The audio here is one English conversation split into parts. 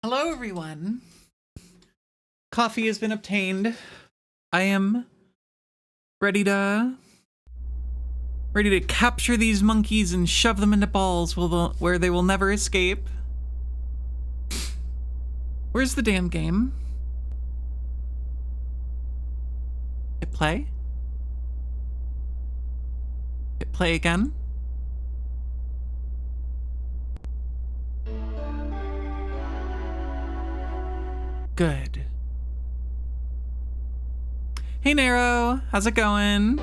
Hello, everyone. Coffee has been obtained. I am ready to capture these monkeys and shove them into balls where they will never escape. Where's the damn game? Hit play. Hit play again. Good. Hey Nero, how's it going?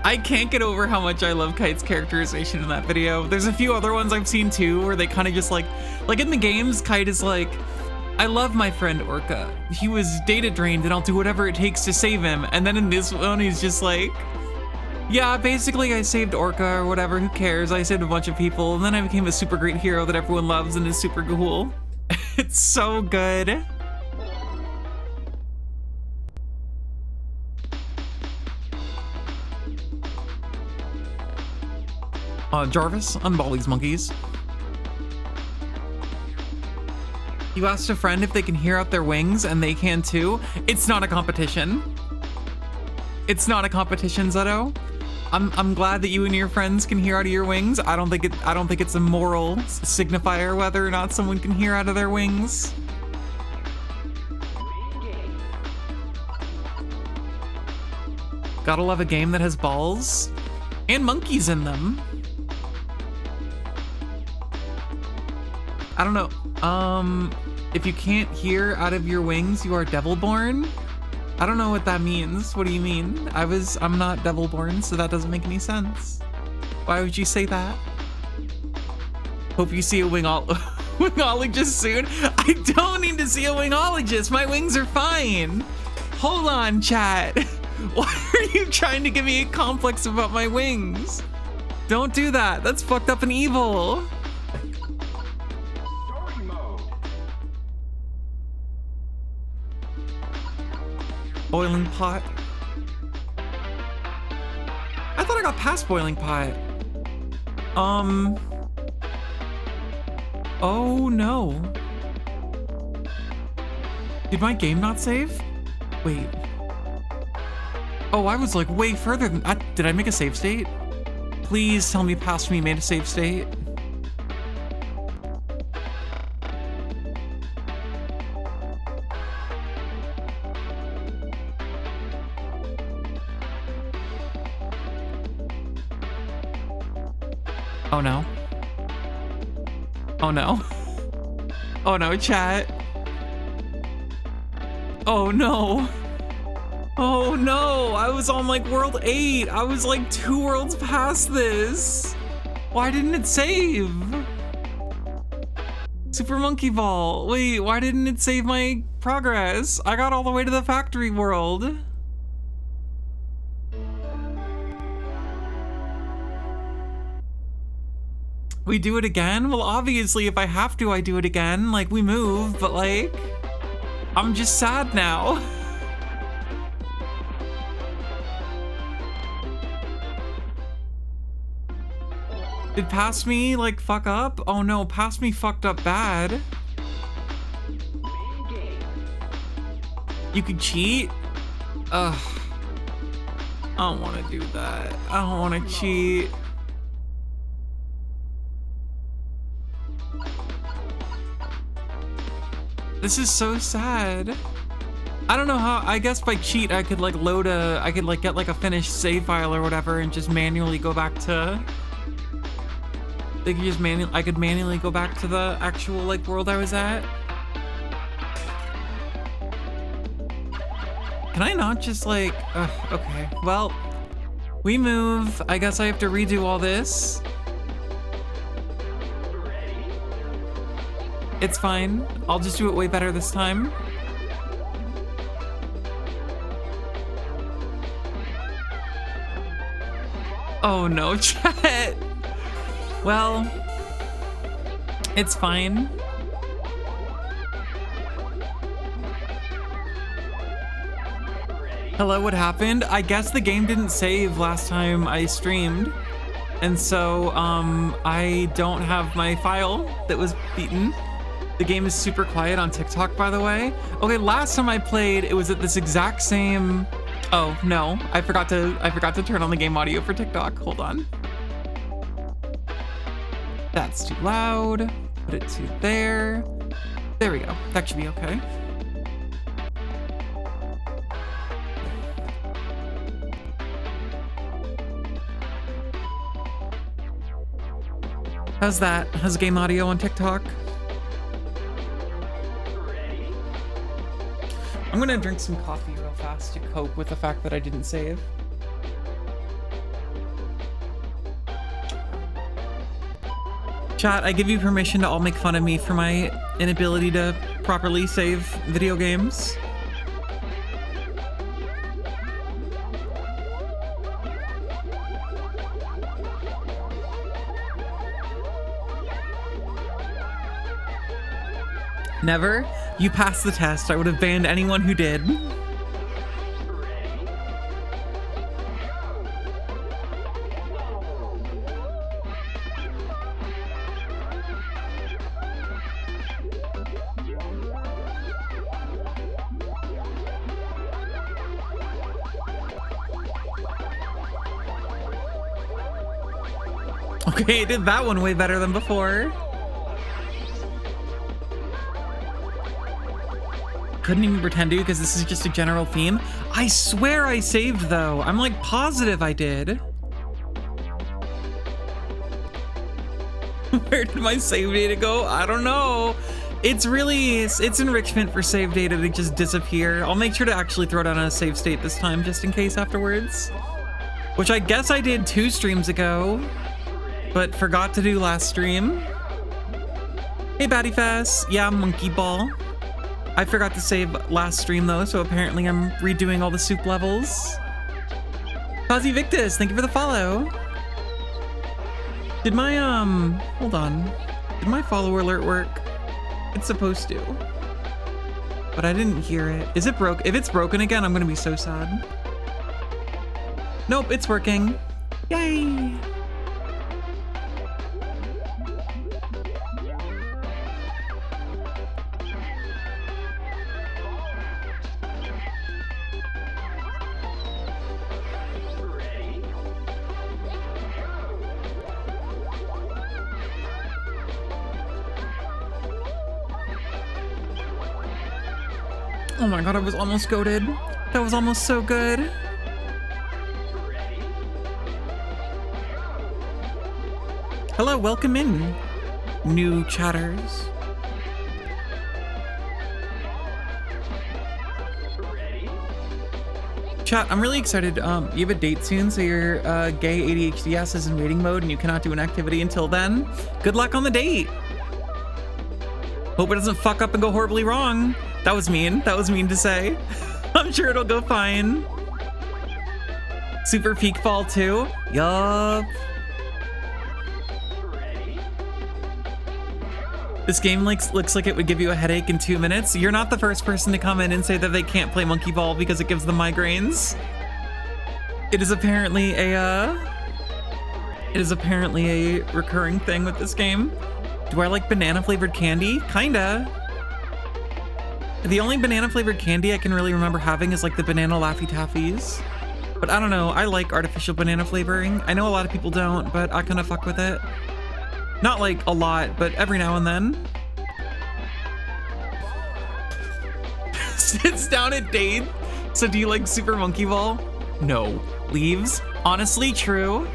I can't get over how much I love Kite's characterization in that video. There's a few other ones I've seen too where they kind of just like in the games, Kite is like, I love my friend Orca. He was data drained and I'll do whatever it takes to save him. And then in this one, he's just like, yeah, basically I saved Orca or whatever, who cares? I saved a bunch of people and then I became a super great hero that everyone loves and is super cool. It's so good. Jarvis, unball these monkeys. You asked a friend if they can hear out their wings and they can too. It's not a competition. It's not a competition, Zeto. I'm glad that you and your friends can hear out of your wings. I don't think it's a moral signifier whether or not someone can hear out of their wings. Gotta love a game that has balls and monkeys in them. I don't know. If you can't hear out of your wings, you are devil-born. I don't know what that means. What do you mean? I'm not devil-born, so that doesn't make any sense. Why would you say that? Hope you see a wingologist soon. I don't need to see a wingologist. My wings are fine. Hold on, chat. Why are you trying to give me a complex about my wings? Don't do that. That's fucked up and evil. Boiling pot. I thought I got past boiling pot. Oh no. Did my game not save? Wait. Oh, I was like way further than that. Did I make a save state? Please tell me past me made a save state. Oh no. Oh no. Oh no, chat. Oh no. Oh no, I was on like world 8. I was like 2 worlds past this. Why didn't it save? Super Monkey Ball. Wait, why didn't it save my progress? I got all the way to the factory world. We do it again? Well, obviously, if I have to, I do it again. Like, we move, but like, I'm just sad now. Did Past Me, like, fuck up? Oh no, Past Me fucked up bad. You could cheat? Ugh. I don't want to do that. I don't want to cheat. This is so sad. I don't know how, I guess by cheat I could like I could like get like a finished save file or whatever and just manually go back to, I could manually go back to the actual like world I was at. Can I not just like, okay, well, we move. I guess I have to redo all this. It's fine. I'll just do it way better this time. Oh no, chat. Well, it's fine. Hello, what happened? I guess the game didn't save last time I streamed. And so I don't have my file that was beaten. The game is super quiet on TikTok, by the way. Okay, last time I played, it was at this exact same. Oh no, I forgot to turn on the game audio for TikTok. Hold on. That's too loud. Put it to there. There we go. That should be okay. How's that? How's game audio on TikTok? I'm gonna drink some coffee real fast to cope with the fact that I didn't save. Chat, I give you permission to all make fun of me for my inability to properly save video games. Never? You passed the test. I would have banned anyone who did. Okay, I did that one way better than before. Couldn't even pretend to because this is just a general theme. I swear I saved though. I'm like positive I did. Where did my save data go? I don't know. It's enrichment for save data to just disappear. I'll make sure to actually throw down a save state this time just in case afterwards. Which I guess I did 2 streams ago, but forgot to do last stream. Hey Battyfest. Yeah, Monkey Ball. I forgot to save last stream though, so apparently I'm redoing all the soup levels. Fuzzy Victus, thank you for the follow. Did my, hold on. Did my follower alert work? It's supposed to. But I didn't hear it. Is it broke? If it's broken again, I'm gonna be so sad. Nope, it's working. Yay! Oh my god, I was almost goated. That was almost so good. Hello, welcome in, new chatters. Chat, I'm really excited. You have a date soon, so your gay ADHD ass is in waiting mode and you cannot do an activity until then. Good luck on the date. Hope it doesn't fuck up and go horribly wrong. That was mean. That was mean to say. I'm sure it'll go fine. Super peak fall too. Yup. This game looks like it would give you a headache in 2 minutes. You're not the first person to come in and say that they can't play Monkey Ball because it gives them migraines. It is apparently a recurring thing with this game. Do I like banana flavored candy? Kinda. The only banana flavored candy I can really remember having is like the banana Laffy Taffies. But I don't know, I like artificial banana flavoring. I know a lot of people don't, but I kind of fuck with it. Not like a lot, but every now and then. Sits down at date. So do you like Super Monkey Ball? No. Leaves? Honestly, true.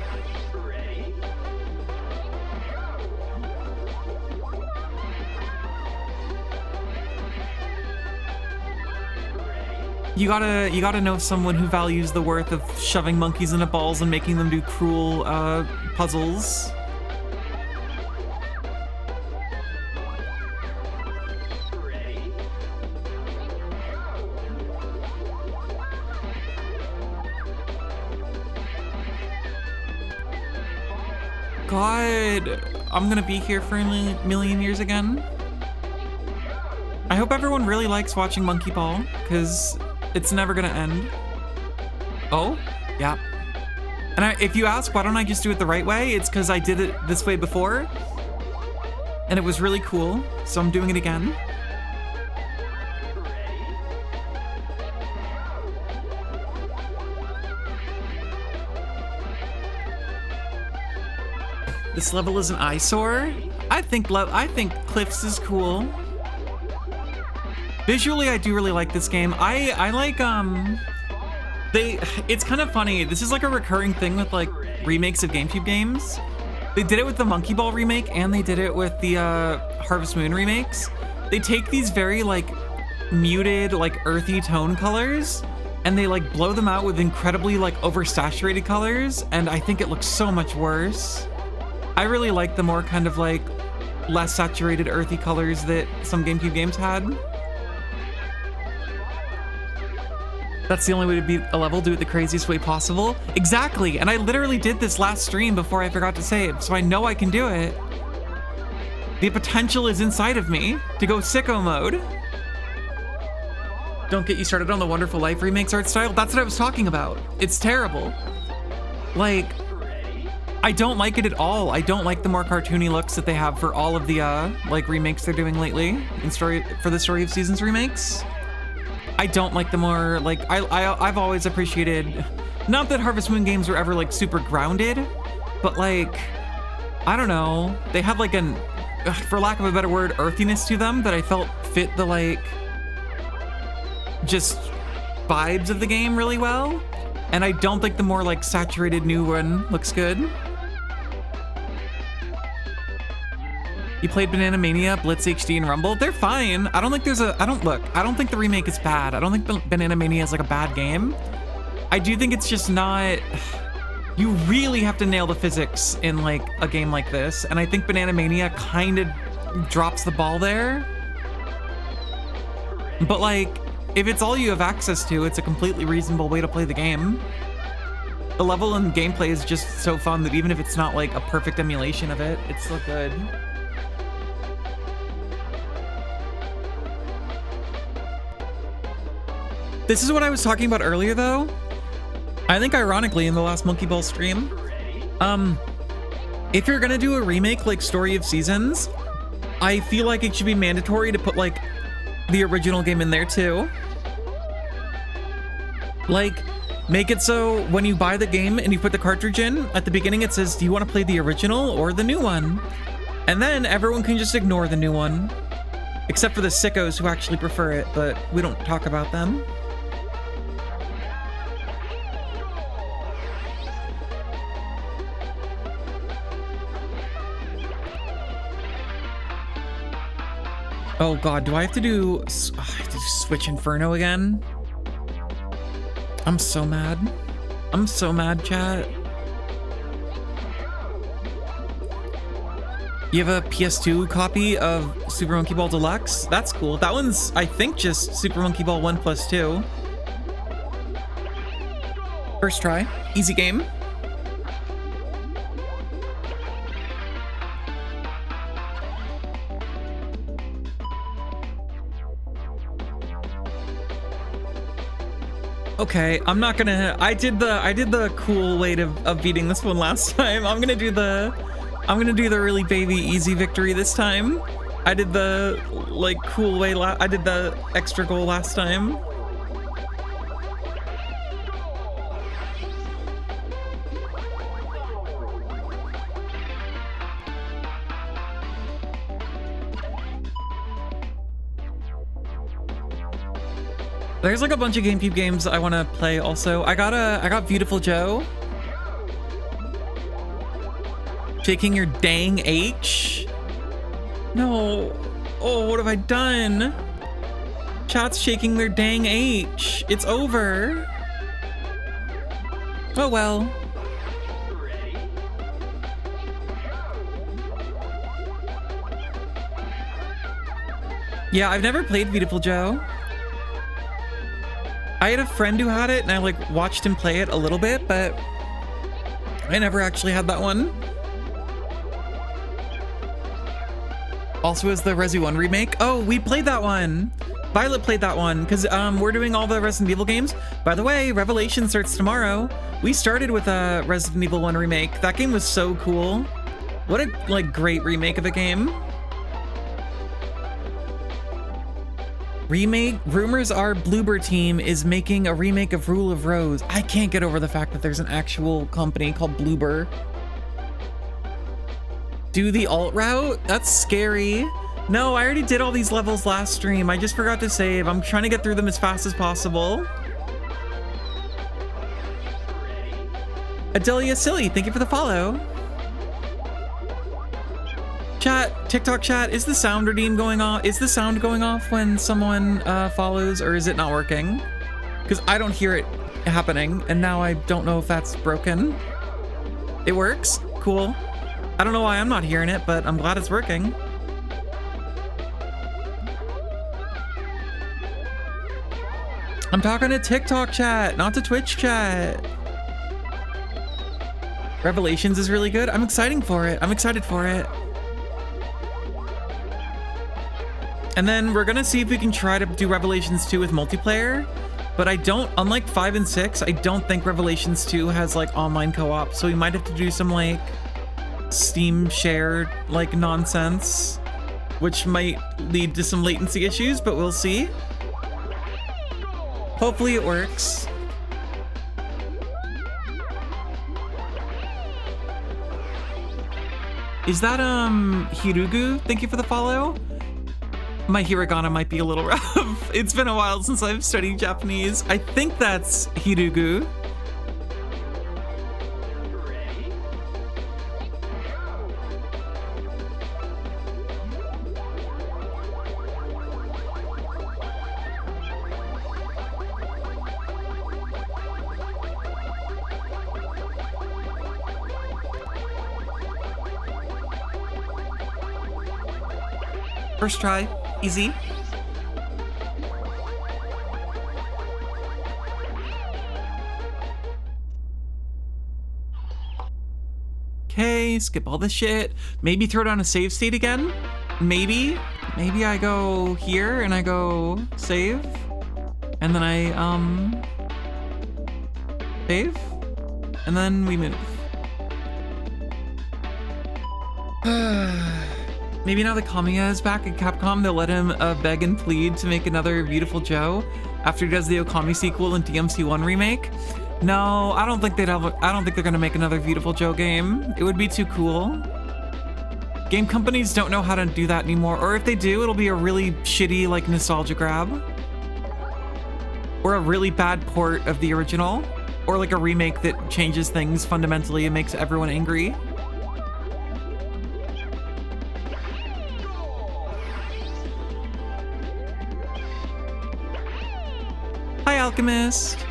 You gotta know someone who values the worth of shoving monkeys into balls and making them do cruel puzzles. God, I'm gonna be here for a million years again. I hope everyone really likes watching Monkey Ball, because it's never gonna end. Oh, yeah. And if you ask, why don't I just do it the right way? It's because I did it this way before, and it was really cool, so I'm doing it again. This level is an eyesore. I think Cliffs is cool. Visually, I do really like this game. I like it's kind of funny. This is like a recurring thing with like remakes of GameCube games. They did it with the Monkey Ball remake, and they did it with the Harvest Moon remakes. They take these very like muted, like earthy tone colors, and they like blow them out with incredibly like oversaturated colors, and I think it looks so much worse. I really like the more kind of like less saturated earthy colors that some GameCube games had. That's the only way to beat a level, do it the craziest way possible. Exactly, and I literally did this last stream before I forgot to say it, so I know I can do it. The potential is inside of me to go sicko mode. Don't get you started on the Wonderful Life remakes art style. That's what I was talking about. It's terrible. Like, I don't like it at all. I don't like the more cartoony looks that they have for all of the like remakes they're doing lately for the Story of Seasons remakes. I don't like the more like I've always appreciated, not that Harvest Moon games were ever like super grounded, but like I don't know, they have like an, for lack of a better word, earthiness to them that I felt fit the like just vibes of the game really well. And I don't think the more like saturated new one looks good. You played Banana Mania, Blitz HD, and Rumble. They're fine. I don't think there's a, I don't think the remake is bad. I don't think Banana Mania is like a bad game. I do think it's just not, you really have to nail the physics in like a game like this. And I think Banana Mania kind of drops the ball there. But like, if it's all you have access to, it's a completely reasonable way to play the game. The level and gameplay is just so fun that even if it's not like a perfect emulation of it, it's still good. This is what I was talking about earlier though. I think ironically in the last Monkey Ball stream, if you're gonna do a remake like Story of Seasons, I feel like it should be mandatory to put like the original game in there too. Like, make it so when you buy the game and you put the cartridge in, at the beginning it says, do you want to play the original or the new one? And then everyone can just ignore the new one. Except for the sickos who actually prefer it, but we don't talk about them. Oh god, do I have to do Switch Inferno again? I'm so mad. I'm so mad, chat. You have a PS2 copy of Super Monkey Ball Deluxe? That's cool. That one's, I think, just Super Monkey Ball 1+2. First try. Easy game. Okay, I'm not gonna, I did the cool way of beating this one last time. I'm gonna do the really baby easy victory this time. I did the like cool way, I did the extra goal last time. There's like a bunch of GameCube games I want to play also. I got Beautiful Joe. Shaking your dang H. No. Oh, what have I done? Chat's shaking their dang H. It's over. Oh well. Yeah, I've never played Beautiful Joe. I had a friend who had it and I like watched him play it a little bit, but I never actually had that one. Also is the Resi 1 remake. Oh, we played that one. Violet played that one because we're doing all the Resident Evil games. By the way, Revelation starts tomorrow. We started with a Resident Evil 1 remake. That game was so cool. What a like great remake of a game. Rumors are Bloober Team is making a remake of Rule of Rose. I can't get over the fact that there's an actual company called Bloober. Do the alt route? That's scary. No, I already did all these levels last stream. I just forgot to save. I'm trying to get through them as fast as possible. Adelia Silly, thank you for the follow. Chat, TikTok chat, is the sound redeem going off? Is the sound going off when someone follows, or is it not working? Because I don't hear it happening, and now I don't know if that's broken. It works? Cool. I don't know why I'm not hearing it, but I'm glad it's working. I'm talking to TikTok chat, not to Twitch chat. Revelations is really good. I'm excited for it. I'm excited for it. And then we're gonna see if we can try to do Revelations 2 with multiplayer. But I don't, unlike 5 and 6, I don't think Revelations 2 has like online co-op. So we might have to do some like Steam shared like nonsense, which might lead to some latency issues, but we'll see. Hopefully it works. Is that Hirugu? Thank you for the follow. My hiragana might be a little rough. It's been a while since I've studied Japanese. I think that's Hirugu. First try, easy. Okay, skip all this shit. Maybe throw down a save state again. Maybe I go here and I go save. And then I, save. And then we move. Maybe now that Kamiya is back at Capcom, they'll let him beg and plead to make another Beautiful Joe after he does the Okami sequel and DMC1 remake. No, I don't think they're gonna make another Beautiful Joe game. It would be too cool. Game companies don't know how to do that anymore, or if they do, it'll be a really shitty like nostalgia grab. Or a really bad port of the original, or like a remake that changes things fundamentally and makes everyone angry. Hi, Alchemist.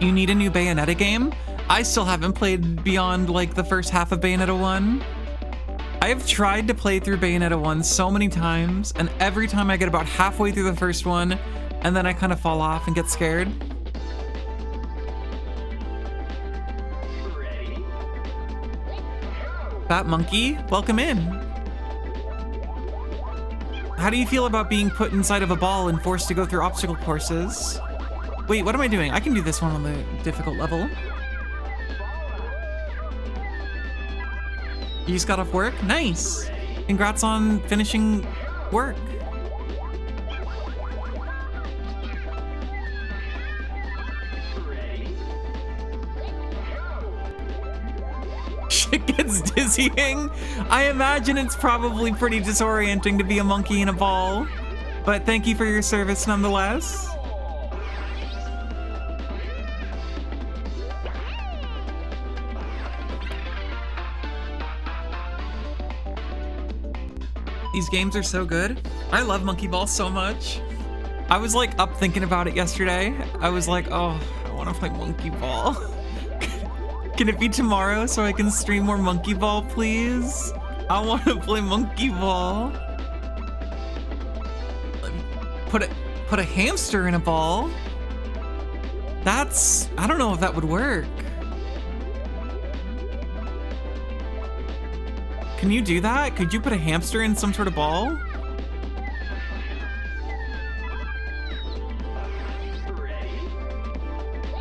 You need a new Bayonetta game? I still haven't played beyond like the first half of Bayonetta 1. I have tried to play through Bayonetta 1 so many times, and every time I get about halfway through the first one, and then I kind of fall off and get scared. Fat Monkey, welcome in. How do you feel about being put inside of a ball and forced to go through obstacle courses? Wait, what am I doing? I can do this one on the difficult level. You just got off work? Nice! Congrats on finishing work. Shit gets dizzying. I imagine it's probably pretty disorienting to be a monkey in a ball. But thank you for your service nonetheless. These games are so good. I love Monkey Ball so much. I was like up thinking about it yesterday. I was like, oh, I want to play Monkey Ball. Can it be tomorrow so I can stream more Monkey Ball, please? I want to play Monkey Ball. Put a hamster in a ball? That's, I don't know if that would work. Can you do that? Could you put a hamster in some sort of ball?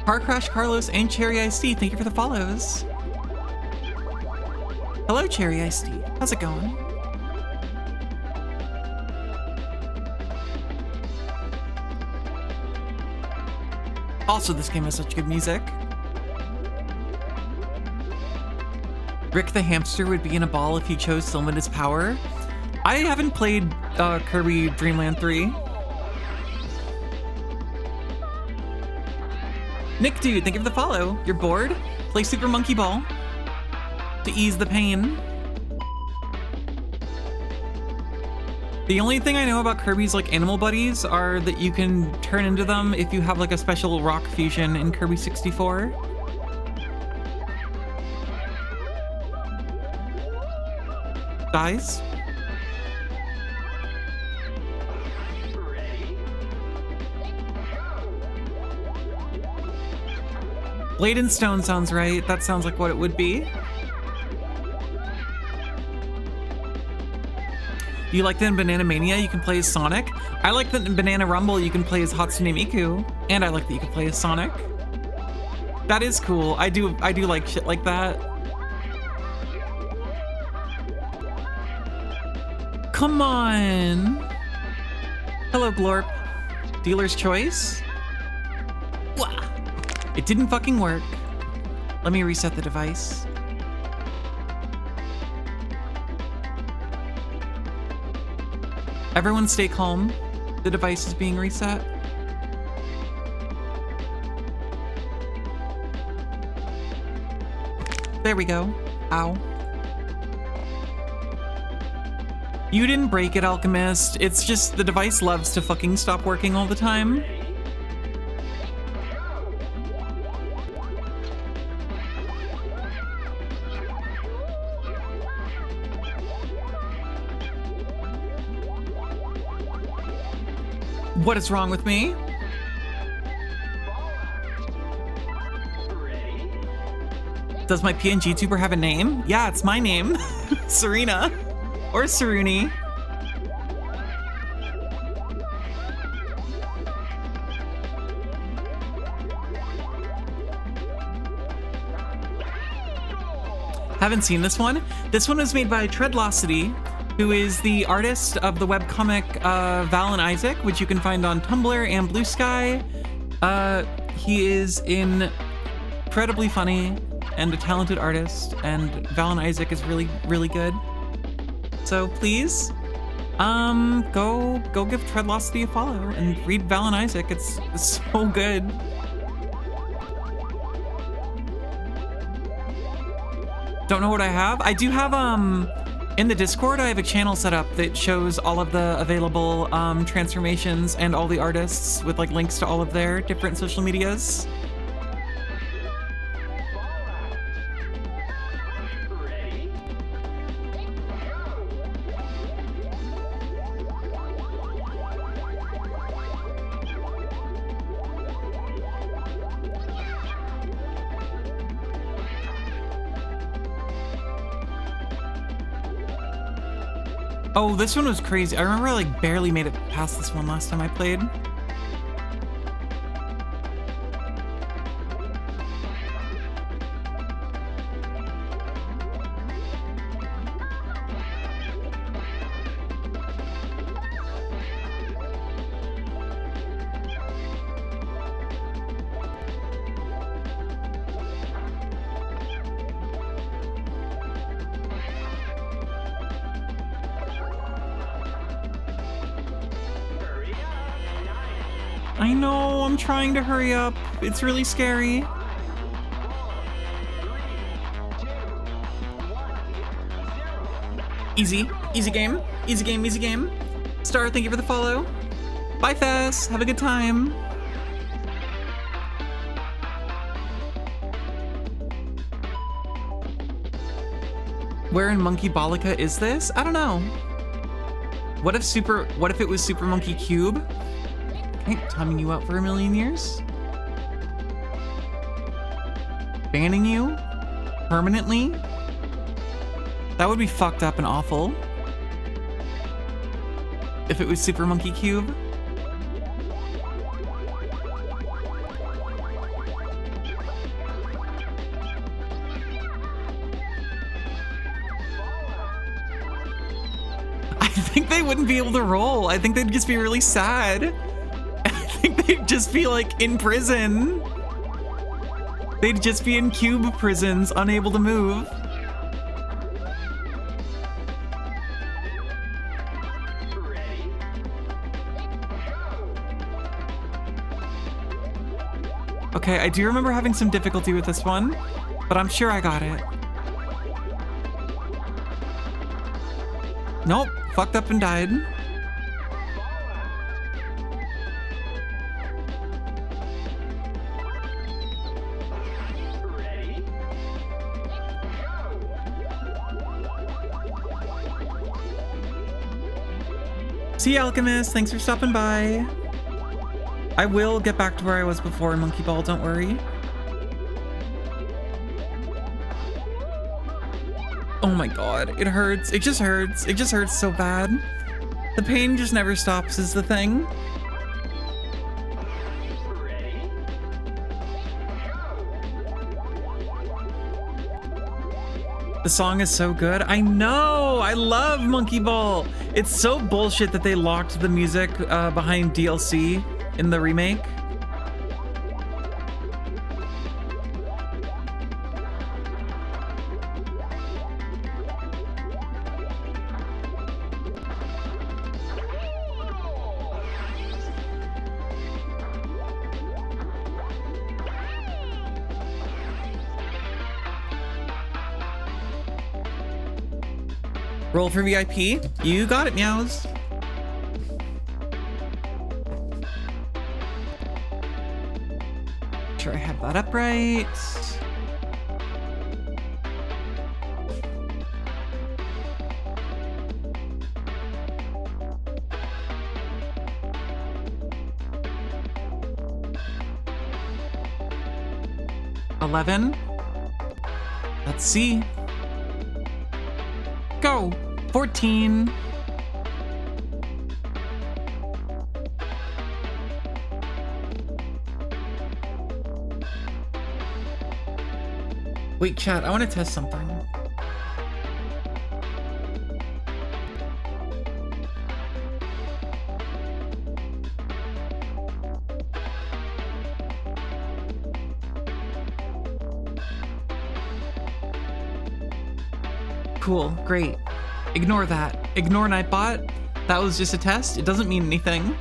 Car Crash Carlos and Cherry Iced Tea, thank you for the follows. Hello, Cherry Iced Tea. How's it going? Also, this game has such good music. Rick the hamster would be in a ball if he chose to limit his power. I haven't played Kirby Dream Land 3. Nick Dude, thank you for the follow. You're bored? Play Super Monkey Ball to ease the pain. The only thing I know about Kirby's like animal buddies are that you can turn into them if you have like a special rock fusion in Kirby 64. Dies. Blade and Stone sounds right. That sounds like what it would be. You like that in Banana Mania you can play as Sonic? I like that in Banana Rumble you can play as Hatsune Miku, and I like that you can play as Sonic. That is cool. I do like shit like that. Come on. Hello, Glorp. Dealer's choice? Wah. It didn't fucking work. Let me reset the device. Everyone stay calm. The device is being reset. There we go. Ow. You didn't break it, Alchemist. It's just the device loves to fucking stop working all the time. What is wrong with me? Does my PNG tuber have a name? Yeah, it's my name. Serena. Or Saruni. Haven't seen this one. This one was made by Treadlocity, who is the artist of the webcomic Val and Isaac, which you can find on Tumblr and Blue Sky. He is incredibly funny and a talented artist, and Val and Isaac is really, really good. So please, go give Treadlocity a follow and read Val and Isaac. It's so good. Don't know what I have. I do have, in the Discord, I have a channel set up that shows all of the available transformations and all the artists with like links to all of their different social medias. Oh, this one was crazy. I remember I like barely made it past this one last time I played. I know, I'm trying to hurry up. It's really scary. Easy. Easy game. Easy game, easy game. Star, thank you for the follow. Bye, Fess. Have a good time. Where in Monkey Bolica is this? I don't know. What if it was Super Monkey Cube? Okay, timing you out for a million years. Banning you? Permanently? That would be fucked up and awful. If it was Super Monkey Cube. I think they wouldn't be able to roll. I think they'd just be really sad. I think they'd just be like in prison. They'd just be in cube prisons, unable to move. Okay, I do remember having some difficulty with this one, but I'm sure I got it. Nope, fucked up and died. See you, Alchemist. Thanks for stopping by. I will get back to where I was before, Monkey Ball, don't worry. Oh my god, it hurts. It just hurts. It just hurts so bad. The pain just never stops is the thing. The song is so good. I know! I love Monkey Ball! It's so bullshit that they locked the music behind DLC in the remake. Roll for VIP. You got it, Meows. Sure I have that up right. $11. Let's see. Go. 14. Wait, chat, I want to test something. Cool, great. Ignore that. Ignore Nightbot. That was just a test. It doesn't mean anything.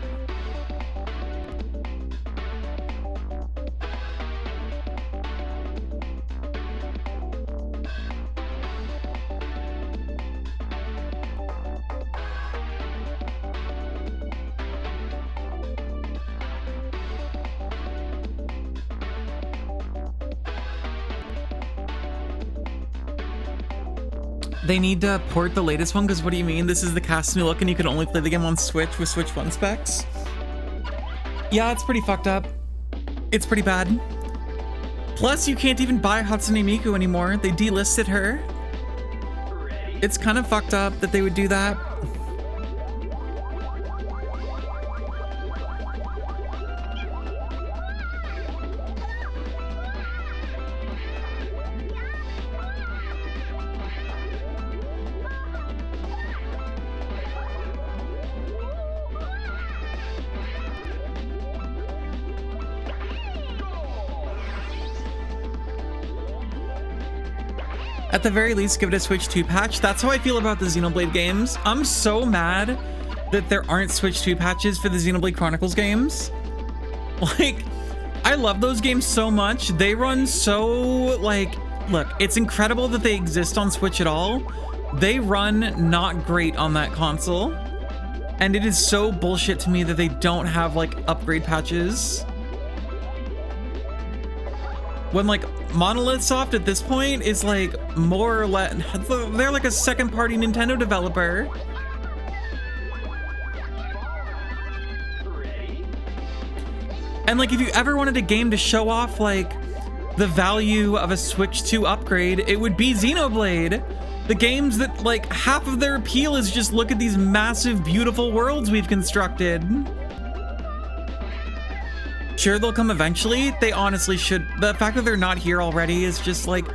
They need to port the latest one, because what do you mean? This is the cast new look and you can only play the game on Switch with Switch 1 specs? Yeah, it's pretty fucked up. It's pretty bad. Plus, you can't even buy Hatsune Miku anymore. They delisted her. It's kind of fucked up that they would do that. At the very least, give it a Switch 2 patch. That's how I feel about the Xenoblade games. I'm so mad that there aren't Switch 2 patches for the Xenoblade Chronicles games. Like, I love those games so much. They run so, like, look, it's incredible that they exist on Switch at all. They run not great on that console. And it is so bullshit to me that they don't have, like, upgrade patches. When, like, Monolith Soft at this point is like more or less, they're like a second party Nintendo developer. And like, if you ever wanted a game to show off like the value of a Switch 2 upgrade, it would be Xenoblade. The games that like half of their appeal is just look at these massive, beautiful worlds we've constructed. Sure, they'll come eventually. They honestly should. The fact that they're not here already is just like,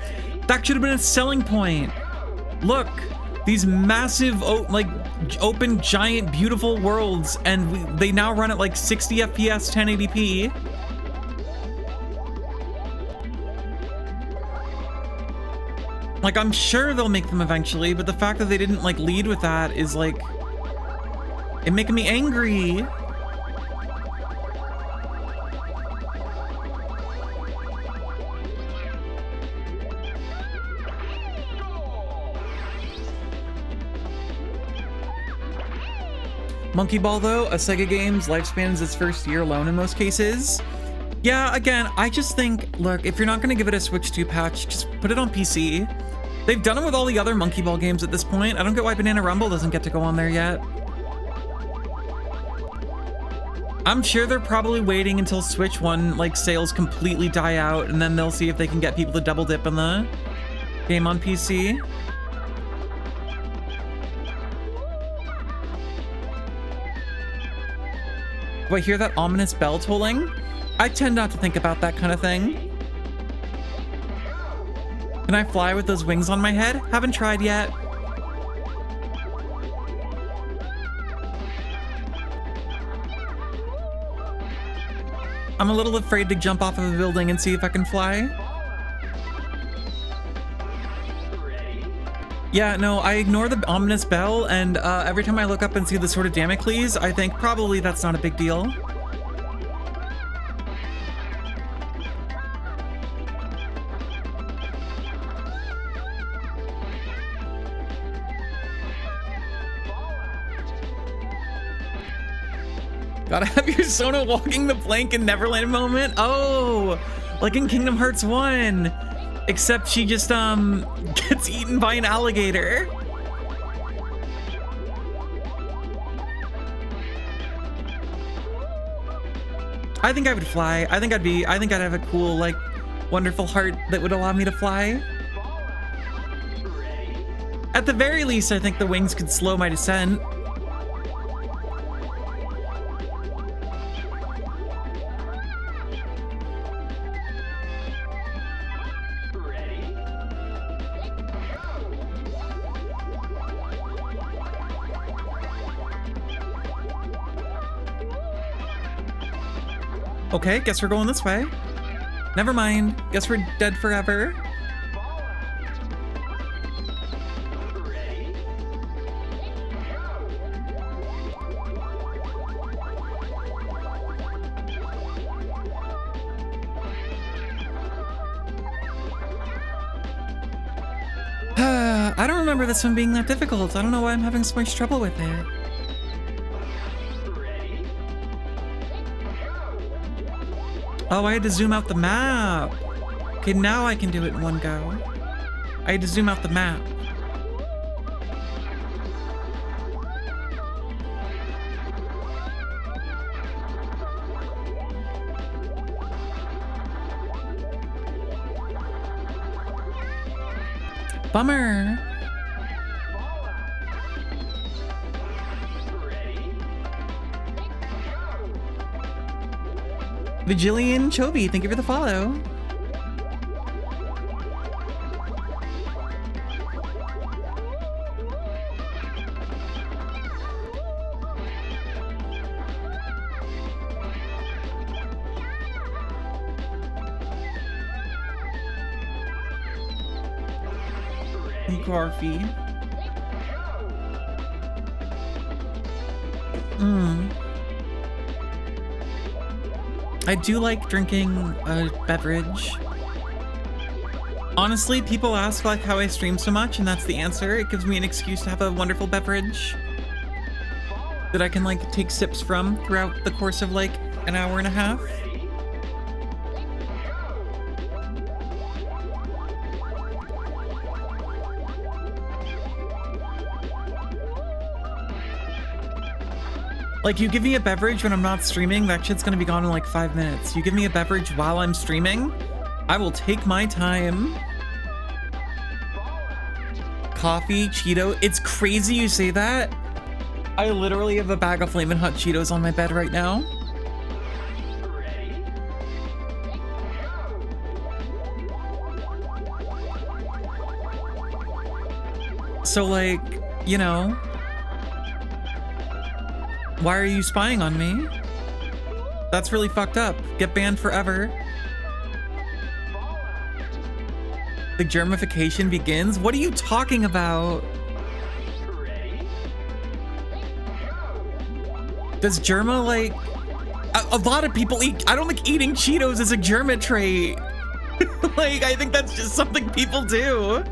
that should have been a selling point. Look, these massive, like, open, giant, beautiful worlds, and they now run at like 60 FPS, 1080p. Like, I'm sure they'll make them eventually, but the fact that they didn't, like, lead with that is, like, it making me angry. Monkey Ball, though, a Sega game's lifespan is its first year alone in most cases. Yeah, again, I just think, look, if you're not going to give it a Switch 2 patch, just put it on PC. They've done it with all the other Monkey Ball games at this point. I don't get why Banana Rumble doesn't get to go on there yet. I'm sure they're probably waiting until Switch 1, like, sales completely die out, and then they'll see if they can get people to double dip in the game on PC. Do I hear that ominous bell tolling? I tend not to think about that kind of thing. Can I fly with those wings on my head? Haven't tried yet. I'm a little afraid to jump off of a building and see if I can fly. Yeah, no, I ignore the ominous bell, and every time I look up and see the Sword of Damocles, I think probably that's not a big deal. Gotta have your Sona walking the plank in Neverland moment? Oh, like in Kingdom Hearts 1. Except she just, gets eaten by an alligator. I think I would fly. I think I'd have a cool, like, wonderful heart that would allow me to fly. At the very least, I think the wings could slow my descent. Okay, guess we're going this way. Never mind. Guess we're dead forever. I don't remember this one being that difficult. I don't know why I'm having so much trouble with it. Oh, I had to zoom out the map. Okay, now I can do it in one go. I had to zoom out the map. Bummer. Vigilian Chovy, thank you for the follow. Garfy. I do like drinking a beverage. Honestly, people ask like how I stream so much, and that's the answer. It gives me an excuse to have a wonderful beverage that I can like take sips from throughout the course of like an hour and a half. Like, you give me a beverage when I'm not streaming, that shit's gonna be gone in like 5 minutes. You give me a beverage while I'm streaming, I will take my time. Coffee, Cheeto. It's crazy you say that. I literally have a bag of Flamin' Hot Cheetos on my bed right now. So, like, you know, why are you spying on me? That's really fucked up. Get banned forever. The germification begins? What are you talking about? Does germa, like... A lot of people eat... I don't think eating Cheetos is a germa trait. Like, I think that's just something people do.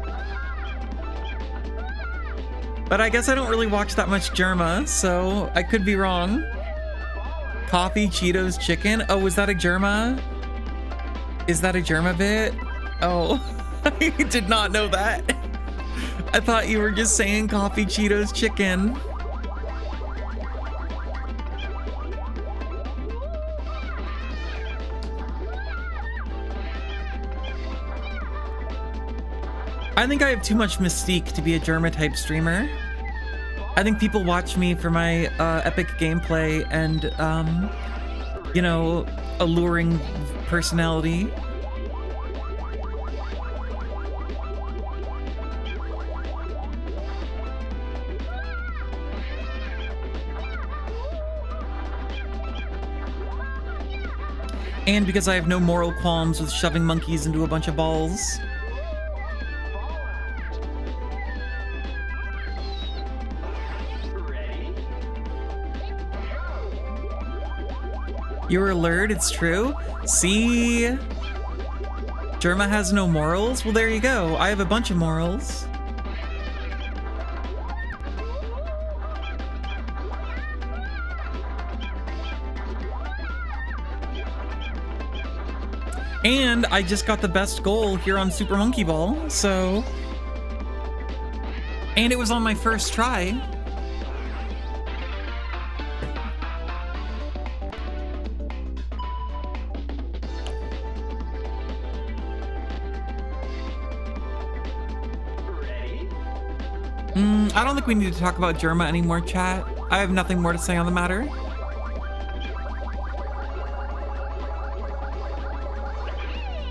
But I guess I don't really watch that much germa, so I could be wrong. Coffee, Cheetos, chicken. Oh, is that a germa? Is that a germa bit? Oh, I did not know that. I thought you were just saying coffee, Cheetos, chicken. I think I have too much mystique to be a germa type streamer. I think people watch me for my epic gameplay and, you know, alluring personality. And because I have no moral qualms with shoving monkeys into a bunch of balls. You're alert, it's true. See? Germa has no morals? Well, there you go. I have a bunch of morals. And I just got the best goal here on Super Monkey Ball, so... And it was on my first try. I don't think we need to talk about germa anymore, chat. I have nothing more to say on the matter.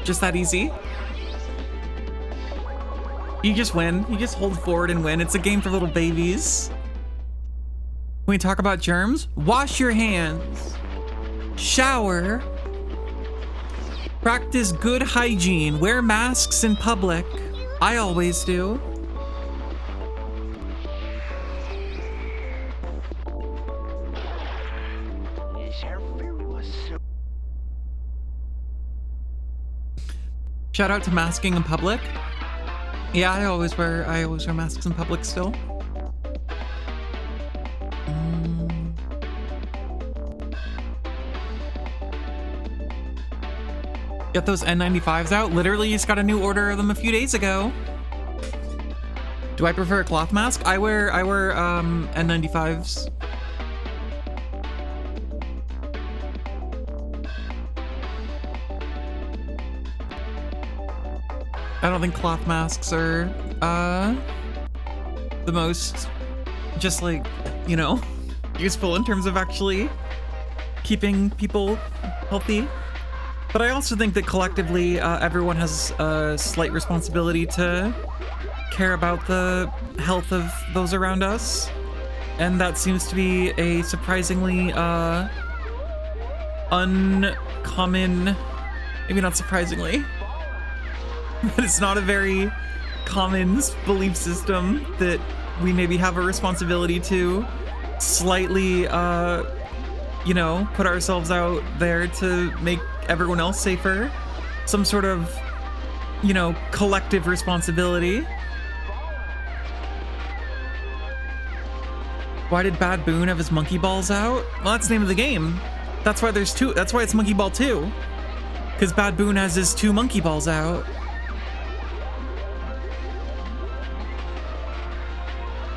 Just that easy. You just win. You just hold forward and win. It's a game for little babies. When we talk about germs, wash your hands. Shower. Practice good hygiene. Wear masks in public. I always do. Shout out to masking in public. Yeah, I always wear masks in public still. Get those N95s out. Literally just got a new order of them a few days ago. Do I prefer a cloth mask? I wear N95s. I don't think cloth masks are the most just like, you know, useful in terms of actually keeping people healthy. But I also think that collectively everyone has a slight responsibility to care about the health of those around us. And that seems to be a surprisingly uncommon, maybe not surprisingly, but it's not a very common belief system that we maybe have a responsibility to slightly, you know, put ourselves out there to make everyone else safer. Some sort of, you know, collective responsibility. Why did Bad Boon have his monkey balls out? Well, that's the name of the game. That's why there's two. That's why it's Monkey Ball 2. Because Bad Boon has his 2 monkey balls out.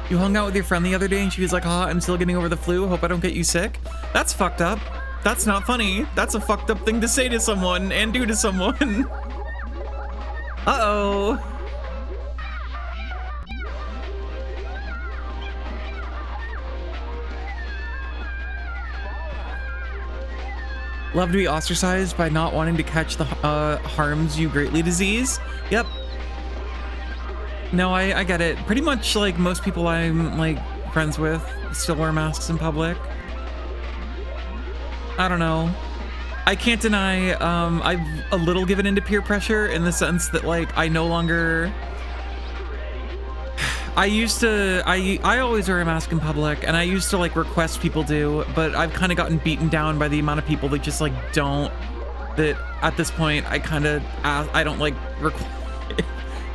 You hung out with your friend the other day and she was like, "Ah, I'm still getting over the flu. Hope I don't get you sick." That's fucked up. That's not funny. That's a fucked up thing to say to someone and do to someone. Uh-oh. Love to be ostracized by not wanting to catch the harms you greatly disease. Yep. No, I get it. Pretty much like most people I'm like friends with still wear masks in public. I don't know. I can't deny I've a little given into peer pressure in the sense that like I no longer I always wear a mask in public, and I used to like request people do, but I've kind of gotten beaten down by the amount of people that just like don't, that at this point I kind of I don't like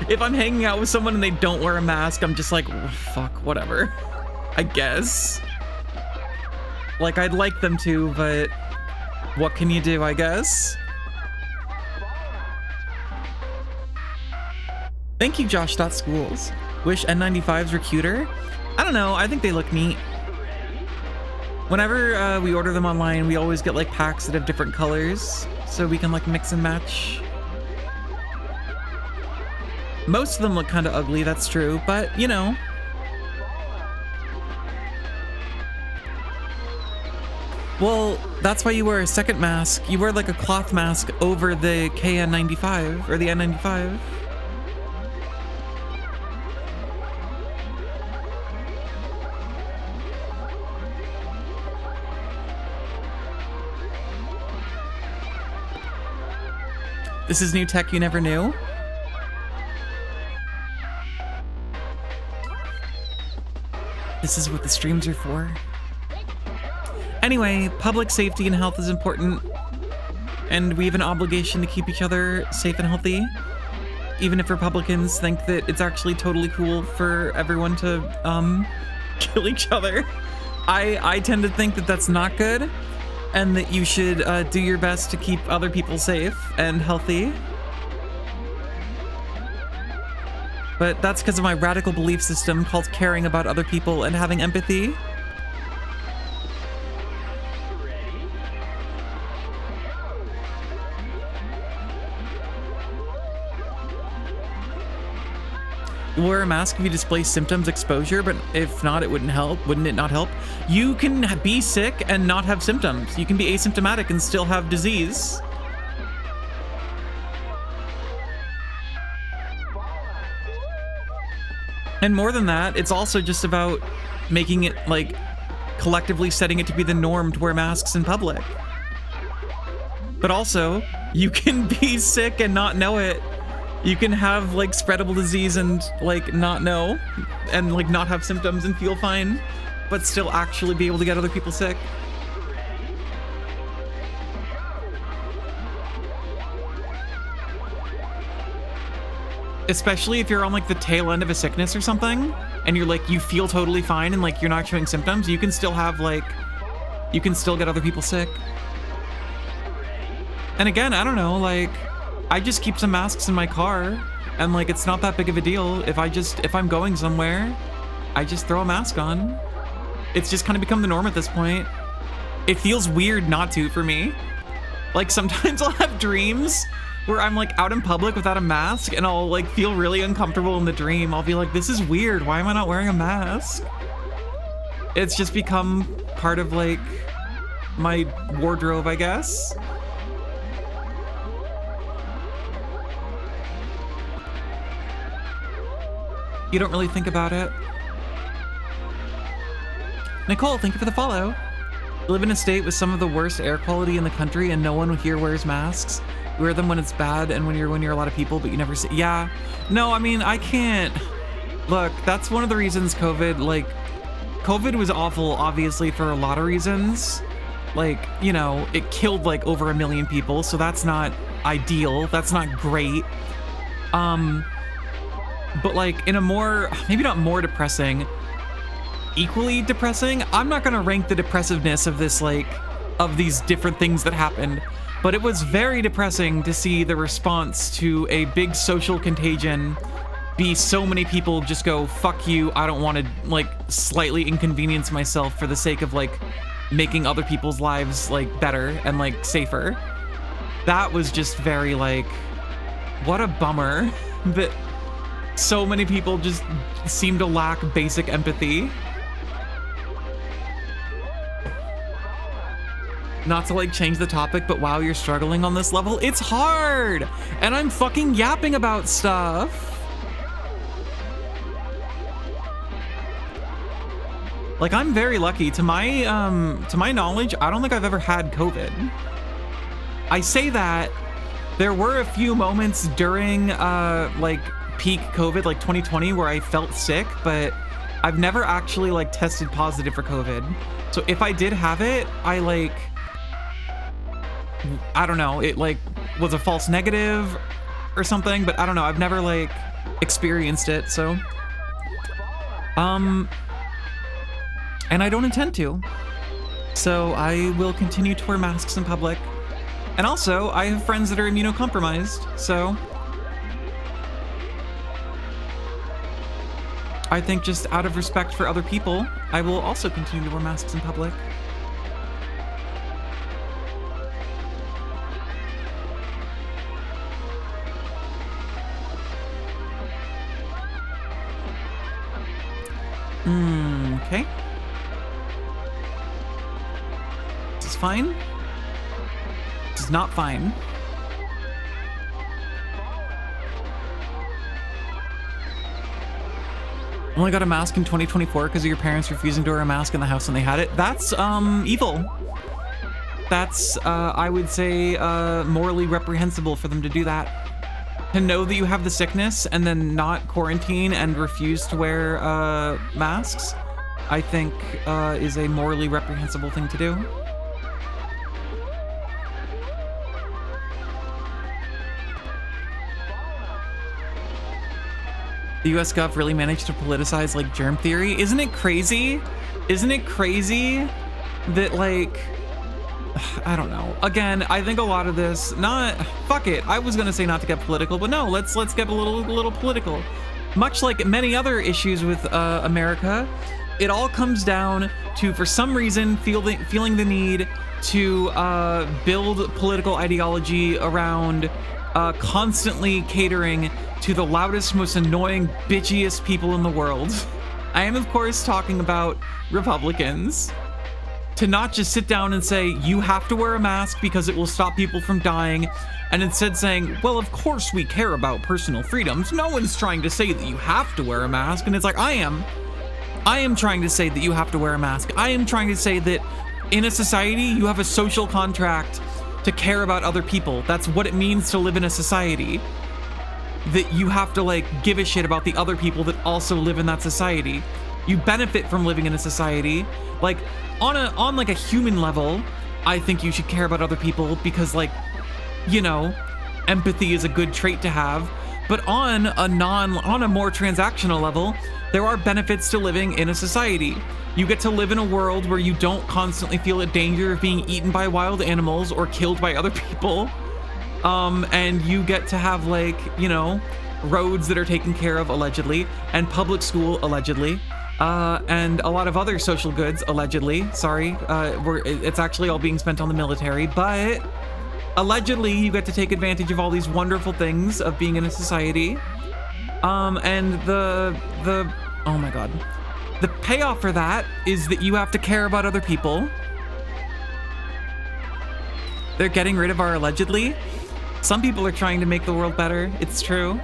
if I'm hanging out with someone and they don't wear a mask, I'm just like, fuck, whatever, I guess. Like I'd like them to, but what can you do, I guess? Thank you, Josh.schools. Wish N95s were cuter? I don't know, I think they look neat. Whenever we order them online, we always get like packs that have different colors, so we can like mix and match. Most of them look kind of ugly, that's true, but you know. Well, that's why you wear a second mask. You wear like a cloth mask over the KN95 or the N95. This is new tech you never knew. This is what the streams are for. Anyway, public safety and health is important, and we have an obligation to keep each other safe and healthy, even if Republicans think that it's actually totally cool for everyone to kill each other. I tend to think that that's not good, and that you should do your best to keep other people safe and healthy. But that's because of my radical belief system called caring about other people and having empathy. Wear a mask if you display symptoms exposure, but if not, it wouldn't help. Wouldn't it not help? You can be sick and not have symptoms. You can be asymptomatic and still have disease. And more than that, it's also just about making it like collectively setting it to be the norm to wear masks in public. But also, you can be sick and not know it. You can have like spreadable disease and like not know, and like not have symptoms and feel fine, but still actually be able to get other people sick. Especially if you're on like the tail end of a sickness or something, and you're like, you feel totally fine and like you're not showing symptoms, you can still have like, you can still get other people sick. And again, I don't know, like, I just keep some masks in my car, and like it's not that big of a deal. If I'm going somewhere, I just throw a mask on. It's just kind of become the norm at this point. It feels weird not to for me. Like sometimes I'll have dreams where I'm like out in public without a mask, and I'll like feel really uncomfortable in the dream. I'll be like, this is weird, why am I not wearing a mask? It's just become part of like my wardrobe, I guess. You don't really think about it. Nicole, thank you for the follow. I live in a state with some of the worst air quality in the country, and no one here wears masks. We wear them when it's bad and when you're a lot of people, but you never see. Yeah, no, I mean, I can't. Look, that's one of the reasons COVID was awful, obviously, for a lot of reasons. Like, you know, it killed like over 1 million people, so that's not ideal. That's not great. But like in a more, maybe not more depressing, equally depressing. I'm not gonna rank the depressiveness of this, like, of these different things that happened, but it was very depressing to see the response to a big social contagion be so many people just go, fuck you, I don't want to like slightly inconvenience myself for the sake of like making other people's lives like better and like safer. That was just very like, what a bummer that so many people just seem to lack basic empathy. Not to like change the topic, but wow, you're struggling on this level. It's hard, and I'm fucking yapping about stuff. Like, I'm very lucky. To my knowledge, I don't think I've ever had COVID. I say that there were a few moments during like peak COVID, like 2020, where I felt sick, but I've never actually like tested positive for COVID. So if I did have it, I don't know, it like was a false negative or something, but I don't know. I've never like experienced it, so and I don't intend to. So I will continue to wear masks in public. And also, I have friends that are immunocompromised, so I think just out of respect for other people, I will also continue to wear masks in public. Okay. This is fine. This is not fine. Only got a mask in 2024 because of your parents refusing to wear a mask in the house when they had it. That's evil. That's I would say morally reprehensible for them to do that. To know that you have the sickness and then not quarantine and refuse to wear masks, I think is a morally reprehensible thing to do. The US Gov really managed to politicize like germ theory. Isn't it crazy? Isn't it crazy that like, I don't know. Again, I think a lot of this, fuck it. I was gonna say not to get political, but no, let's get a little political. Much like many other issues with America, it all comes down to, for some reason, feeling the need to build political ideology around constantly catering to the loudest, most annoying, bitchiest people in the world. I am, of course, talking about Republicans. To not just sit down and say, you have to wear a mask because it will stop people from dying, and instead saying, well, of course we care about personal freedoms. No one's trying to say that you have to wear a mask. And it's like, I am trying to say that you have to wear a mask. I am trying to say that in a society, you have a social contract to care about other people. That's what it means to live in a society. That you have to like give a shit about the other people that also live in that society. You benefit from living in a society. Like on like a human level, I think you should care about other people because, like, you know, empathy is a good trait to have. But on a more transactional level, there are benefits to living in a society. You get to live in a world where you don't constantly feel a danger of being eaten by wild animals or killed by other people. And you get to have, like, you know, roads that are taken care of, allegedly, and public school, allegedly, and a lot of other social goods, allegedly. Sorry, it's actually all being spent on the military, but allegedly you get to take advantage of all these wonderful things of being in a society. And the oh my god, the payoff for that is that you have to care about other people. They're getting rid of our allegedly. Some people are trying to make the world better. It's true.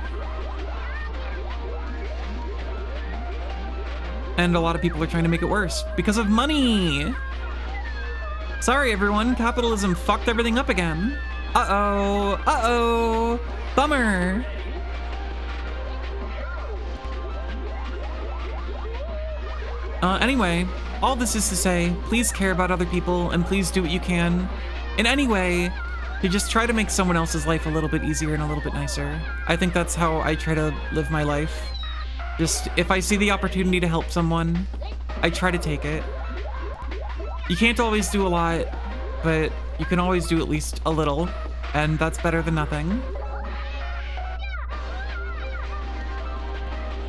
And a lot of people are trying to make it worse because of money. Sorry, everyone. Capitalism fucked everything up again. Uh-oh. Uh-oh. Bummer. Anyway, all this is to say, please care about other people and please do what you can in any way to just try to make someone else's life a little bit easier and a little bit nicer. I think that's how I try to live my life. Just, if I see the opportunity to help someone, I try to take it. You can't always do a lot, but you can always do at least a little, and that's better than nothing.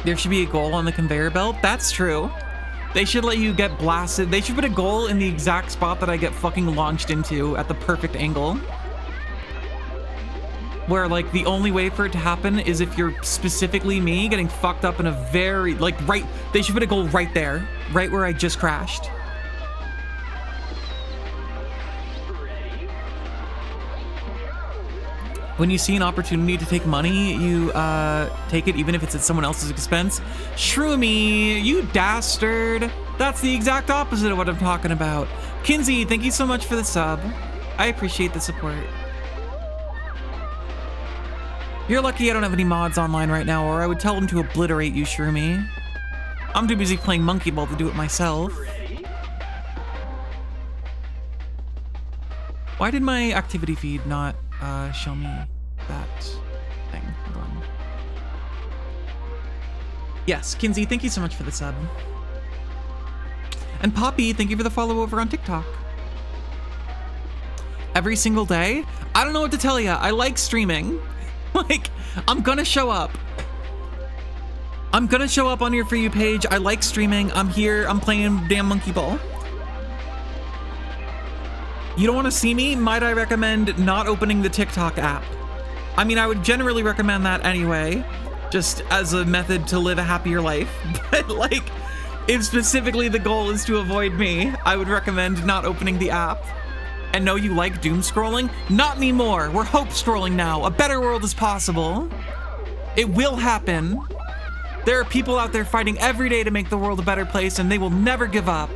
There should be a goal on the conveyor belt. That's true. They should let you get blasted. They should put a goal in the exact spot that I get fucking launched into at the perfect angle. Where, like, the only way for it to happen is if you're specifically me getting fucked up in a very, like, right, they should put a goal right there, right where I just crashed. When you see an opportunity to take money, you take it even if it's at someone else's expense. Shrew me, you dastard. That's the exact opposite of what I'm talking about. Kinsey, thank you so much for the sub. I appreciate the support. You're lucky I don't have any mods online right now, or I would tell them to obliterate you, Shroomy. I'm too busy playing Monkey Ball to do it myself. Why did my activity feed not show me that thing? Hold on. Yes, Kinsey, thank you so much for the sub. And Poppy, thank you for the follow over on TikTok. Every single day? I don't know what to tell you. I like streaming. Like, I'm gonna show up. I'm gonna show up on your For You page. I like streaming. I'm here. I'm playing damn Monkey Ball. You don't want to see me? Might I recommend not opening the TikTok app? I mean, I would generally recommend that anyway, just as a method to live a happier life. But like, if specifically the goal is to avoid me, I would recommend not opening the app. And know you like doom scrolling? Not anymore. We're hope scrolling now. A better world is possible. It will happen. There are people out there fighting every day to make the world a better place, and they will never give up.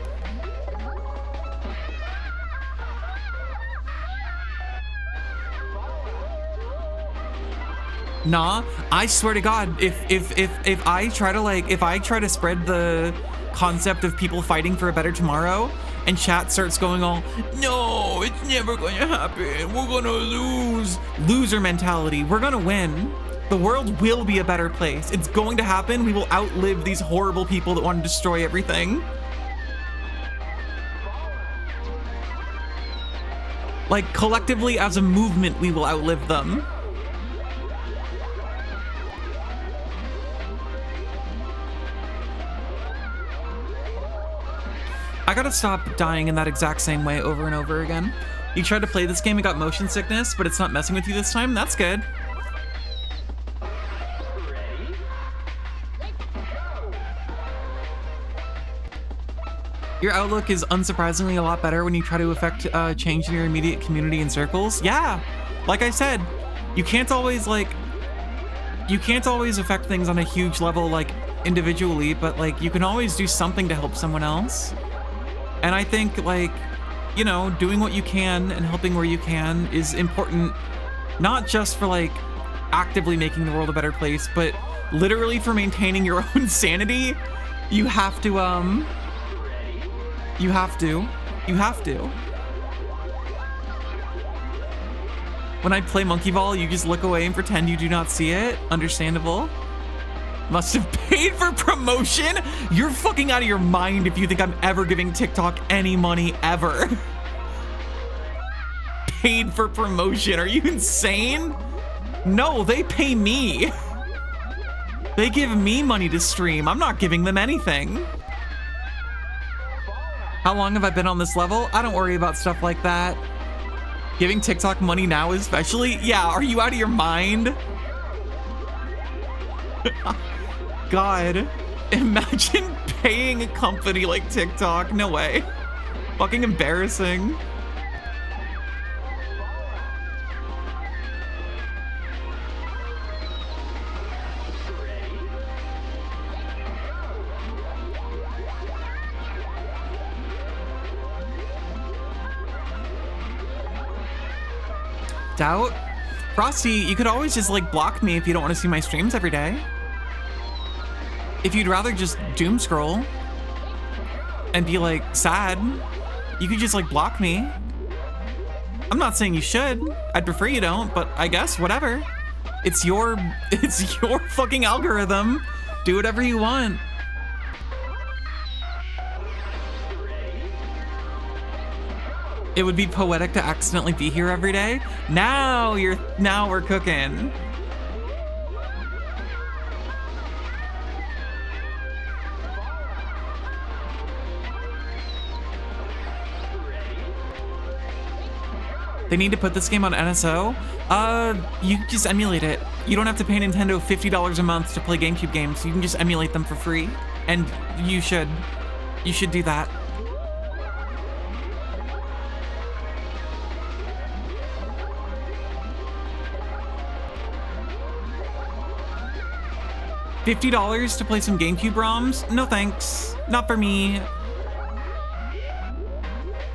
Nah, I swear to God, if I try to spread the concept of people fighting for a better tomorrow, and chat starts going all, no, it's never gonna happen. We're gonna lose. Loser mentality. We're gonna win. The world will be a better place. It's going to happen. We will outlive these horrible people that want to destroy everything. Like, collectively as a movement, we will outlive them. I gotta stop dying in that exact same way over and over again. You tried to play this game and got motion sickness, but it's not messing with you this time? That's good. Your outlook is unsurprisingly a lot better when you try to affect change in your immediate community and circles. Yeah, like I said, you can't always affect things on a huge level, like individually, but like you can always do something to help someone else. And I think, like, you know, doing what you can and helping where you can is important, not just for like actively making the world a better place, but literally for maintaining your own sanity. You have to, you have to. When I play Monkey Ball, you just look away and pretend you do not see it. Understandable. Must have paid for promotion? You're fucking out of your mind if you think I'm ever giving TikTok any money ever. Paid for promotion? Are you insane? No, they pay me. They give me money to stream. I'm not giving them anything. How long have I been on this level? I don't worry about stuff like that. Giving TikTok money now especially? Yeah, are you out of your mind? God, imagine paying a company like TikTok. No way. Fucking embarrassing. Doubt? Frosty, you could always just like block me if you don't want to see my streams every day. If you'd rather just doom scroll and be like sad, you could just like block me. I'm not saying you should. I'd prefer you don't, but I guess whatever. It's your fucking algorithm. Do whatever you want. It would be poetic to accidentally be here every day. Now we're cooking. They need to put this game on NSO? You can just emulate it. You don't have to pay Nintendo $50 a month to play GameCube games. You can just emulate them for free. And you should do that. $50 to play some GameCube ROMs? No thanks. Not for me.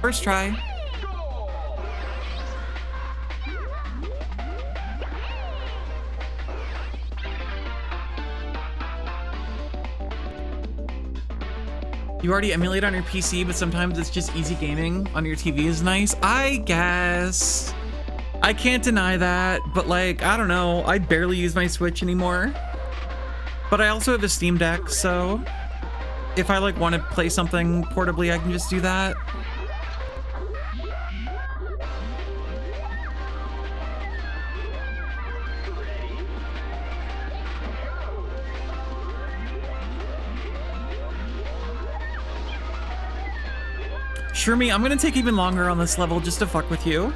First try. You already emulate on your PC, but sometimes it's just easy gaming on your TV is nice. I guess. I can't deny that, but like, I don't know. I barely use my Switch anymore. But I also have a Steam Deck, so if I like want to play something portably, I can just do that. Sure me, I'm gonna take even longer on this level just to fuck with you.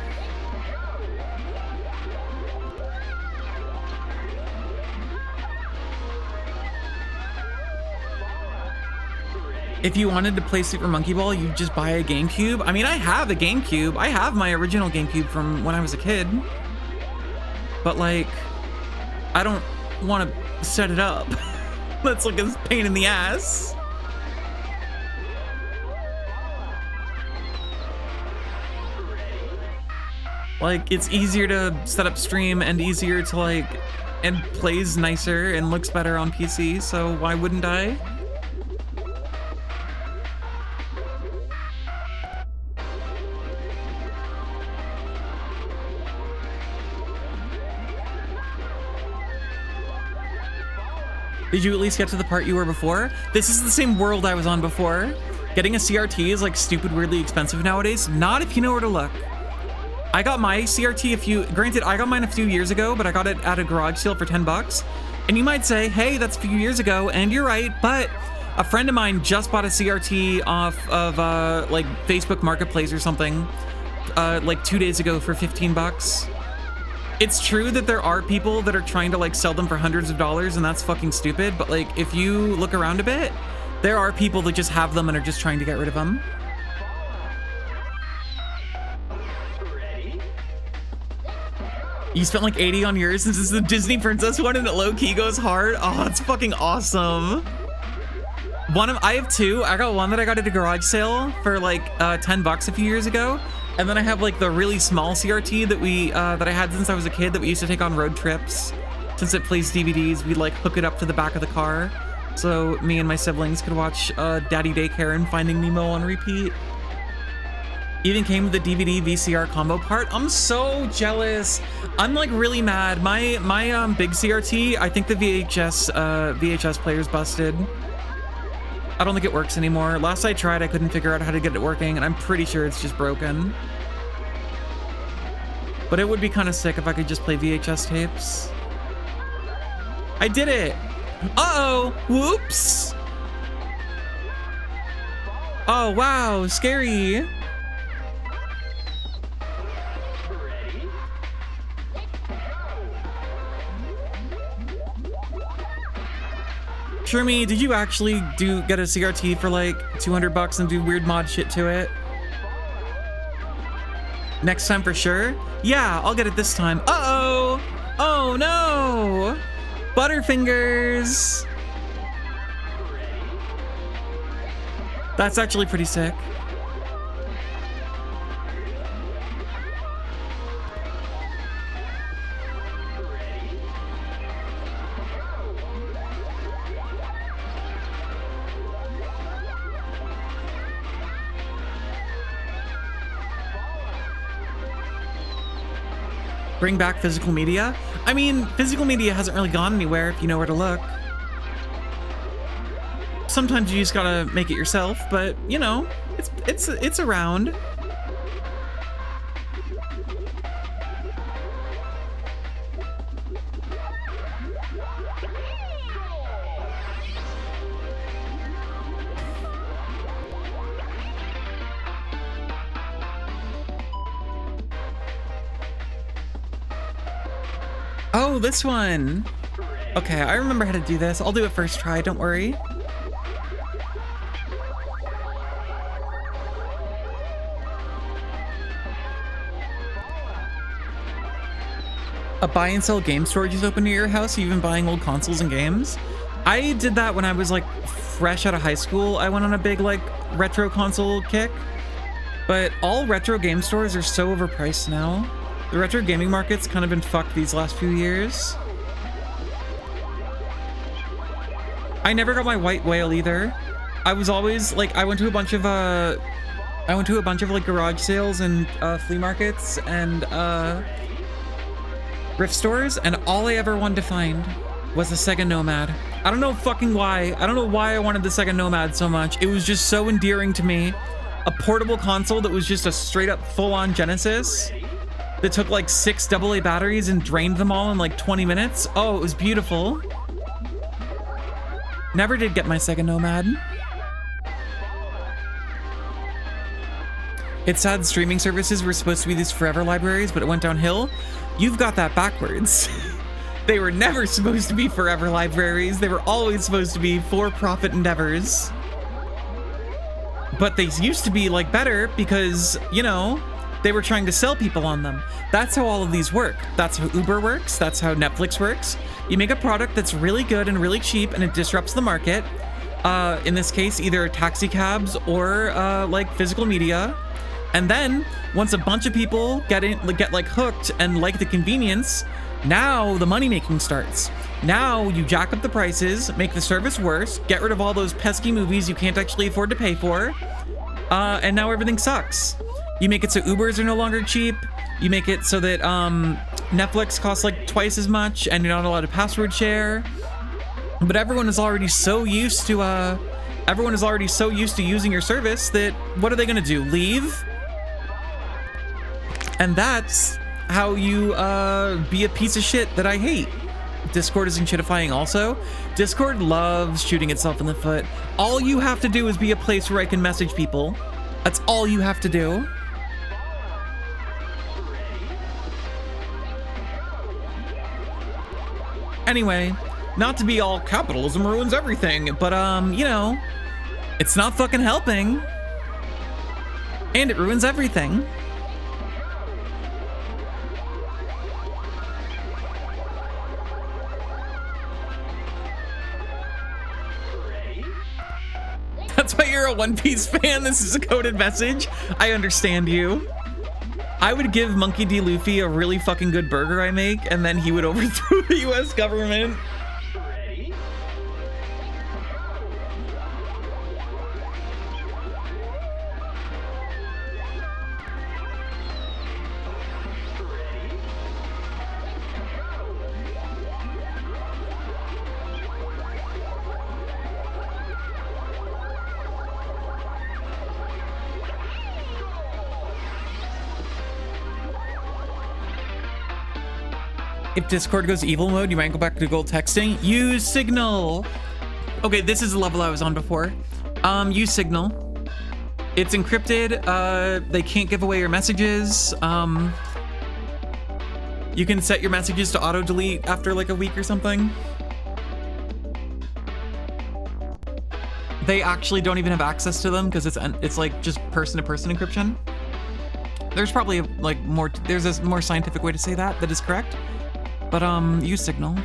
If you wanted to play Super Monkey Ball, you'd just buy a GameCube. I mean, I have a GameCube. I have my original GameCube from when I was a kid. But like, I don't want to set it up. That's like a pain in the ass. Like, it's easier to set up stream and easier to like, and plays nicer and looks better on PC, so why wouldn't I? Did you at least get to the part you were before? This is the same world I was on before. Getting a CRT is like stupid weirdly expensive nowadays. Not if you know where to look. I got my CRT granted, I got mine a few years ago, but I got it at a garage sale for 10 bucks. And you might say, hey, that's a few years ago, and you're right, but a friend of mine just bought a CRT off of like Facebook Marketplace or something, like 2 days ago for 15 bucks. It's true that there are people that are trying to like sell them for hundreds of dollars, and that's fucking stupid, but like if you look around a bit, there are people that just have them and are just trying to get rid of them. You spent like 80 on yours. This is the Disney Princess one and it low-key goes hard. Oh, that's fucking awesome. I have two. I got one that I got at a garage sale for like 10 bucks a few years ago. And then I have like the really small CRT that I had since I was a kid that we used to take on road trips. Since it plays DVDs, we'd like hook it up to the back of the car. So me and my siblings could watch Daddy Daycare and Finding Nemo on repeat. Even came with the DVD VCR combo part. I'm so jealous. I'm like really mad. My big CRT, I think the VHS player's busted. I don't think it works anymore. Last I tried, I couldn't figure out how to get it working, and I'm pretty sure it's just broken. But it would be kind of sick if I could just play VHS tapes. I did it. Uh-oh, whoops. Oh, wow, scary. Shermie, did you actually get a CRT for like 200 bucks and do weird mod shit to it? Next time for sure? Yeah, I'll get it this time. Uh-oh! Oh no! Butterfingers! That's actually pretty sick. Bring back physical media? I mean, physical media hasn't really gone anywhere if you know where to look. Sometimes you just gotta make it yourself, but you know, it's around. Oh, this one. Okay, I remember how to do this. I'll do it first try, don't worry. A buy and sell game storage is open near your house. You've been buying old consoles and games. I did that when I was like fresh out of high school. I went on a big like retro console kick. But all retro game stores are so overpriced now. The retro gaming market's kind of been fucked these last few years. I never got my white whale either. I was always like, I went to a bunch of like garage sales and flea markets and thrift stores, and all I ever wanted to find was the Sega Nomad. I don't know fucking why. I don't know why I wanted the Sega Nomad so much. It was just so endearing to me. A portable console that was just a straight up full-on Genesis that took like 6 AA batteries and drained them all in like 20 minutes. Oh, it was beautiful. Never did get my Sega Nomad. It's sad streaming services were supposed to be these forever libraries, but it went downhill. You've got that backwards. They were never supposed to be forever libraries. They were always supposed to be for-profit endeavors. But they used to be like better because, you know, they were trying to sell people on them. That's how all of these work. That's how Uber works. That's how Netflix works. You make a product that's really good and really cheap and it disrupts the market. In this case, either taxi cabs or like physical media. And then once a bunch of people get like hooked and like the convenience, now the money making starts. Now you jack up the prices, make the service worse, get rid of all those pesky movies you can't actually afford to pay for, and now everything sucks. You make it so Ubers are no longer cheap. You make it so that Netflix costs like twice as much and you're not allowed to password share. But everyone is already so used to using your service that what are they gonna do? Leave? And that's how you be a piece of shit that I hate. Discord is shitifying also. Discord loves shooting itself in the foot. All you have to do is be a place where I can message people. That's all you have to do. Anyway, not to be all capitalism ruins everything, but you know, it's not fucking helping. And it ruins everything. That's why you're a One Piece fan. This is a coded message. I understand you. I would give Monkey D. Luffy a really fucking good burger I make, and then he would overthrow the US government. If Discord goes evil mode, you might go back to gold texting. Use Signal. Okay, this is the level I was on before. Use Signal. It's encrypted. They can't give away your messages. You can set your messages to auto delete after like a week or something. They actually don't even have access to them because it's like just person-to-person encryption. There's probably like there's a more scientific way to say that is correct. But use Signal.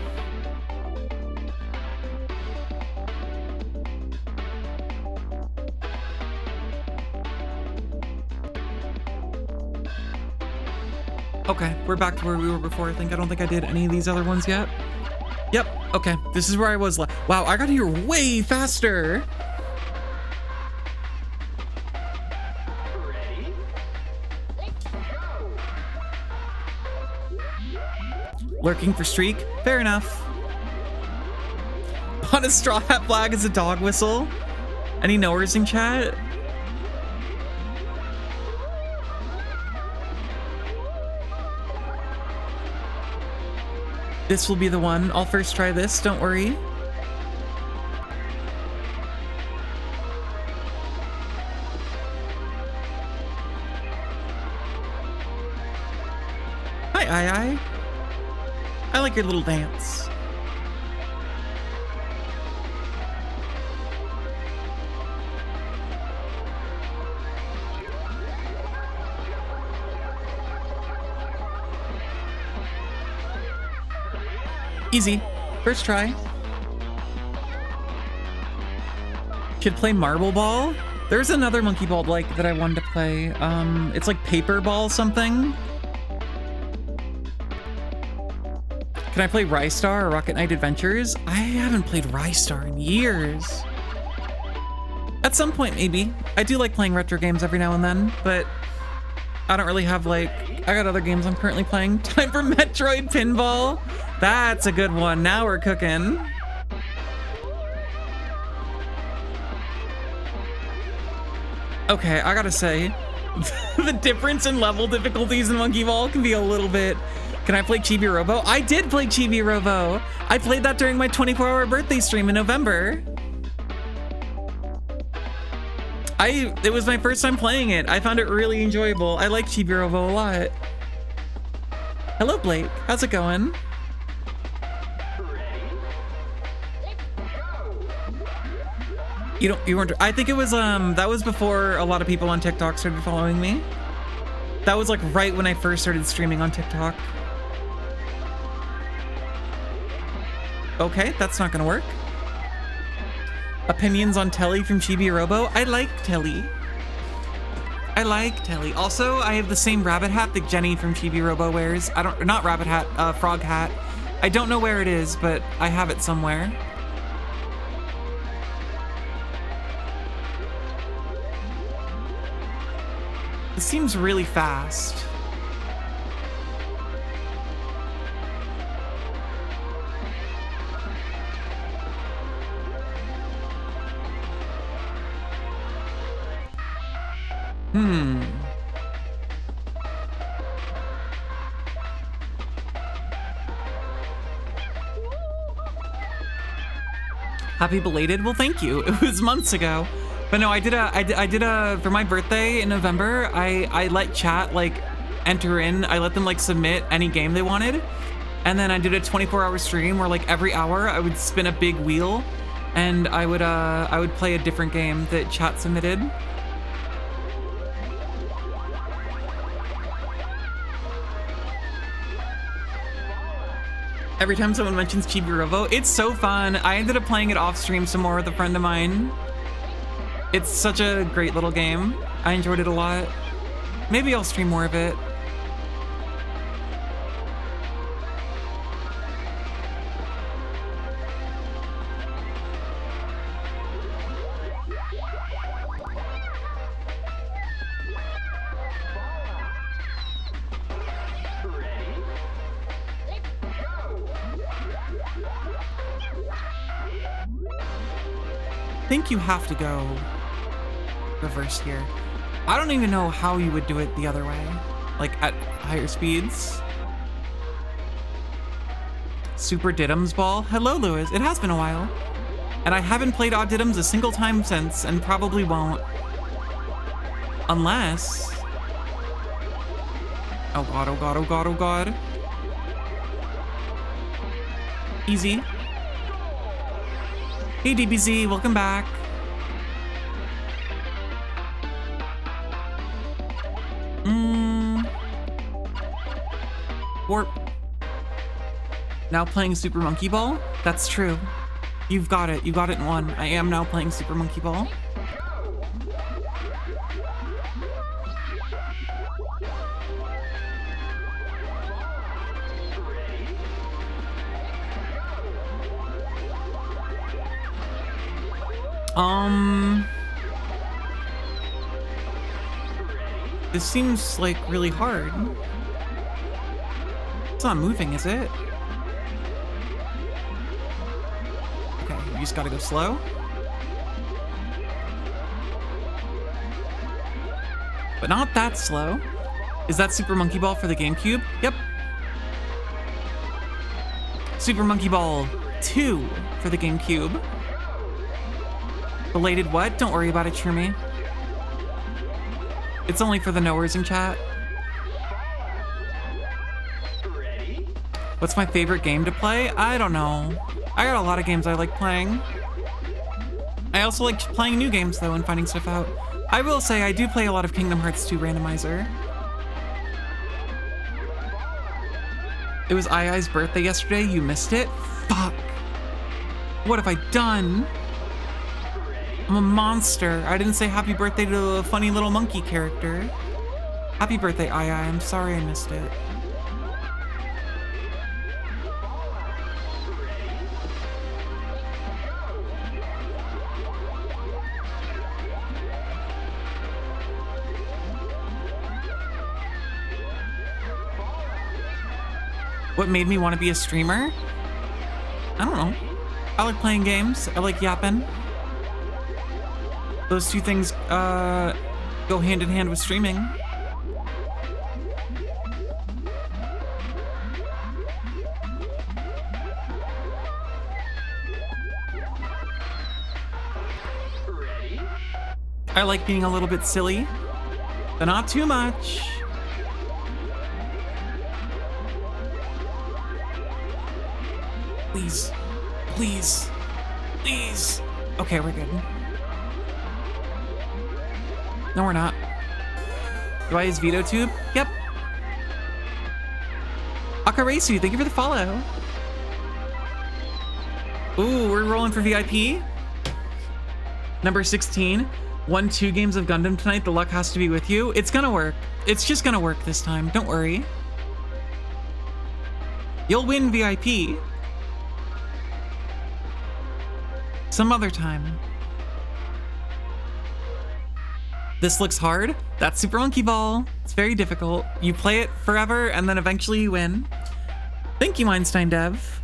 Okay, we're back to where we were before. I don't think I did any of these other ones yet. Yep, okay, this is where I was. Wow, I got here way faster. Lurking for streak? Fair enough. On a straw hat flag is a dog whistle. Any knowers in chat? This will be the one. I'll first try this, don't worry. Hi, I like your little dance. Easy. First try. Should play marble ball? There's another monkey ball like that I wanted to play. It's like paper ball something. Can I play Rystar or Rocket Knight Adventures? I haven't played Rystar in years. At some point, maybe. I do like playing retro games every now and then, but I don't really have like, I got other games I'm currently playing. Time for Metroid Pinball. That's a good one. Now we're cooking. Okay, I gotta say, the difference in level difficulties in Monkey Ball can be a little bit. Can I play Chibi Robo? I did play Chibi Robo. I played that during my 24-hour birthday stream in November. It was my first time playing it. I found it really enjoyable. I like Chibi Robo a lot. Hello, Blake. How's it going? You weren't. I think it was that was before a lot of people on TikTok started following me. That was like right when I first started streaming on TikTok. Okay, that's not gonna work. Opinions on Telly from Chibi Robo. I like Telly. I like Telly. Also, I have the same rabbit hat that Jenny from Chibi Robo wears. Not rabbit hat, frog hat. I don't know where it is, but I have it somewhere. It seems really fast. Happy belated? Well, thank you. It was months ago. But no, I did a for my birthday in November, I let chat like enter in, I let them like submit any game they wanted. And then I did a 24-hour stream where like every hour I would spin a big wheel and I would play a different game that chat submitted. Every time someone mentions Chibi Robo, it's so fun. I ended up playing it off stream some more with a friend of mine. It's such a great little game. I enjoyed it a lot. Maybe I'll stream more of it. I think you have to go reverse here. I don't even know how you would do it the other way, like at higher speeds. Super Didums Ball. Hello, Lewis. It has been a while. And I haven't played Odd Didums a single time since, and probably won't. Unless... Oh god, oh god, oh god, oh god. Easy. Hey DBZ, welcome back. Warp. Now playing Super Monkey Ball? That's true. You've got it. You got it in one. I am now playing Super Monkey Ball. This seems like really hard. It's not moving, is it? Okay, you just gotta go slow. But not that slow. Is that Super Monkey Ball for the GameCube? Yep. Super Monkey Ball 2 for the GameCube. Belated what? Don't worry about it, Shermie. It's only for the knowers in chat. What's my favorite game to play? I don't know. I got a lot of games I like playing. I also like playing new games though and finding stuff out. I will say I do play a lot of Kingdom Hearts 2 Randomizer. It was Ai's birthday yesterday. You missed it? Fuck. What have I done? I'm a monster. I didn't say happy birthday to a funny little monkey character. Happy birthday, Ai. I'm sorry I missed it. What made me want to be a streamer? I don't know. I like playing games. I like yapping. Those two things go hand in hand with streaming. I like being a little bit silly, but not too much. Please, please, please. Okay, we're good. No, we're not. Do I use VitoTube? Yep. Akaresu, thank you for the follow. Ooh, we're rolling for VIP. Number 16. Won 2 games of Gundam tonight. The luck has to be with you. It's gonna work. It's just gonna work this time. Don't worry. You'll win VIP. Some other time. This looks hard. That's Super Monkey Ball. It's very difficult. You play it forever and then eventually you win. Thank you, Einstein Dev.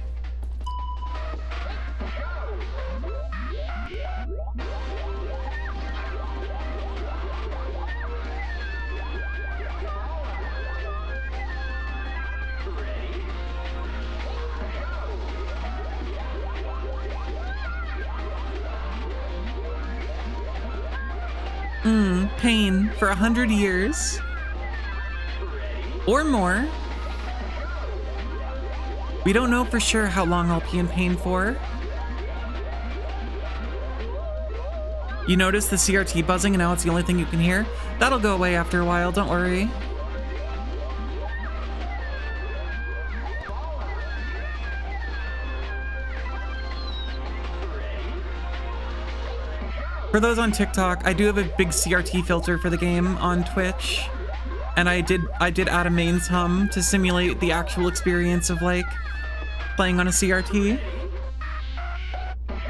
Pain for 100 years or more. We don't know for sure how long I'll be in pain for. You notice the CRT buzzing and now it's the only thing you can hear? That'll go away after a while, don't worry. For those on TikTok, I do have a big CRT filter for the game on Twitch. And I did add a mains hum to simulate the actual experience of like playing on a CRT.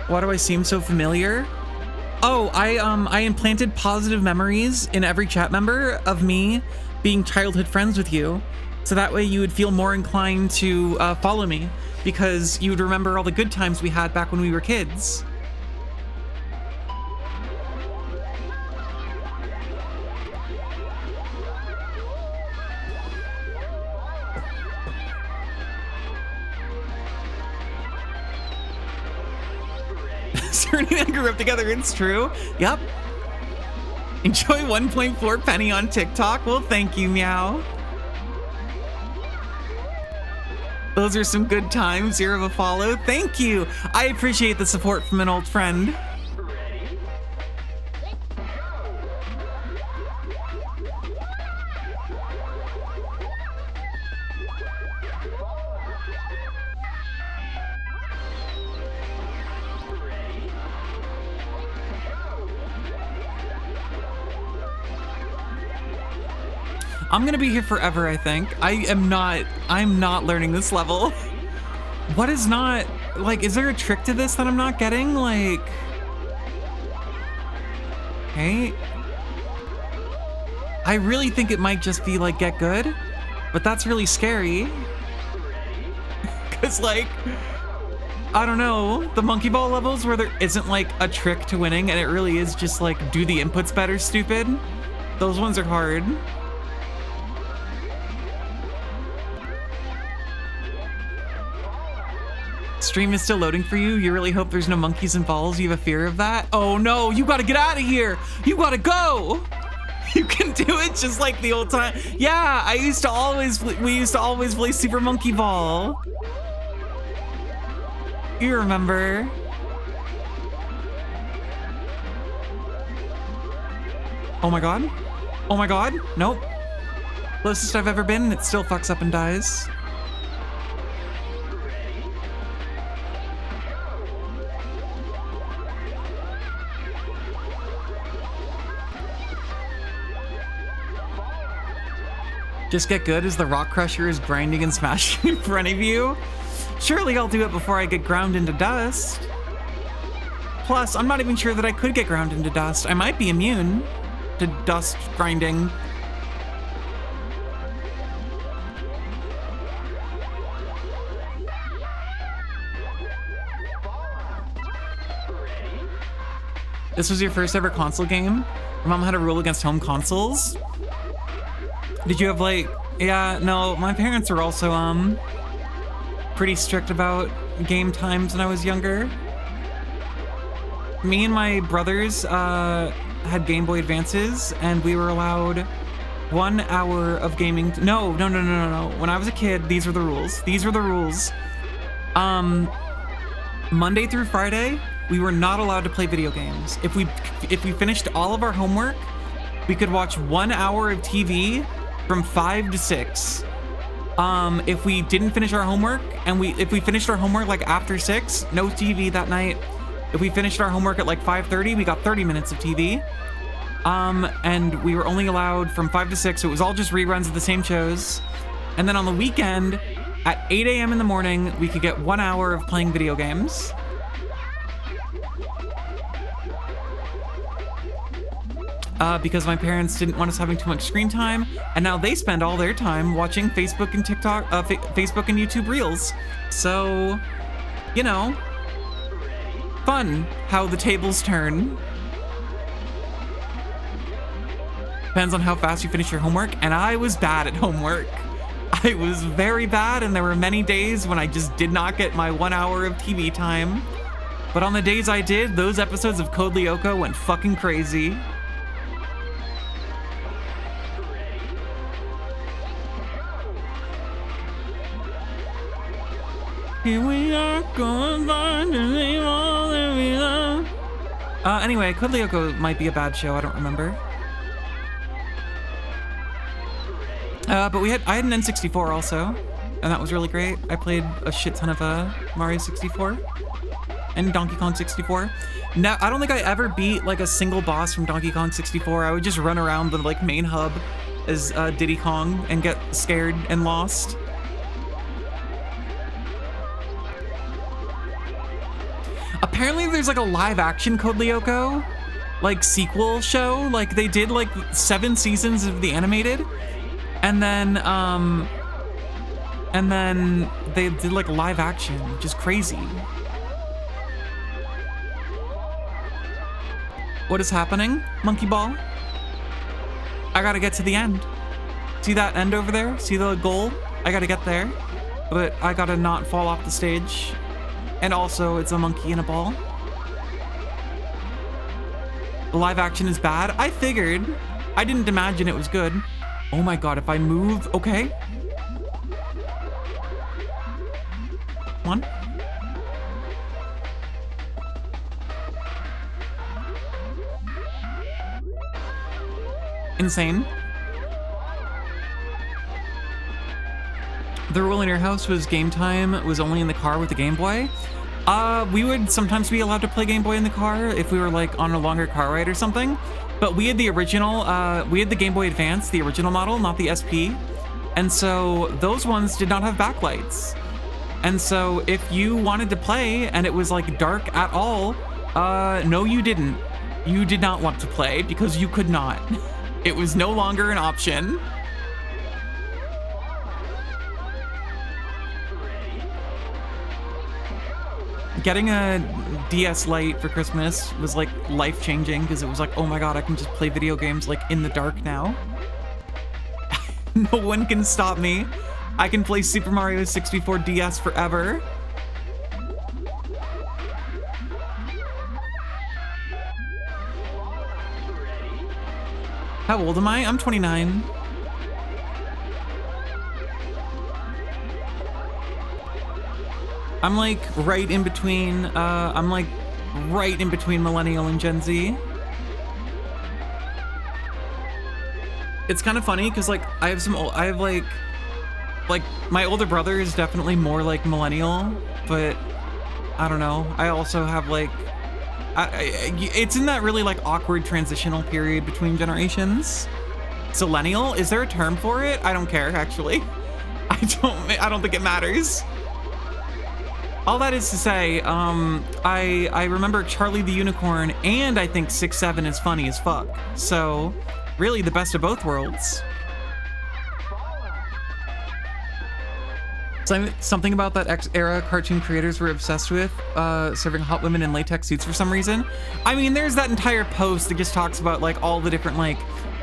Why do I seem so familiar? Oh, I implanted positive memories in every chat member of me being childhood friends with you. So that way you would feel more inclined to follow me because you would remember all the good times we had back when we were kids. Serena and I grew up together, it's true. Yep. Enjoy 1.4 penny on TikTok. Well, thank you, Meow. Those are some good times. Zero of a follow. Thank you. I appreciate the support from an old friend. I'm gonna be here forever, I think. I'm not learning this level. What is not, like, is there a trick to this that I'm not getting? Like, hey, I really think it might just be like, get good, but that's really scary. Cause like, I don't know, the monkey ball levels where there isn't like a trick to winning and it really is just like, do the inputs better, stupid. Those ones are hard. Stream is still loading for you. You really hope there's no monkeys and balls. You have a fear of that? Oh no, you gotta get out of here. You gotta go. You can do it just like the old time. Yeah, we used to always play Super Monkey Ball. You remember. Oh my god. Oh my god. Nope. Closest I've ever been, it still fucks up and dies. Just get good as the rock crusher is grinding and smashing in front of you. Surely I'll do it before I get ground into dust. Plus, I'm not even sure that I could get ground into dust. I might be immune to dust grinding. This was your first ever console game? Your mom had a rule against home consoles? Did you have like, yeah, no, my parents were also pretty strict about game times when I was younger. Me and my brothers had Game Boy Advances, and we were allowed 1 hour of gaming. No. When I was a kid, these were the rules. These were the rules. Monday through Friday, we were not allowed to play video games. If we finished all of our homework, we could watch 1 hour of TV from 5 to 6. If we didn't finish our homework, and if we finished our homework like after 6, no TV that night. If we finished our homework at like 5:30, we got 30 minutes of TV. And we were only allowed from 5 to 6, so it was all just reruns of the same shows. And then on the weekend, at 8 a.m. in the morning, we could get 1 hour of playing video games. Because my parents didn't want us having too much screen time, and now they spend all their time watching Facebook and TikTok, Facebook and YouTube Reels. So, you know, fun how the tables turn. Depends on how fast you finish your homework, and I was bad at homework. I was very bad, and there were many days when I just did not get my 1 hour of TV time. But on the days I did, those episodes of Code Lyoko went fucking crazy. Here we are, going blind to leave all that we love. Anyway, Code Lyoko might be a bad show, I don't remember. But I had an N64 also, and that was really great. I played a shit ton of Mario 64 and Donkey Kong 64. No, I don't think I ever beat like a single boss from Donkey Kong 64. I would just run around the like main hub as Diddy Kong and get scared and lost. Apparently there's like a live action Code Lyoko like sequel show. Like they did like 7 seasons of the animated, and then they did like live action, which is crazy. What is happening, Monkey Ball? I gotta get to the end. See that end over there? See the goal? I gotta get there, but I gotta not fall off the stage. And also, it's a monkey and a ball. The live action is bad. I figured. I didn't imagine it was good. Oh my god, if I move... Okay. Come on. Insane. The rule in your house was game time was only in the car with the Game Boy. We would sometimes be allowed to play Game Boy in the car if we were like on a longer car ride or something. But we had the original, we had the Game Boy Advance, the original model, not the SP. And so those ones did not have backlights. And so if you wanted to play and it was like dark at all, no, you didn't. You did not want to play because you could not. It was no longer an option. Getting a DS Lite for Christmas was like life-changing because it was like, oh my god, I can just play video games like in the dark now. No one can stop me. I can play Super Mario 64 DS forever. How old am I? I'm 29. I'm like right in between, Millennial and Gen Z. It's kind of funny because like I have like my older brother is definitely more like Millennial, but I don't know. I also have like, it's in that really like awkward transitional period between generations. Zillennial? Is there a term for it? I don't care, actually. I don't think it matters. All that is to say, I remember Charlie the Unicorn, and I think 6'7" is funny as fuck. So, really the best of both worlds. Something about that era cartoon creators were obsessed with, serving hot women in latex suits for some reason. I mean, there's that entire post that just talks about like all the different like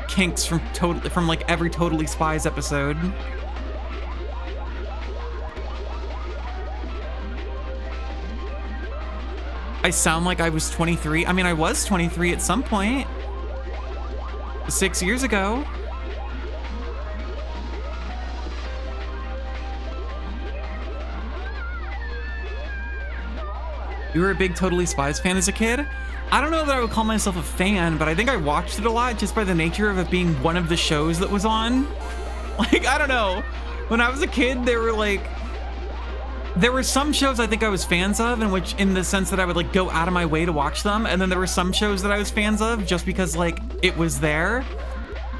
kinks from like every Totally Spies episode. I sound like I was 23. I mean, I was 23 at some point. 6 years ago. You were a big Totally Spies fan as a kid? I don't know that I would call myself a fan, but I think I watched it a lot just by the nature of it being one of the shows that was on. Like, I don't know. When I was a kid, there were some shows I think I was fans of, in the sense that I would like go out of my way to watch them, and then there were some shows that I was fans of just because like it was there.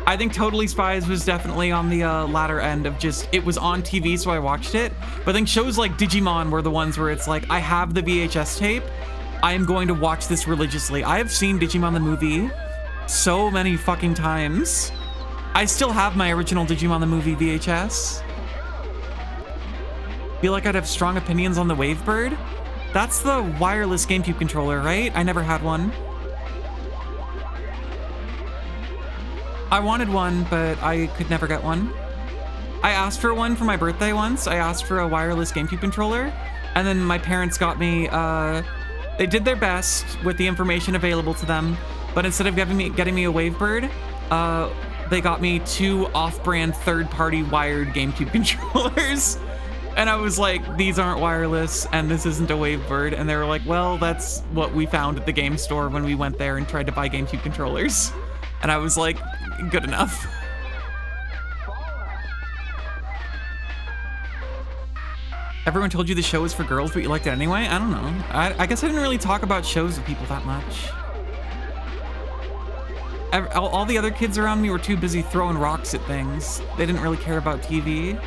I think Totally Spies was definitely on the latter end of just, it was on TV, so I watched it. But I think shows like Digimon were the ones where it's like, I have the VHS tape, I am going to watch this religiously. I have seen Digimon the movie so many fucking times. I still have my original Digimon the movie VHS. Feel like I'd have strong opinions on the Wavebird. That's the wireless GameCube controller, right? I never had one. I wanted one, but I could never get one. I asked for one for my birthday once. I asked for a wireless GameCube controller, and then my parents got me, they did their best with the information available to them, but instead of getting me a Wavebird, they got me 2 off-brand third-party wired GameCube controllers. And I was like, these aren't wireless, and this isn't a Wavebird. And they were like, well, that's what we found at the game store when we went there and tried to buy GameCube controllers. And I was like, good enough. Everyone told you the show was for girls, but you liked it anyway? I don't know. I guess I didn't really talk about shows with people that much. All the other kids around me were too busy throwing rocks at things. They didn't really care about TV.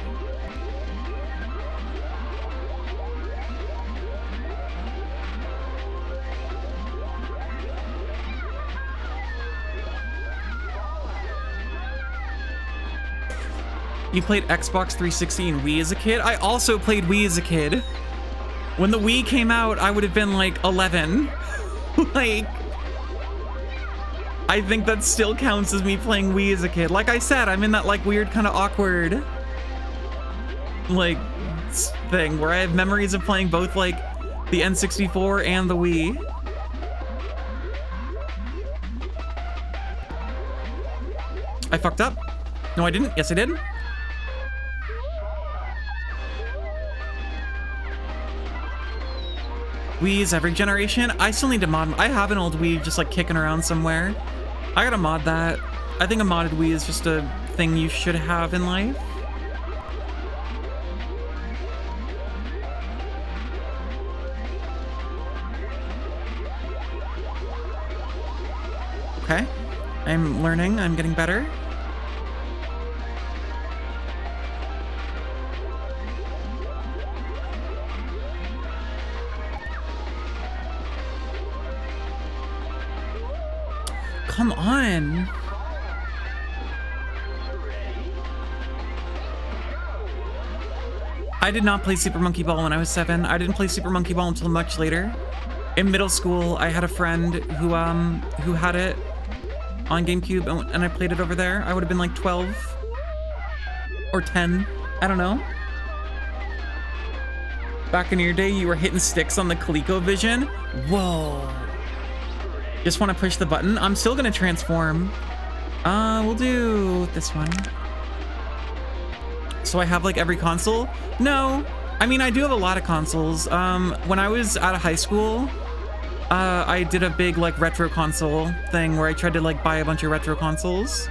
You played Xbox 360 and Wii as a kid? I also played Wii as a kid. When the Wii came out, I would have been like 11. Like, I think that still counts as me playing Wii as a kid. Like I said, I'm in that like weird kind of awkward like thing where I have memories of playing both like the N64 and the Wii. I fucked up. No, I didn't. Yes, I did. Wii's every generation. I still need to mod. I have an old Wii just like kicking around somewhere. I gotta mod that. I think a modded Wii is just a thing you should have in life. Okay. I'm learning. I'm getting better. Come on. I did not play Super Monkey Ball when I was 7. I didn't play Super Monkey Ball until much later. In middle school, I had a friend who had it on GameCube, and I played it over there. I would have been like 12 or 10. I don't know. Back in your day, you were hitting sticks on the ColecoVision. Whoa. Just want to push the button. I'm still gonna transform. We'll do this one. So I have like every console? No. I mean, I do have a lot of consoles. When I was out of high school, I did a big like retro console thing where I tried to like buy a bunch of retro consoles.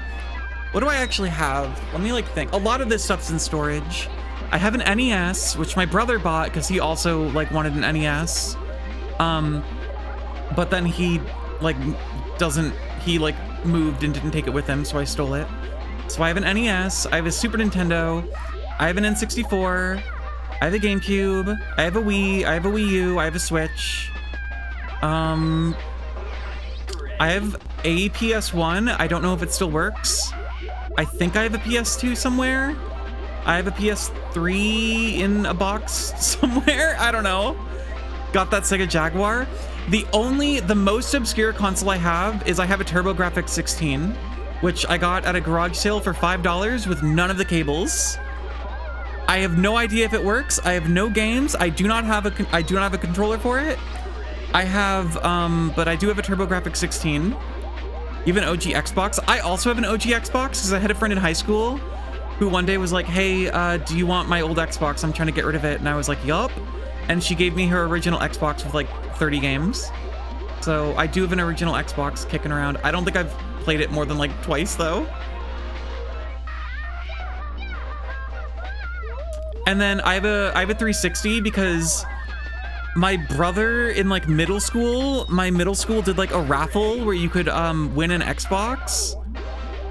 What do I actually have? Let me like think. A lot of this stuff's in storage. I have an NES, which my brother bought because he also like wanted an NES. But then he like moved and didn't take it with him, so I stole it. So I have an NES, I have a Super Nintendo, I have an N64, I have a GameCube, I have a Wii, I have a Wii U, I have a Switch. I have a PS1. I don't know if it still works. I think I have a PS2 somewhere. I have a PS3 in a box somewhere. I don't know. Got that Sega Jaguar. The most obscure console I have is I have a TurboGrafx 16, which I got at a garage sale for $5 with none of the cables. I have no idea if it works. I have no games. I do not have a controller for it. I have, but I do have a TurboGrafx 16. You have an OG Xbox. I also have an OG Xbox because I had a friend in high school who one day was like, hey, do you want my old Xbox? I'm trying to get rid of it. And I was like, yup. And she gave me her original Xbox with like 30 games. So I do have an original Xbox kicking around. I don't think I've played it more than like twice though. And then I have a 360 because my brother in like middle school did like a raffle where you could win an Xbox.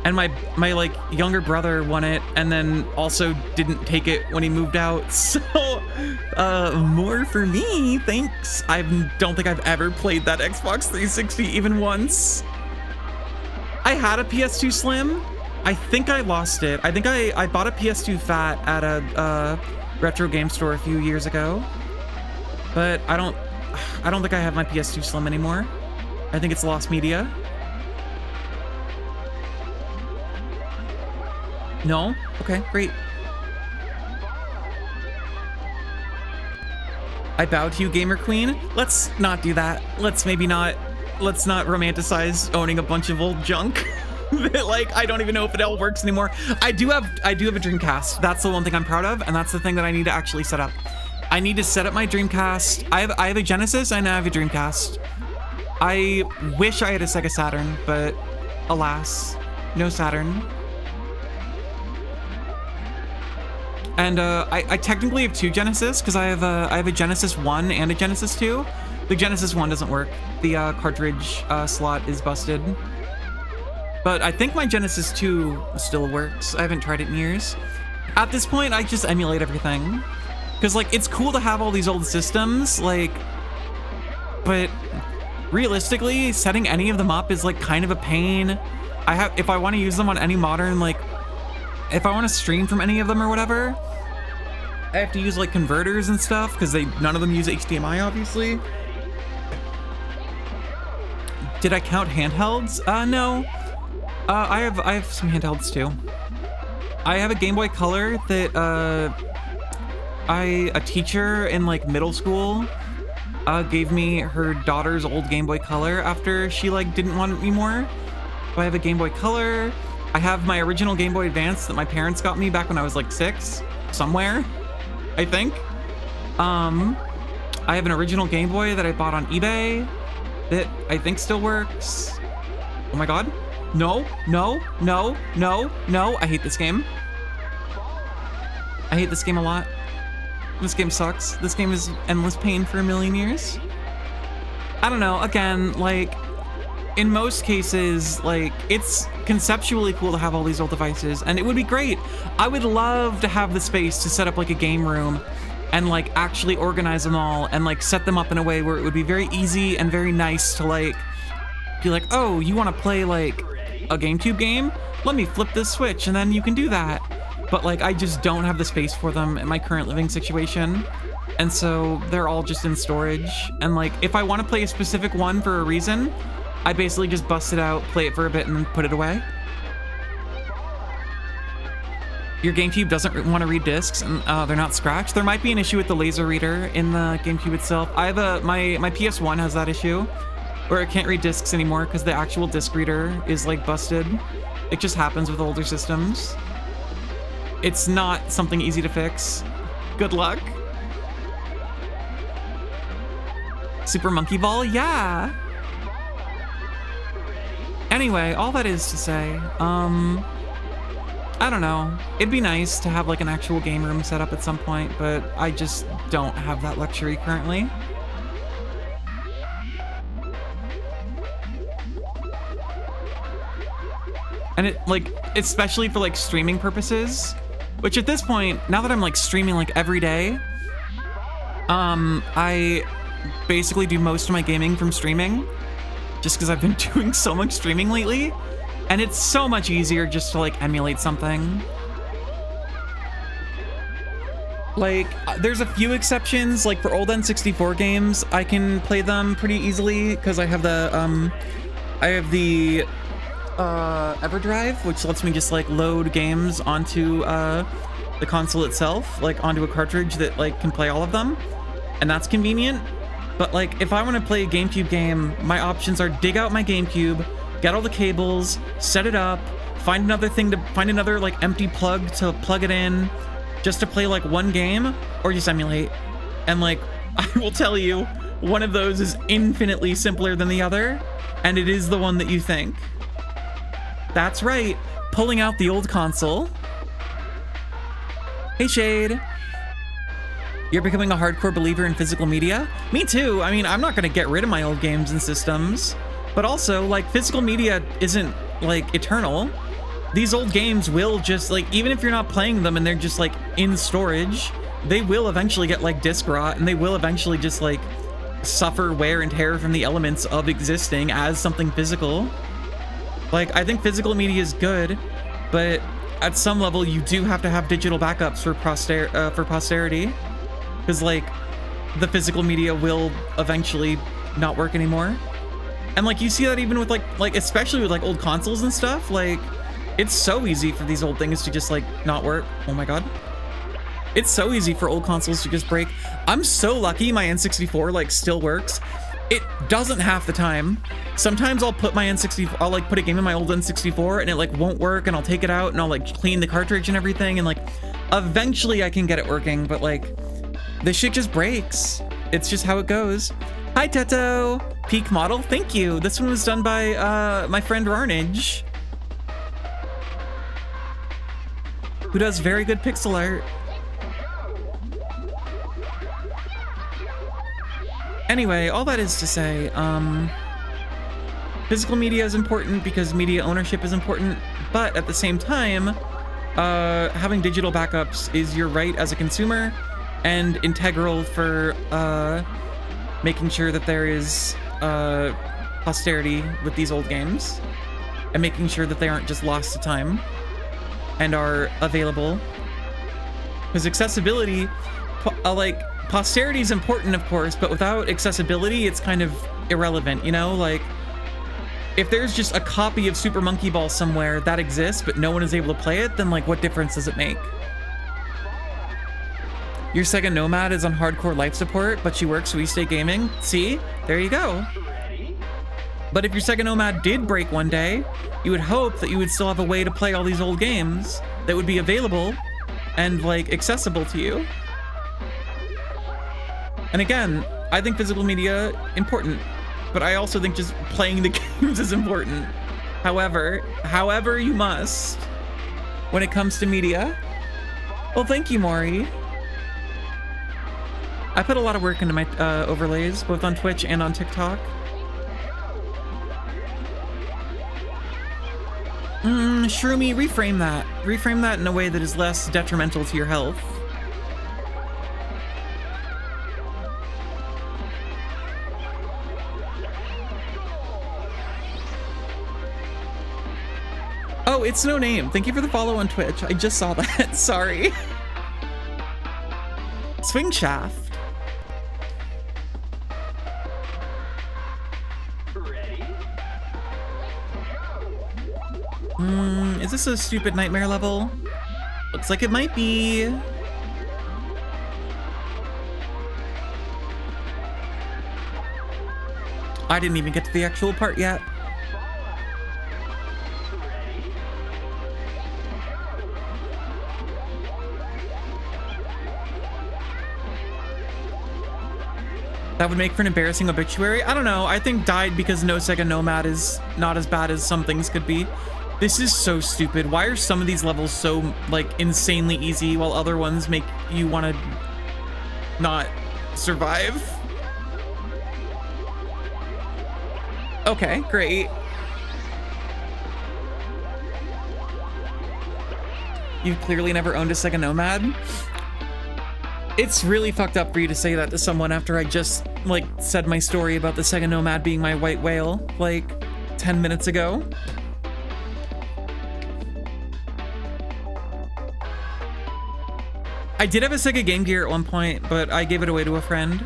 And my like younger brother won it and then also didn't take it when he moved out. So more for me, thanks. I don't think I've ever played that Xbox 360 even once. I had a PS2 Slim. I think I lost it. I think I bought a PS2 Fat at a retro game store a few years ago. But I don't think I have my PS2 Slim anymore. I think it's lost media. No? Okay, great. I bow to you, Gamer Queen. Let's not do that. Let's not romanticize owning a bunch of old junk. That, like, I don't even know if it all works anymore. I do have a Dreamcast. That's the one thing I'm proud of, and that's the thing that I need to actually set up. I need to set up my Dreamcast. I have a Genesis and I have a Dreamcast. I wish I had a Sega Saturn, but alas, no Saturn. And I technically have two Genesis because I have a Genesis 1 and a Genesis 2. The Genesis 1 doesn't work. The cartridge slot is busted. But I think my Genesis 2 still works. I haven't tried it in years. At this point, I just emulate everything. Because, like, it's cool to have all these old systems, like, but realistically, setting any of them up is, like, kind of a pain. If I want to use them on any modern, like, if I want to stream from any of them or whatever, I have to use, like, converters and stuff, because none of them use HDMI, obviously. Did I count handhelds? No. I have some handhelds, too. I have a Game Boy Color that, a teacher in like middle school gave me her daughter's old Game Boy Color after she like didn't want it anymore. So I have a Game Boy Color. I have my original Game Boy Advance that my parents got me back when I was like 6 somewhere, I think. I have an original Game Boy that I bought on eBay that I think still works. Oh my God. No, no, no, no, no. I hate this game. I hate this game a lot. This game sucks. This game is endless pain for a million years. I don't know, again, like, in most cases, like, it's conceptually cool to have all these old devices, and it would be great. I would love to have the space to set up, like, a game room and, like, actually organize them all and, like, set them up in a way where it would be very easy and very nice to, like, be like, oh, you want to play, like, a GameCube game? Let me flip this switch, and then you can do that. But like, I just don't have the space for them in my current living situation. And so they're all just in storage. And like, if I want to play a specific one for a reason, I basically just bust it out, play it for a bit, and then put it away. Your GameCube doesn't want to read discs, and they're not scratched. There might be an issue with the laser reader in the GameCube itself. I have my PS1 has that issue, where it can't read discs anymore because the actual disc reader is like busted. It just happens with older systems. It's not something easy to fix. Good luck. Super Monkey Ball, yeah. Anyway, all that is to say, I don't know. It'd be nice to have like an actual game room set up at some point, but I just don't have that luxury currently. And it, like, especially for like streaming purposes, which at this point, now that I'm like streaming like every day, I basically do most of my gaming from streaming just because I've been doing so much streaming lately, and it's so much easier just to like emulate something. Like, there's a few exceptions, like for old N64 games, I can play them pretty easily because I have the EverDrive, which lets me just like load games onto the console itself, like onto a cartridge that like can play all of them, and that's convenient. But like if I want to play a GameCube game, my options are dig out my GameCube, get all the cables, set it up, find another like empty plug to plug it in just to play like one game, or just emulate. And like I will tell you, one of those is infinitely simpler than the other, and it is the one that you think. That's right, pulling out the old console. Hey Shade. You're becoming a hardcore believer in physical media? Me too. I mean, I'm not gonna get rid of my old games and systems, but also like physical media isn't like eternal. These old games will just like, even if you're not playing them and they're just like in storage, they will eventually get like disk rot, and they will eventually just like suffer wear and tear from the elements of existing as something physical. Like, I think physical media is good, but at some level you do have to have digital backups for posterity, because like the physical media will eventually not work anymore. And like you see that even with like especially with like old consoles and stuff. Like, it's so easy for these old things to just like not work. Oh my god. It's so easy for old consoles to just break. I'm so lucky my N64 like still works. It doesn't half the time. Sometimes I'll put my N64, I'll like put a game in my old N64 and it like won't work, and I'll take it out and I'll like clean the cartridge and everything, and like eventually I can get it working, but like this shit just breaks. It's just how it goes. Hi Teto! Peak model, thank you. This one was done by my friend Rarnage, who does very good pixel art. Anyway, all that is to say, physical media is important because media ownership is important, but at the same time, having digital backups is your right as a consumer and integral for making sure that there is posterity with these old games, and making sure that they aren't just lost to time and are available. Because accessibility, like, posterity is important, of course, but without accessibility, it's kind of irrelevant, you know? Like, if there's just a copy of Super Monkey Ball somewhere that exists, but no one is able to play it, then, like, what difference does it make? Your Sega Nomad is on hardcore life support, but she works so we stay gaming. See? There you go. But if your Sega Nomad did break one day, you would hope that you would still have a way to play all these old games that would be available and, like, accessible to you. And again, I think physical media important, but I also think just playing the games is important. However you must when it comes to media. Well, thank you, Maury. I put a lot of work into my overlays, both on Twitch and on TikTok. Shroomy, reframe that. Reframe that in a way that is less detrimental to your health. Oh, it's no name. Thank you for the follow on Twitch. I just saw that. Sorry. Swing Shaft. Is this a stupid nightmare level? Looks like it might be. I didn't even get to the actual part yet. That would make for an embarrassing obituary. I don't know. I think died because no Sega Nomad is not as bad as some things could be. This is so stupid. Why are some of these levels so, like, insanely easy while other ones make you want to not survive? Okay, great. You've clearly never owned a Sega Nomad. It's really fucked up for you to say that to someone after I just, like, said my story about the Sega Nomad being my white whale, like, 10 minutes ago. I did have a Sega Game Gear at one point, but I gave it away to a friend.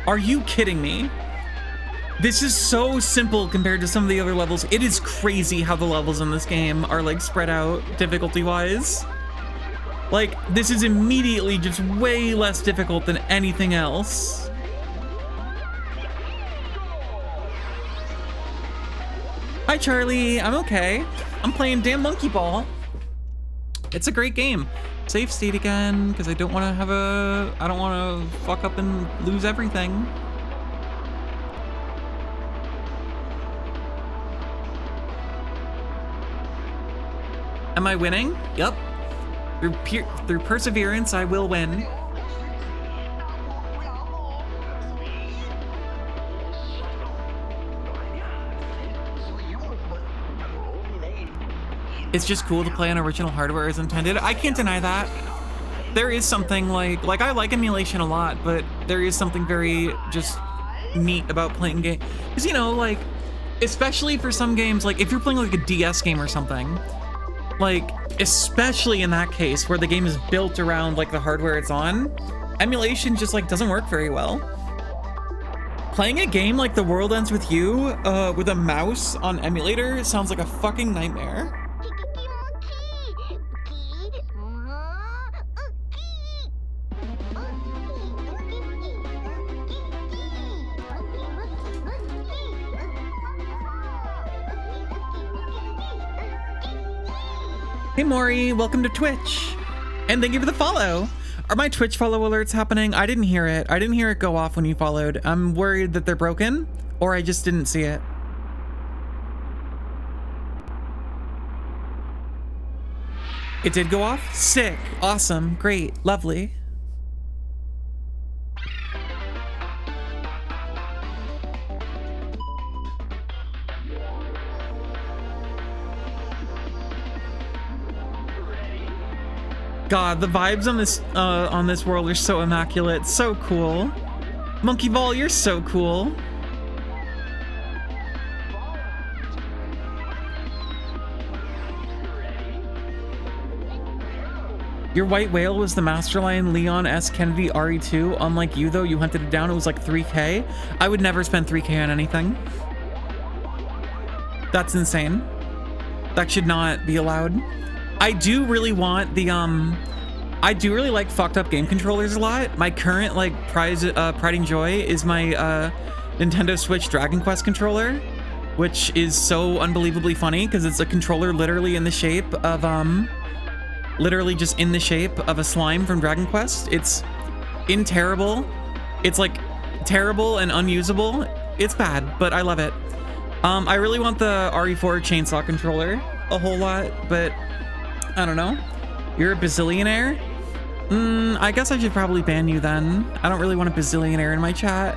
Are you kidding me? This is so simple compared to some of the other levels. It is crazy how the levels in this game are like spread out difficulty-wise. Like, this is immediately just way less difficult than anything else. Hi, Charlie. I'm okay. I'm playing damn Monkey Ball. It's a great game. Save state again, because I don't want to have a... I don't want to fuck up and lose everything. Am I winning? Yep. Through perseverance, I will win. It's just cool to play on original hardware as intended. I can't deny that. There is something like I like emulation a lot, but there is something very just neat about playing game. Because, you know, like, especially for some games, like if you're playing like a DS game or something, like, especially in that case where the game is built around like the hardware it's on, emulation just like doesn't work very well. Playing a game like The World Ends With You with a mouse on emulator sounds like a fucking nightmare. Hey Maury, welcome to Twitch. And thank you for the follow. Are my Twitch follow alerts happening? I didn't hear it. I didn't hear it go off when you followed. I'm worried that they're broken, or I just didn't see it. It did go off? Sick, awesome, great, lovely. God, the vibes on this world are so immaculate, so cool. Monkey Ball, you're so cool. Your white whale was the Masterline Leon S. Kennedy RE2. Unlike you though, you hunted it down, it was like 3K. I would never spend 3K on anything. That's insane. That should not be allowed. I do really want the, I do really like fucked up game controllers a lot. My current, like, pride and joy is my, Nintendo Switch Dragon Quest controller, which is so unbelievably funny because it's a controller literally in the shape of, literally just in the shape of a slime from Dragon Quest. It's terrible. It's, like, terrible and unusable. It's bad, but I love it. I really want the RE4 chainsaw controller a whole lot, but I don't know. You're a bazillionaire? I guess I should probably ban you then. I don't really want a bazillionaire in my chat.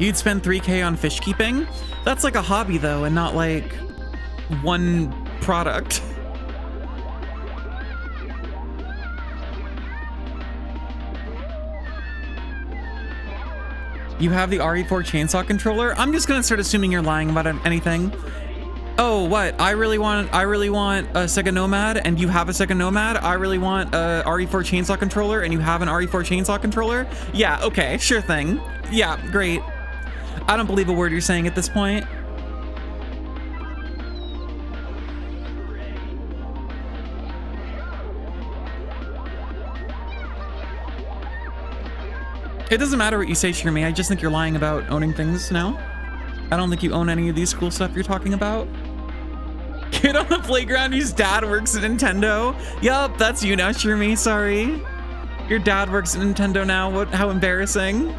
You'd spend 3K on fish keeping? That's like a hobby though, and not like one product. You have the RE4 chainsaw controller? I'm just gonna start assuming you're lying about anything. Oh, what? I really want a Sega Nomad, and you have a Sega Nomad. I really want a RE4 chainsaw controller, and you have an RE4 chainsaw controller. Yeah, okay, sure thing. Yeah, great. I don't believe a word you're saying at this point. It doesn't matter what you say, Shirmy. I just think you're lying about owning things now. I don't think you own any of these cool stuff you're talking about. Kid on the playground whose dad works at Nintendo. Yup, that's you now, Shirmy. Sorry. Your dad works at Nintendo now. What? How embarrassing.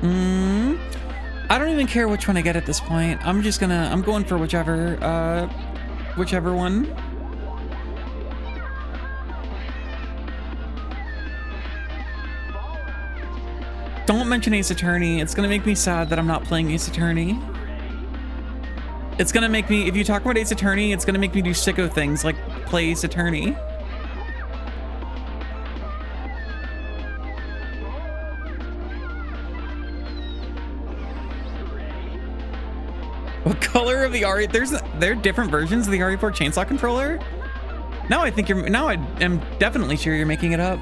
I don't even care which one I get at this point. I'm going for whichever one. Don't mention Ace Attorney. It's gonna make me sad that I'm not playing Ace Attorney. It's gonna make me, if you talk about Ace Attorney, it's gonna make me do sicko things like play Ace Attorney. What color of the RE? There are different versions of the RE4 chainsaw controller? Now I am definitely sure you're making it up.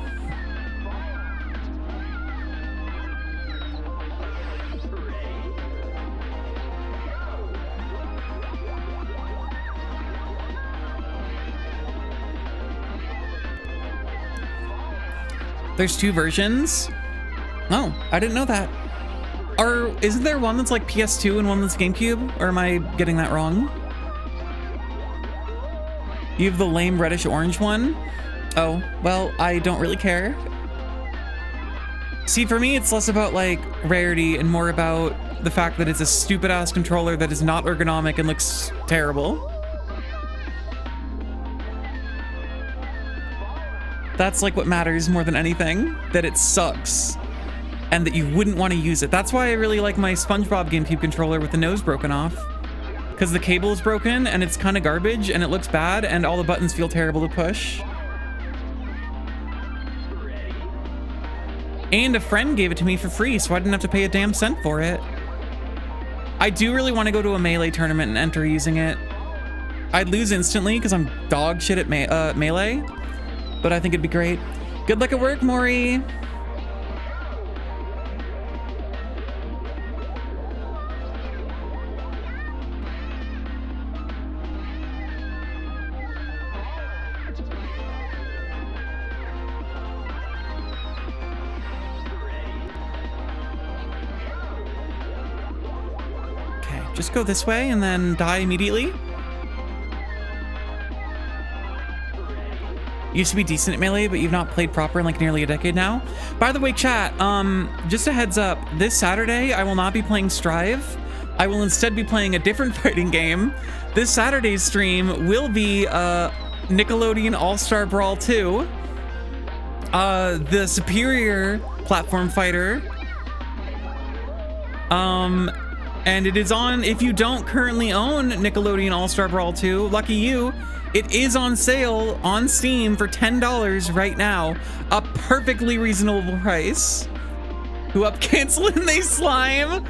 There's two versions? Oh, I didn't know that. Isn't there one that's like PS2 and one that's GameCube? Or am I getting that wrong? You have the lame reddish orange one? Oh, well, I don't really care. See, for me, it's less about like rarity and more about the fact that it's a stupid ass controller that is not ergonomic and looks terrible. That's like what matters more than anything, that it sucks and that you wouldn't want to use it. That's why I really like my SpongeBob GameCube controller with the nose broken off, because the cable is broken and it's kind of garbage and it looks bad and all the buttons feel terrible to push. And a friend gave it to me for free, so I didn't have to pay a damn cent for it. I do really want to go to a Melee tournament and enter using it. I'd lose instantly because I'm dog shit at Melee, but I think it'd be great. Good luck at work, Maury. Okay, just go this way and then die immediately. Used to be decent at Melee, but you've not played proper in like nearly a decade now. By the way, chat, just a heads up, this Saturday, I will not be playing Strive. I will instead be playing a different fighting game. This Saturday's stream will be Nickelodeon All-Star Brawl 2. The superior platform fighter. And it is on, if you don't currently own Nickelodeon All-Star Brawl 2, lucky you. It is on sale on Steam for $10 right now. A perfectly reasonable price. Who up cancel and they slime?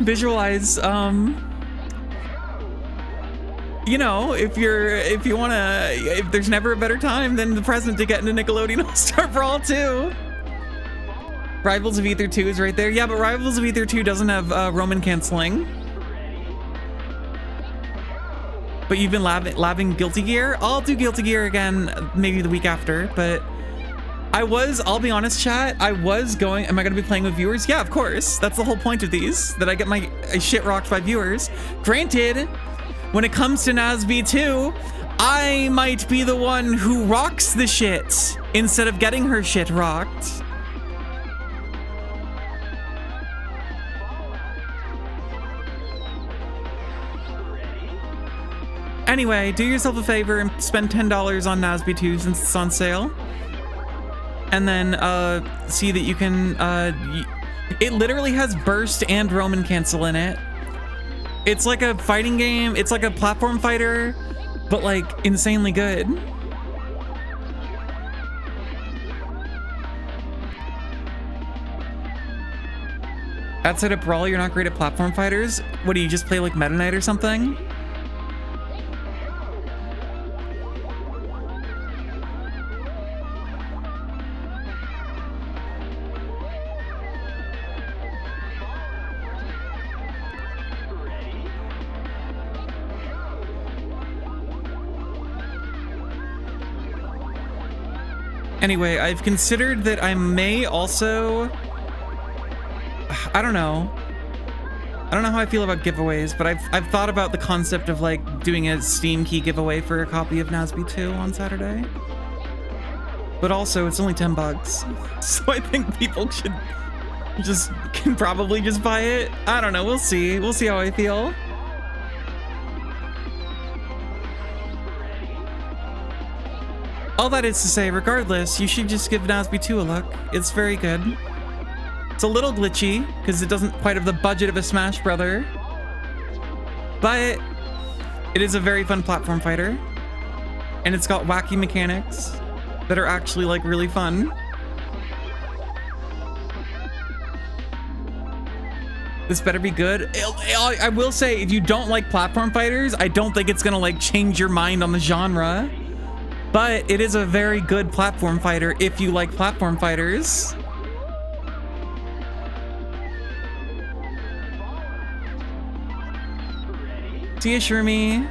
Visualize, you know, if there's never a better time than the present to get into Nickelodeon All-Star Brawl 2. Rivals of Ether 2 is right there. Yeah, but Rivals of Ether 2 doesn't have Roman canceling. But you've been labbing Guilty Gear? I'll do Guilty Gear again maybe the week after, but I'll be honest, chat, am I gonna be playing with viewers? Yeah, of course. That's the whole point of these, that I get my shit rocked by viewers. Granted, when it comes to Nazby 2, I might be the one who rocks the shit instead of getting her shit rocked. Anyway, do yourself a favor and spend $10 on Nazby 2 since it's on sale. And then see that you can, it literally has burst and Roman cancel in it. It's like a fighting game, it's like a platform fighter, but like insanely good. Outside of Brawl, you're not great at platform fighters? What, do you just play like Meta Knight or something? Anyway, I've considered that I may also, I don't know how I feel about giveaways, but I've thought about the concept of like doing a Steam key giveaway for a copy of Nazby 2 on Saturday. But also, it's only $10, so I think people should Just can probably just buy it. I don't know. We'll see. We'll see how I feel. All that is to say, regardless, you should just give Nazby 2 a look. It's very good. It's a little glitchy because it doesn't quite have the budget of a Smash Brother, but it is a very fun platform fighter, and it's got wacky mechanics that are actually like really fun. This better be good. I will say, if you don't like platform fighters, I don't think it's gonna like change your mind on the genre. But it is a very good platform fighter if you like platform fighters. See ya, Shermie.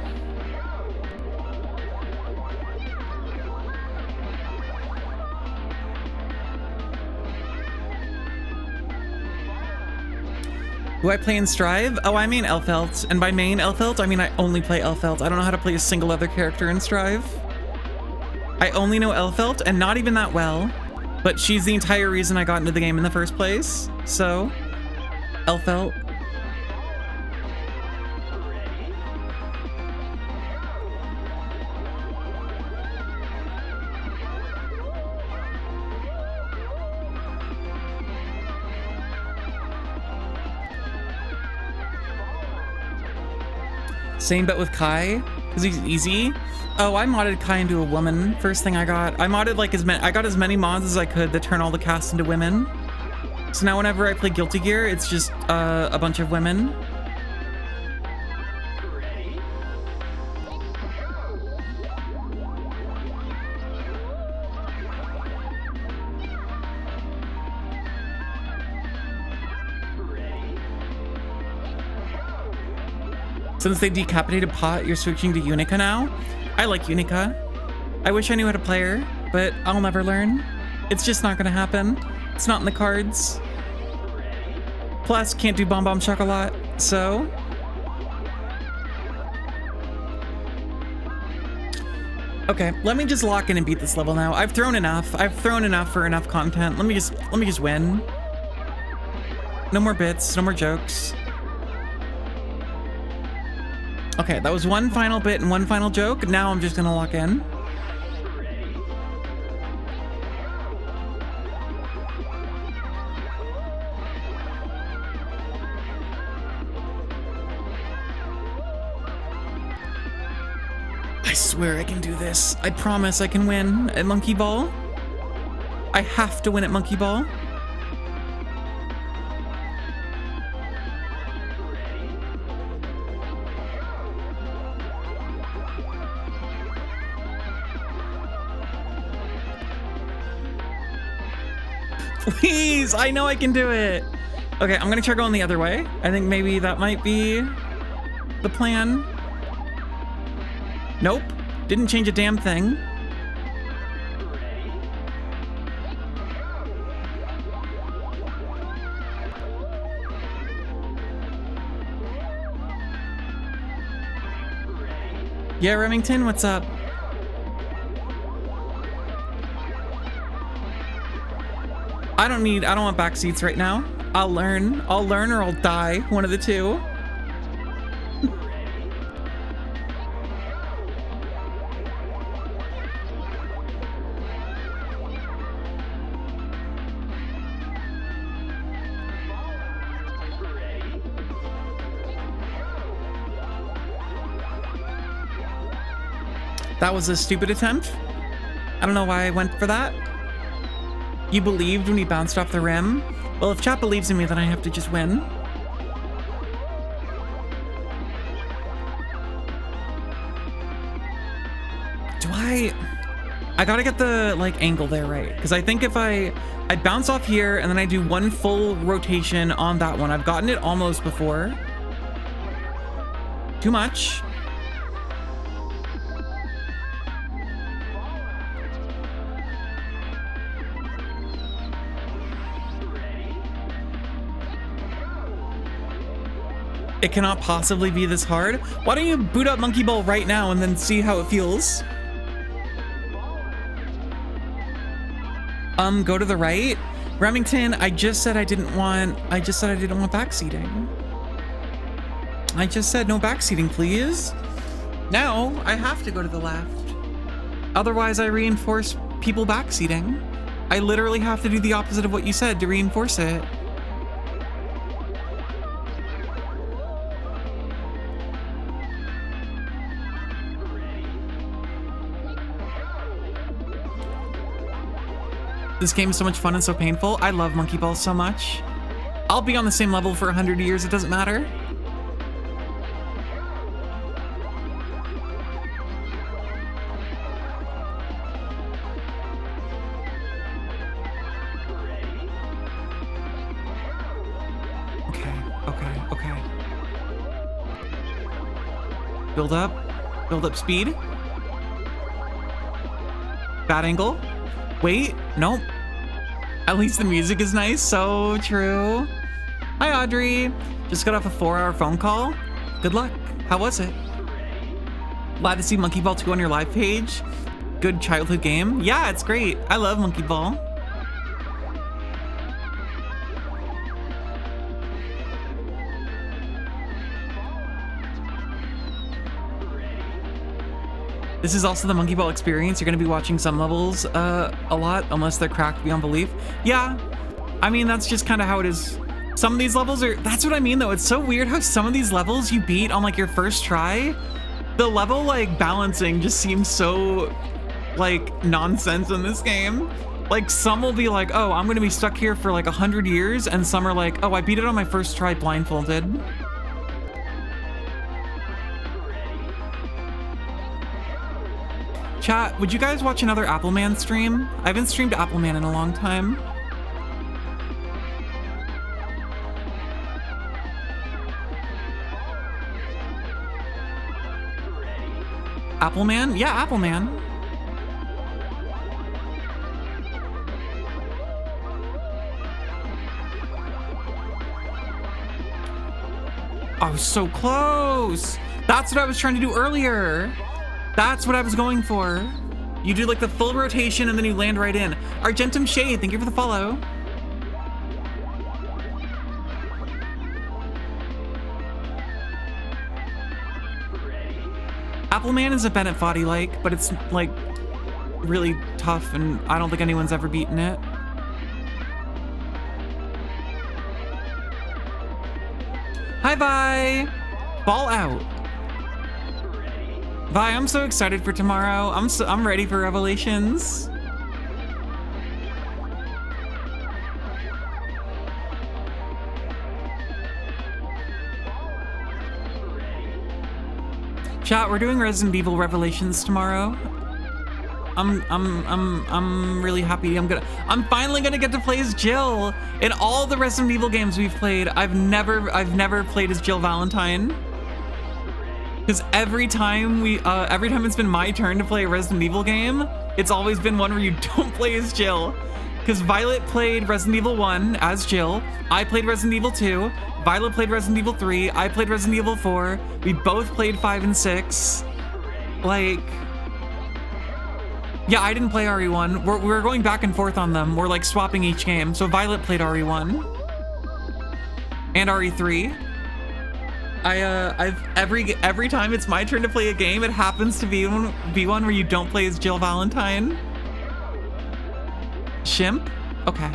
Do I play in Strive? Oh, I mean Elphelt. And by main Elphelt, I mean I only play Elphelt. I don't know how to play a single other character in Strive. I only know Elphelt, and not even that well, but she's the entire reason I got into the game in the first place. So, Elphelt. Same bet with Kai, because he's easy. Oh, I modded Kai into a woman. First thing I got. I modded like I got as many mods as I could that turn all the cast into women. So now whenever I play Guilty Gear, it's just a bunch of women. Since they decapitated Pot, you're switching to Unica now? I like Unica. I wish I knew how to play her, but I'll never learn. It's just not gonna happen. It's not in the cards. Plus, can't do Bomb Bomb Chocolat, so... Okay, let me just lock in and beat this level now. I've thrown enough. I've thrown enough for enough content. Let me just win. No more bits, no more jokes. Okay, that was one final bit and one final joke. Now I'm just gonna lock in. I swear I can do this. I promise I can win at Monkey Ball. I have to win at Monkey Ball. Please, I know I can do it. Okay, I'm gonna try going the other way. I think maybe that might be the plan. Nope, didn't change a damn thing. Yeah, Remington, what's up? I don't want back seats right now. I'll learn or I'll die, one of the two. That was a stupid attempt. I don't know why I went for that. You believed when he bounced off the rim? Well, if chat believes in me, then I have to just win. I gotta get the, like, angle there right. Because I think if I bounce off here and then I do one full rotation on that one. I've gotten it almost before. Too much. It cannot possibly be this hard. Why don't you boot up Monkey Ball right now and then see how it feels? Go to the right. Remington, I just said I didn't want backseating. I just said no backseating, please. Now I have to go to the left. Otherwise I reinforce people backseating. I literally have to do the opposite of what you said to reinforce it. This game is so much fun and so painful. I love Monkey Ball so much. I'll be on the same level for 100 years, it doesn't matter. Okay. Build up speed. Bad angle. Wait, nope. At least the music is nice, so true. Hi, Audrey. Just got off a 4-hour phone call. Good luck. How was it? Glad to see Monkey Ball 2 on your live page. Good childhood game. Yeah, it's great. I love Monkey Ball. This is also the Monkey Ball experience. You're going to be watching some levels a lot, unless they're cracked beyond belief. Yeah, I mean, that's just kind of how it is. Some of these levels are, that's what I mean though. It's so weird how some of these levels you beat on like your first try. The level like balancing just seems so like nonsense in this game. Like some will be like, oh, I'm going to be stuck here for like 100 years. And some are like, oh, I beat it on my first try blindfolded. Chat, would you guys watch another Appleman stream? I haven't streamed Appleman in a long time. Appleman? Yeah, Appleman. I was so close. That's what I was trying to do earlier. That's what I was going for. You do like the full rotation and then you land right in. Argentum Shade, thank you for the follow. Appleman is a Bennett Foddy like, but it's like really tough and I don't think anyone's ever beaten it. Hi, Vi. Ball out. Vi, I'm so excited for tomorrow. I'm ready for Revelations. Chat, we're doing Resident Evil Revelations tomorrow. I'm really happy. I'm finally gonna get to play as Jill. In all the Resident Evil games we've played, I've never played as Jill Valentine. Because every time it's been my turn to play a Resident Evil game, it's always been one where you don't play as Jill. Because Violet played Resident Evil 1 as Jill, I played Resident Evil 2, Violet played Resident Evil 3, I played Resident Evil 4, we both played 5 and 6. Like, yeah, I didn't play RE1. We're going back and forth on them. We're like swapping each game. So Violet played RE1 and RE3. Every time it's my turn to play a game, it happens to be one where you don't play as Jill Valentine. Shimp? Okay.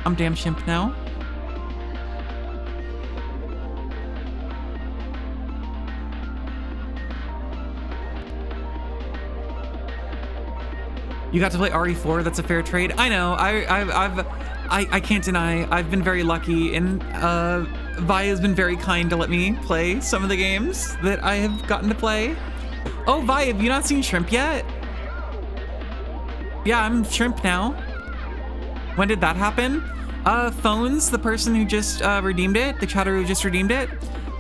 I'm damn Shimp now. You got to play RE4, that's a fair trade. I know, I can't deny, I've been very lucky and Vi has been very kind to let me play some of the games that I have gotten to play. Oh, Vi, have you not seen Shrimp yet? Yeah, I'm Shrimp now. When did that happen? Phones, the person who just redeemed it, the chatter who just redeemed it,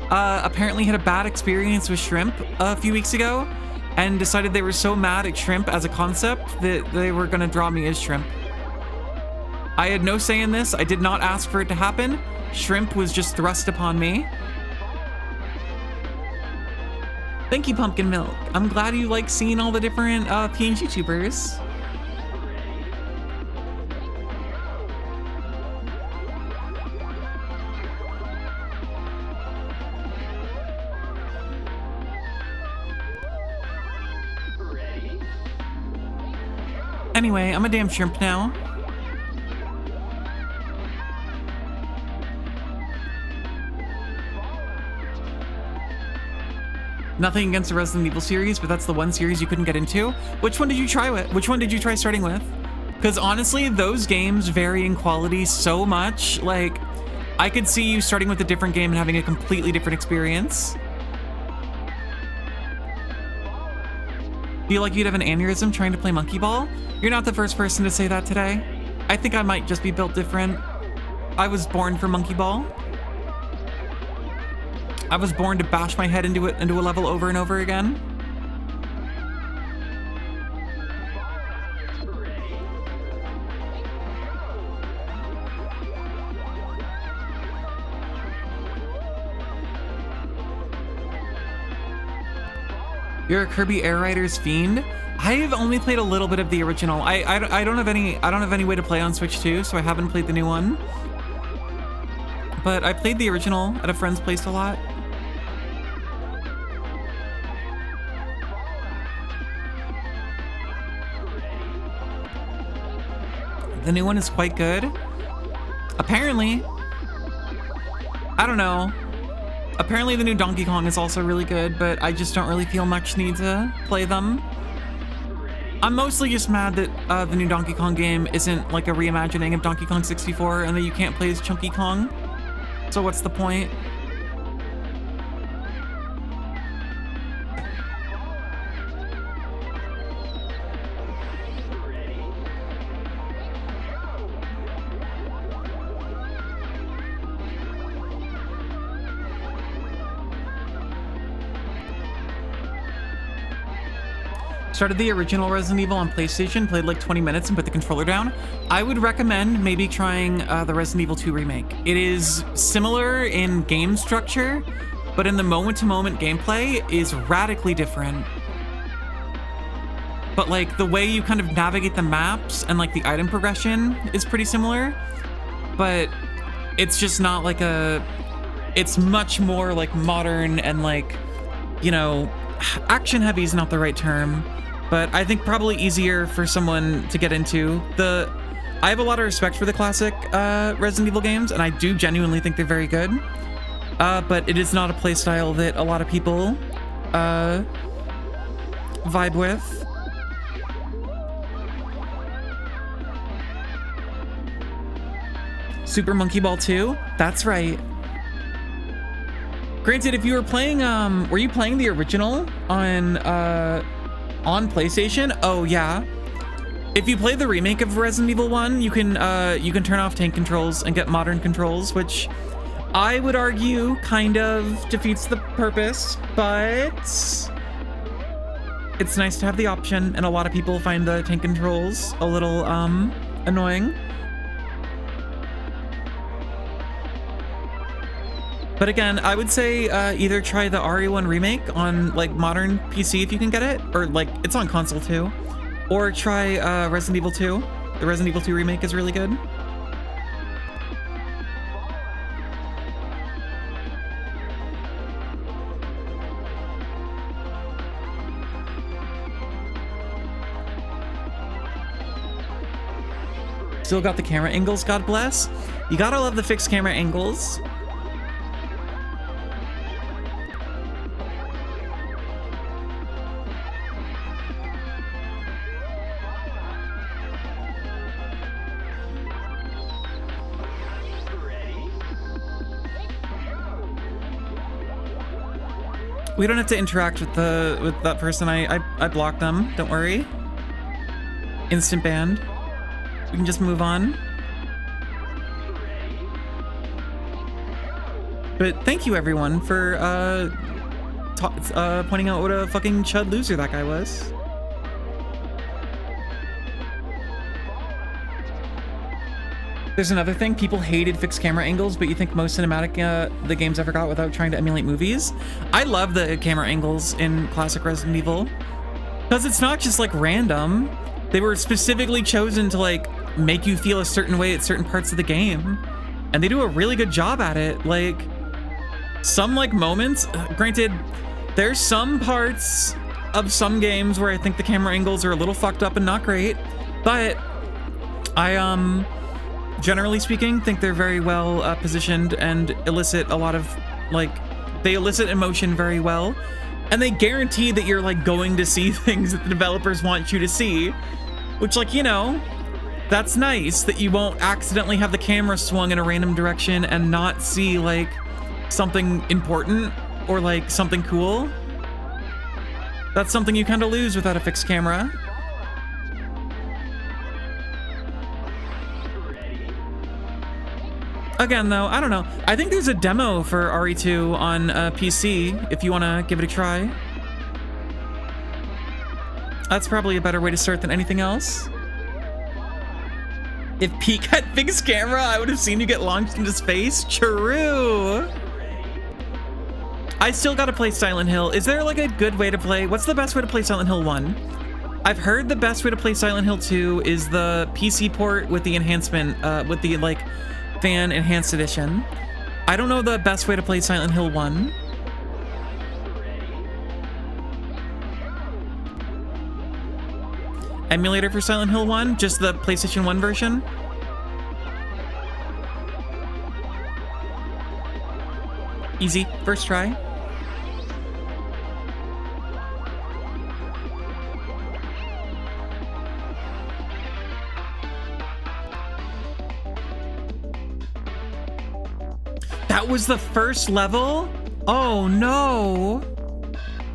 apparently had a bad experience with Shrimp a few weeks ago and decided they were so mad at Shrimp as a concept that they were gonna draw me as Shrimp. I had no say in this. I did not ask for it to happen. Shrimp was just thrust upon me. Thank you, Pumpkin Milk. I'm glad you like seeing all the different PNG YouTubers. Anyway, I'm a damn shrimp now. Nothing against the Resident Evil series, but that's the one series you couldn't get into. Which one did you try with? Which one did you try starting with? Because honestly, those games vary in quality so much. Like, I could see you starting with a different game and having a completely different experience. Feel like you'd have an aneurysm trying to play Monkey Ball? You're not the first person to say that today. I think I might just be built different. I was born for Monkey Ball. I was born to bash my head into a level over and over again. You're a Kirby Air Riders fiend? I've only played a little bit of the original. I don't have any way to play on Switch 2, so I haven't played the new one. But I played the original at a friend's place a lot. The new one is quite good. Apparently. I don't know. Apparently the new Donkey Kong is also really good, but I just don't really feel much need to play them. I'm mostly just mad that the new Donkey Kong game isn't like a reimagining of Donkey Kong 64 and that you can't play as Chunky Kong. So what's the point? Started the original Resident Evil on PlayStation, played like 20 minutes and put the controller down. I would recommend maybe trying the Resident Evil 2 remake. It is similar in game structure, but in the moment-to-moment gameplay is radically different. But like the way you kind of navigate the maps and like the item progression is pretty similar, but it's just not like it's much more like modern and like, you know, action heavy is not the right term. But I think probably easier for someone to get into. I have a lot of respect for the classic Resident Evil games, and I do genuinely think they're very good. But it is not a playstyle that a lot of people vibe with. Super Monkey Ball 2? That's right. Granted, if you were playing, were you playing the original on PlayStation? Oh yeah. If you play the remake of Resident Evil 1, you can turn off tank controls and get modern controls, which I would argue kind of defeats the purpose, but it's nice to have the option, and a lot of people find the tank controls a little annoying. But again, I would say either try the RE1 remake on like modern PC if you can get it, or like it's on console too, or try Resident Evil 2. The Resident Evil 2 remake is really good. Still got the camera angles, God bless. You gotta love the fixed camera angles. We don't have to interact with that person. I blocked them. Don't worry. Instant banned. We can just move on. But thank you everyone for pointing out what a fucking chud loser that guy was. There's another thing, people hated fixed camera angles, but you think most cinematic the games ever got without trying to emulate movies? I love the camera angles in classic Resident Evil, because it's not just like random. They were specifically chosen to like make you feel a certain way at certain parts of the game, and they do a really good job at it. Like some like moments, granted, there's some parts of some games where I think the camera angles are a little fucked up and not great, But I generally speaking think they're very well positioned and elicit a lot of like, they elicit emotion very well, and they guarantee that you're like going to see things that the developers want you to see, which, like, you know, that's nice that you won't accidentally have the camera swung in a random direction and not see like something important or like something cool. That's something you kind of lose without a fixed camera. Again, though, I don't know. I think there's a demo for RE2 on PC if you want to give it a try. That's probably a better way to start than anything else. If Pete had fixed camera, I would have seen you get launched into space. True. I still gotta play Silent Hill. Is there like a good way to play? What's the best way to play Silent Hill 1? I've heard the best way to play Silent Hill 2 is the PC port with the enhancement, with the like fan enhanced edition. I don't know the best way to play Silent Hill 1. Emulator for Silent Hill 1? Just the PlayStation 1 version? Easy, first try. That was the first level? Oh no.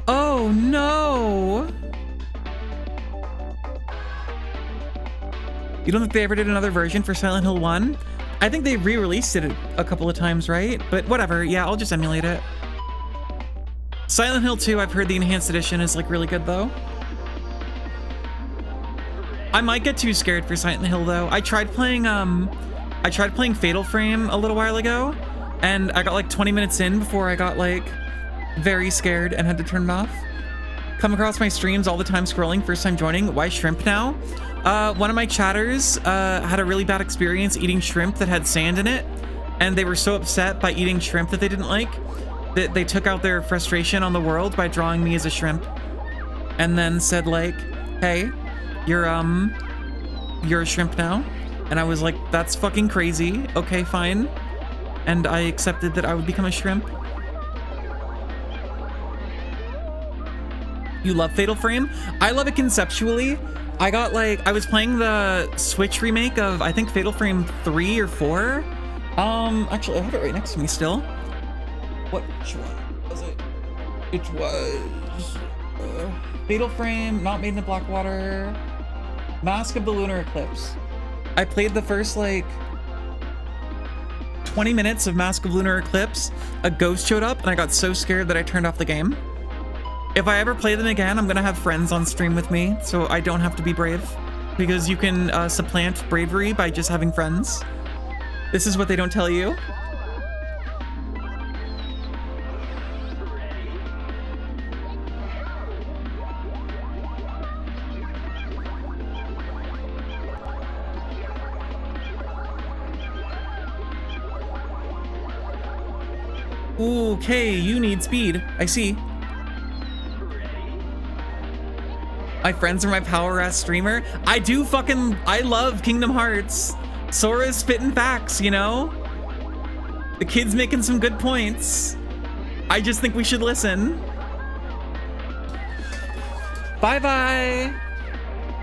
Oh no. You don't think they ever did another version for Silent Hill 1? I think they re-released it a couple of times, right? But whatever, yeah, I'll just emulate it. Silent Hill 2, I've heard the enhanced edition is like really good though. I might get too scared for Silent Hill though. I tried playing Fatal Frame a little while ago, and I got like 20 minutes in before I got like very scared and had to turn it off. Come across my streams all the time scrolling, first time joining. Why shrimp now? One of my chatters had a really bad experience eating shrimp that had sand in it, and they were so upset by eating shrimp that they didn't like that they took out their frustration on the world by drawing me as a shrimp, and then said like, hey, you're a shrimp now. And I was like, that's fucking crazy. Okay, fine. And I accepted that I would become a shrimp. You love Fatal Frame? I love it conceptually. I was playing the Switch remake of, I think, Fatal Frame 3 or 4. Actually, I have it right next to me still. Which one was it? It was Fatal Frame, Not Made in the Blackwater, Mask of the Lunar Eclipse. I played the first, like, 20 minutes of Mask of Lunar Eclipse. A ghost showed up, and I got so scared that I turned off the game. If I ever play them again, I'm gonna have friends on stream with me, so I don't have to be brave. Because you can supplant bravery by just having friends. This is what they don't tell you. Okay, you need speed. I see. My friends are my power-ass streamer. I love Kingdom Hearts. Sora's spitting facts, you know? The kid's making some good points. I just think we should listen. Bye-bye.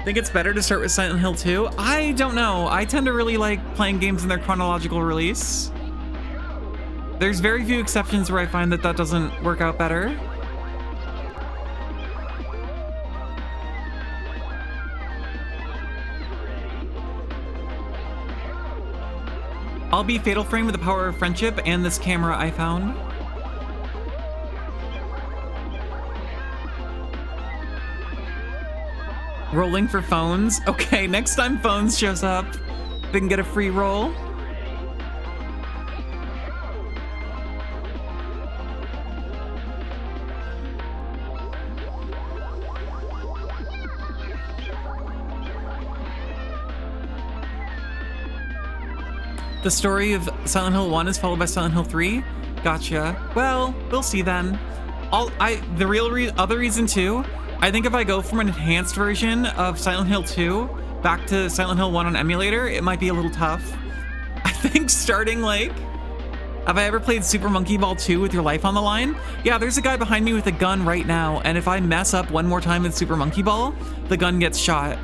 Think it's better to start with Silent Hill 2? I don't know. I tend to really like playing games in their chronological release. There's very few exceptions where I find that that doesn't work out better. I'll be Fatal Frame with the power of friendship and this camera I found. Rolling for phones. Okay, next time phones shows up, they can get a free roll. The story of Silent Hill 1 is followed by Silent Hill 3? Gotcha. Well, we'll see then. Other reason too, I think if I go from an enhanced version of Silent Hill 2 back to Silent Hill 1 on emulator, it might be a little tough. I think starting like, have I ever played Super Monkey Ball 2 with your life on the line? Yeah, there's a guy behind me with a gun right now, and if I mess up one more time in Super Monkey Ball, the gun gets shot.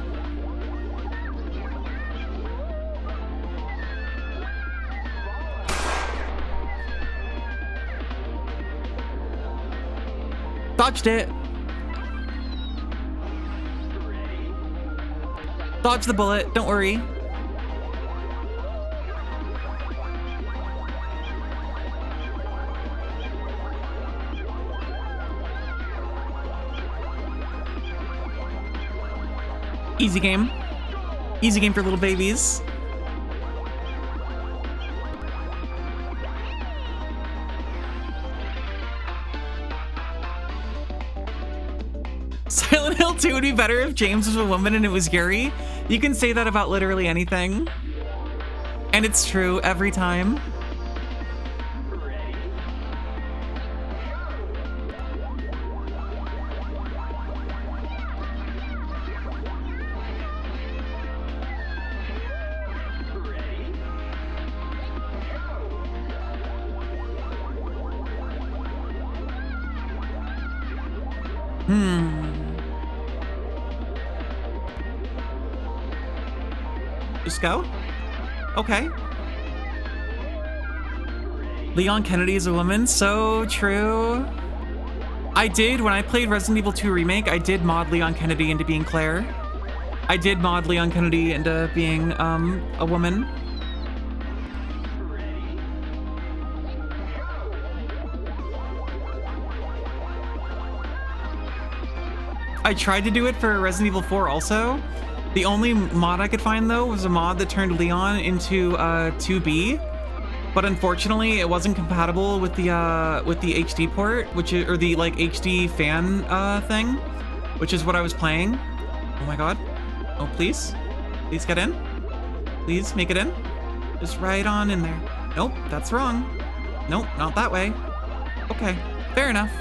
Dodged it. Dodge the bullet, don't worry. Easy game. Easy game for little babies. Silent Hill 2 would be better if James was a woman and it was Yuri. You can say that about literally anything. And it's true every time. Just go? Okay. Leon Kennedy is a woman, so true. I did, when I played Resident Evil 2 Remake, I did mod Leon Kennedy into being Claire. I did mod Leon Kennedy into being a woman. I tried to do it for Resident Evil 4 also. The only mod I could find though was a mod that turned Leon into 2B, but unfortunately it wasn't compatible with the HD port, which is, or the like HD fan thing, which is what I was playing. Oh my god! Oh please, please get in. Please make it in. Just right on in there. Nope, that's wrong. Nope, not that way. Okay, fair enough.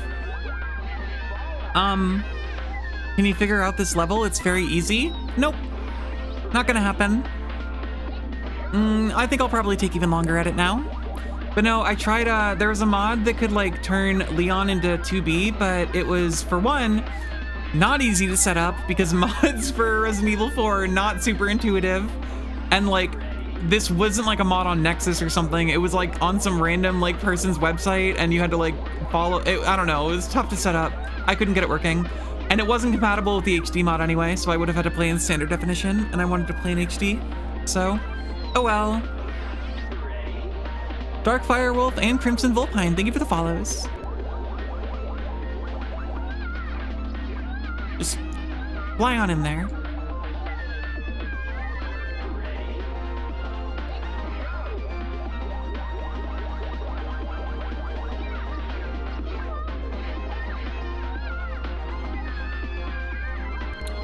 Can you figure out this level? It's very easy. Nope, not gonna happen. I think I'll probably take even longer at it now. But no, I tried, there was a mod that could like turn Leon into 2B, but it was, for one, not easy to set up because mods for Resident Evil 4 are not super intuitive. And like, this wasn't like a mod on Nexus or something. It was like on some random like person's website and you had to like follow it. I don't know, it was tough to set up. I couldn't get it working. And it wasn't compatible with the HD mod anyway, so I would have had to play in standard definition, and I wanted to play in HD, so, oh well. Dark Firewolf and Crimson Vulpine, thank you for the follows. Just fly on in there.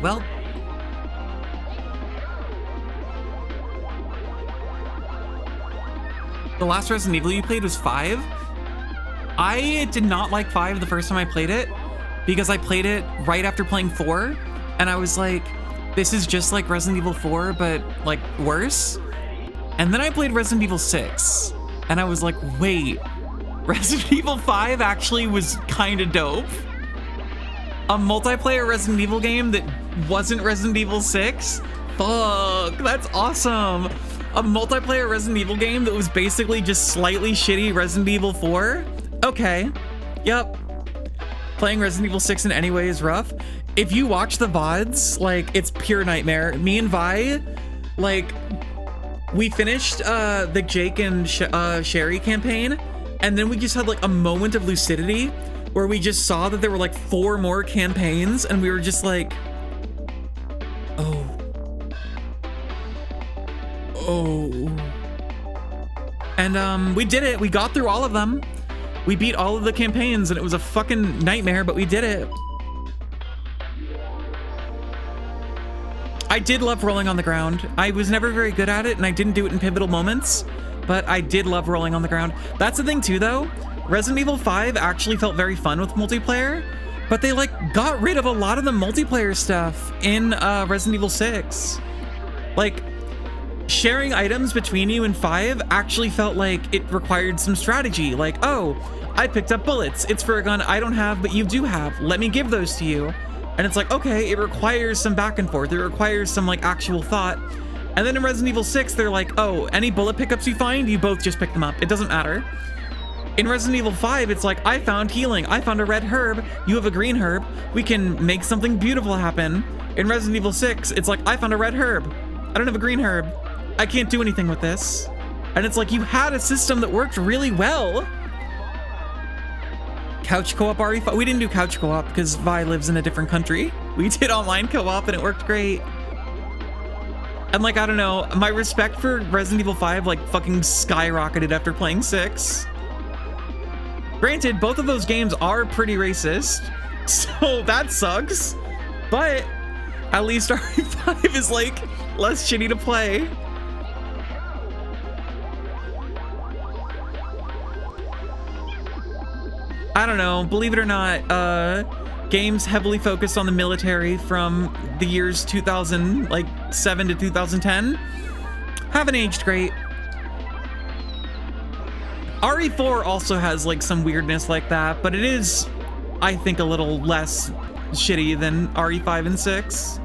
Well, the last Resident Evil you played was 5. I did not like 5 the first time I played it because I played it right after playing 4 and I was like, this is just like Resident Evil 4 but like worse. And then I played Resident Evil 6 and I was like, wait, Resident Evil 5 actually was kind of dope. A multiplayer Resident Evil game that wasn't Resident Evil 6? Fuck, that's awesome. A multiplayer Resident Evil game that was basically just slightly shitty Resident Evil 4? Okay, yep. Playing Resident Evil 6 in any way is rough. If you watch the VODs, like, it's pure nightmare. Me and Vi, like, we finished the Jake and Sherry campaign, and then we just had like a moment of lucidity where we just saw that there were like 4 more campaigns and we were just like, oh. And we did it. We got through all of them. We beat all of the campaigns and it was a fucking nightmare, but we did it. I did love rolling on the ground. I was never very good at it and I didn't do it in pivotal moments, but I did love rolling on the ground. That's the thing too though. Resident Evil 5 actually felt very fun with multiplayer, but they like got rid of a lot of the multiplayer stuff in Resident Evil 6. Like, sharing items between you in 5 actually felt like it required some strategy. Like, oh, I picked up bullets. It's for a gun I don't have, but you do have. Let me give those to you. And it's like, okay, it requires some back and forth. It requires some like actual thought. And then in Resident Evil 6, they're like, oh, any bullet pickups you find, you both just pick them up. It doesn't matter. In Resident Evil 5, it's like, I found healing. I found a red herb. You have a green herb. We can make something beautiful happen. In Resident Evil 6, it's like, I found a red herb. I don't have a green herb. I can't do anything with this. And it's like, you had a system that worked really well. Couch co-op RE5. We didn't do couch co-op because Vi lives in a different country. We did online co-op and it worked great. And like, I don't know, my respect for Resident Evil 5 like fucking skyrocketed after playing 6. Granted, both of those games are pretty racist, so that sucks. But at least RE5 is like less shitty to play. I don't know, believe it or not, games heavily focused on the military from the years 2007 to 2010 haven't aged great. RE4 also has like some weirdness like that, but it is, I think, a little less shitty than RE5 and 6.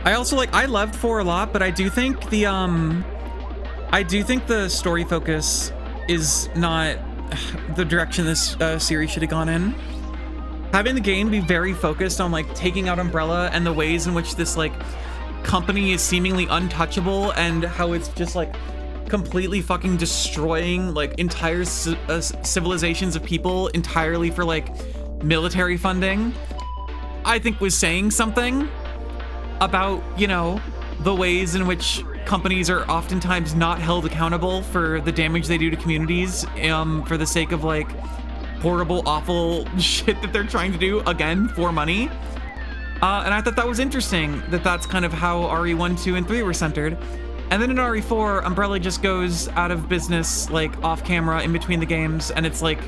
I also like, I loved 4 a lot, but I do think the story focus is not the direction this series should have gone in. Having the game be very focused on like taking out Umbrella and the ways in which this like company is seemingly untouchable and how it's just like completely fucking destroying like entire civilizations of people entirely for like military funding, I think was saying something about, you know, the ways in which companies are oftentimes not held accountable for the damage they do to communities for the sake of like horrible, awful shit that they're trying to do, again, for money. And I thought that was interesting, that that's kind of how RE1, 2, and 3 were centered. And then in RE4, Umbrella just goes out of business, like off camera in between the games, and it's like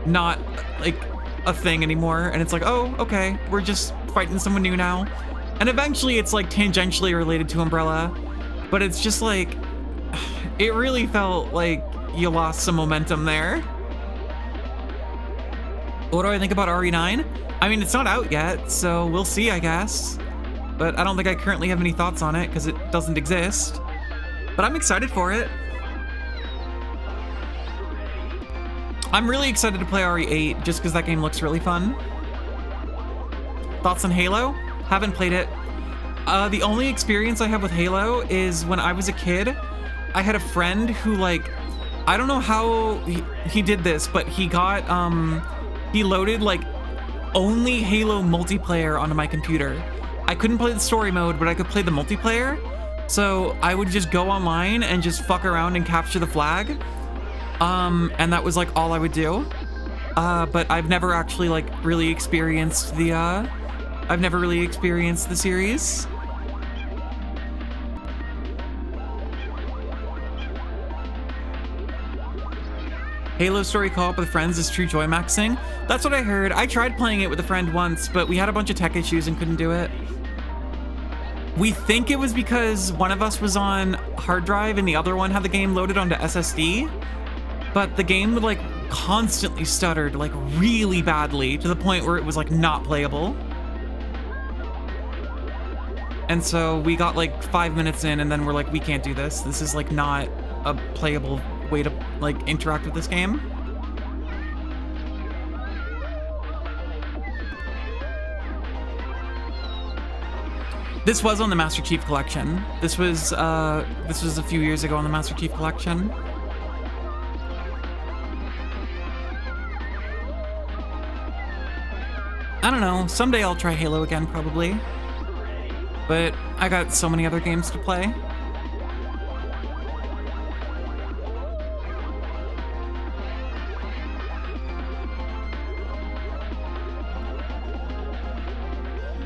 not like a thing anymore. And it's like, oh, okay, we're just fighting someone new now. And eventually it's like tangentially related to Umbrella, but it's just like, it really felt like you lost some momentum there. What do I think about RE9? I mean, it's not out yet, so we'll see, I guess. But I don't think I currently have any thoughts on it because it doesn't exist. But I'm excited for it. I'm really excited to play RE8 just because that game looks really fun. Thoughts on Halo? Haven't played it. The only experience I have with Halo is when I was a kid, I had a friend who like, I don't know how he did this, but he got, he loaded like only Halo multiplayer onto my computer. I couldn't play the story mode, but I could play the multiplayer. So I would just go online and just fuck around and capture the flag. And that was like all I would do. But I've never actually like really experienced the, I've never really experienced the series. Halo story co-op with friends is true joy maxing. That's what I heard. I tried playing it with a friend once, but we had a bunch of tech issues and couldn't do it. We think it was because one of us was on hard drive and the other one had the game loaded onto SSD, but the game would like constantly stuttered like really badly to the point where it was like not playable. And so we got like 5 minutes in and then we're like, we can't do this. This is like not a playable way to like interact with this game. This was on the Master Chief Collection. This was a few years ago on the Master Chief Collection. I don't know, someday I'll try Halo again probably. But I got so many other games to play.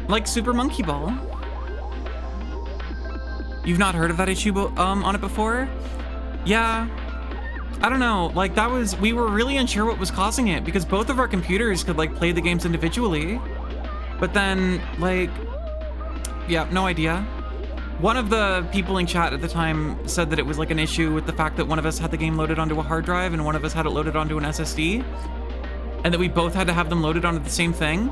Like Super Monkey Ball. You've not heard of that issue on it before? Yeah. I don't know, like we were really unsure what was causing it because both of our computers could like play the games individually. But then like, yeah, no idea. One of the people in chat at the time said that it was like an issue with the fact that one of us had the game loaded onto a hard drive and one of us had it loaded onto an SSD, and that we both had to have them loaded onto the same thing.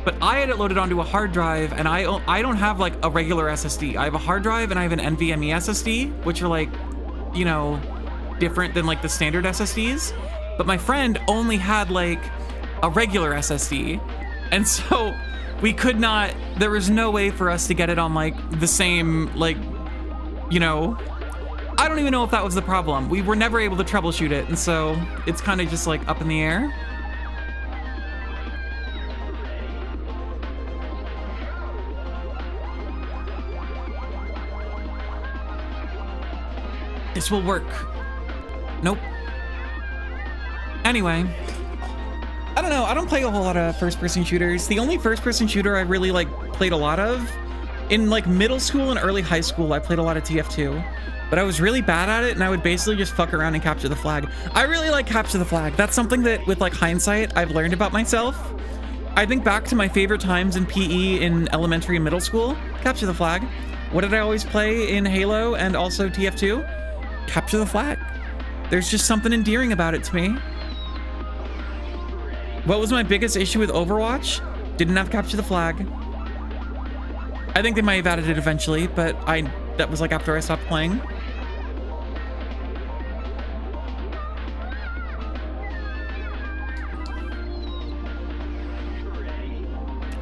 But I had it loaded onto a hard drive, and I don't have like a regular SSD. I have a hard drive and I have an NVMe SSD, which are like, you know, different than like the standard SSDs. But my friend only had like a regular SSD, and so we could not, there was no way for us to get it on like the same, like, you know, I don't even know if that was the problem. We were never able to troubleshoot it, and so it's kind of just like up in the air. This will work. Nope. Anyway, I don't know. I don't play a whole lot of first-person shooters. The only first-person shooter I really like played a lot of in like middle school and early high school, I played a lot of TF2, but I was really bad at it, and I would basically just fuck around and capture the flag. I really like capture the flag. That's something that with like hindsight, I've learned about myself. I think back to my favorite times in PE in elementary and middle school. Capture the flag. What did I always play in Halo and also TF2? Capture the flag. There's just something endearing about it to me. What was my biggest issue with Overwatch? Didn't have capture the flag. I think they might have added it eventually, but that was like after I stopped playing.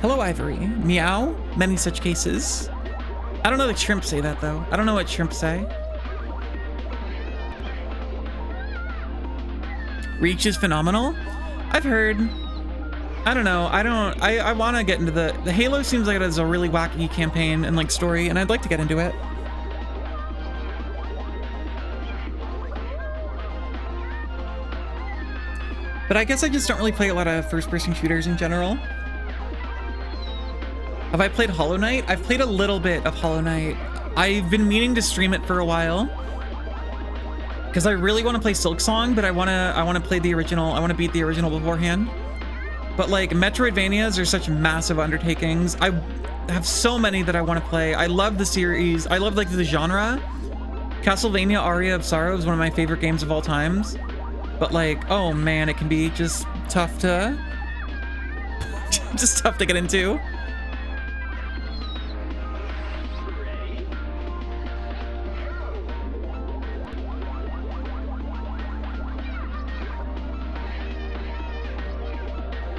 Hello, Ivory. Meow. Many such cases. I don't know that shrimp say that though. I don't know what shrimp say. Reach is phenomenal. I've heard. I don't know. I want to get into the Halo seems like it has a really wacky campaign and like story, and I'd like to get into it. But I guess I just don't really play a lot of first-person shooters in general. Have I played Hollow Knight? I've played a little bit of Hollow Knight. I've been meaning to stream it for a while, because I really want to play Silksong, but I want to play the original. I want to beat the original beforehand. But like Metroidvanias are such massive undertakings. I have so many that I want to play. I love the series. I love like the genre. Castlevania Aria of Sorrow is one of my favorite games of all times. But like, oh man, it can be just tough to just tough to get into.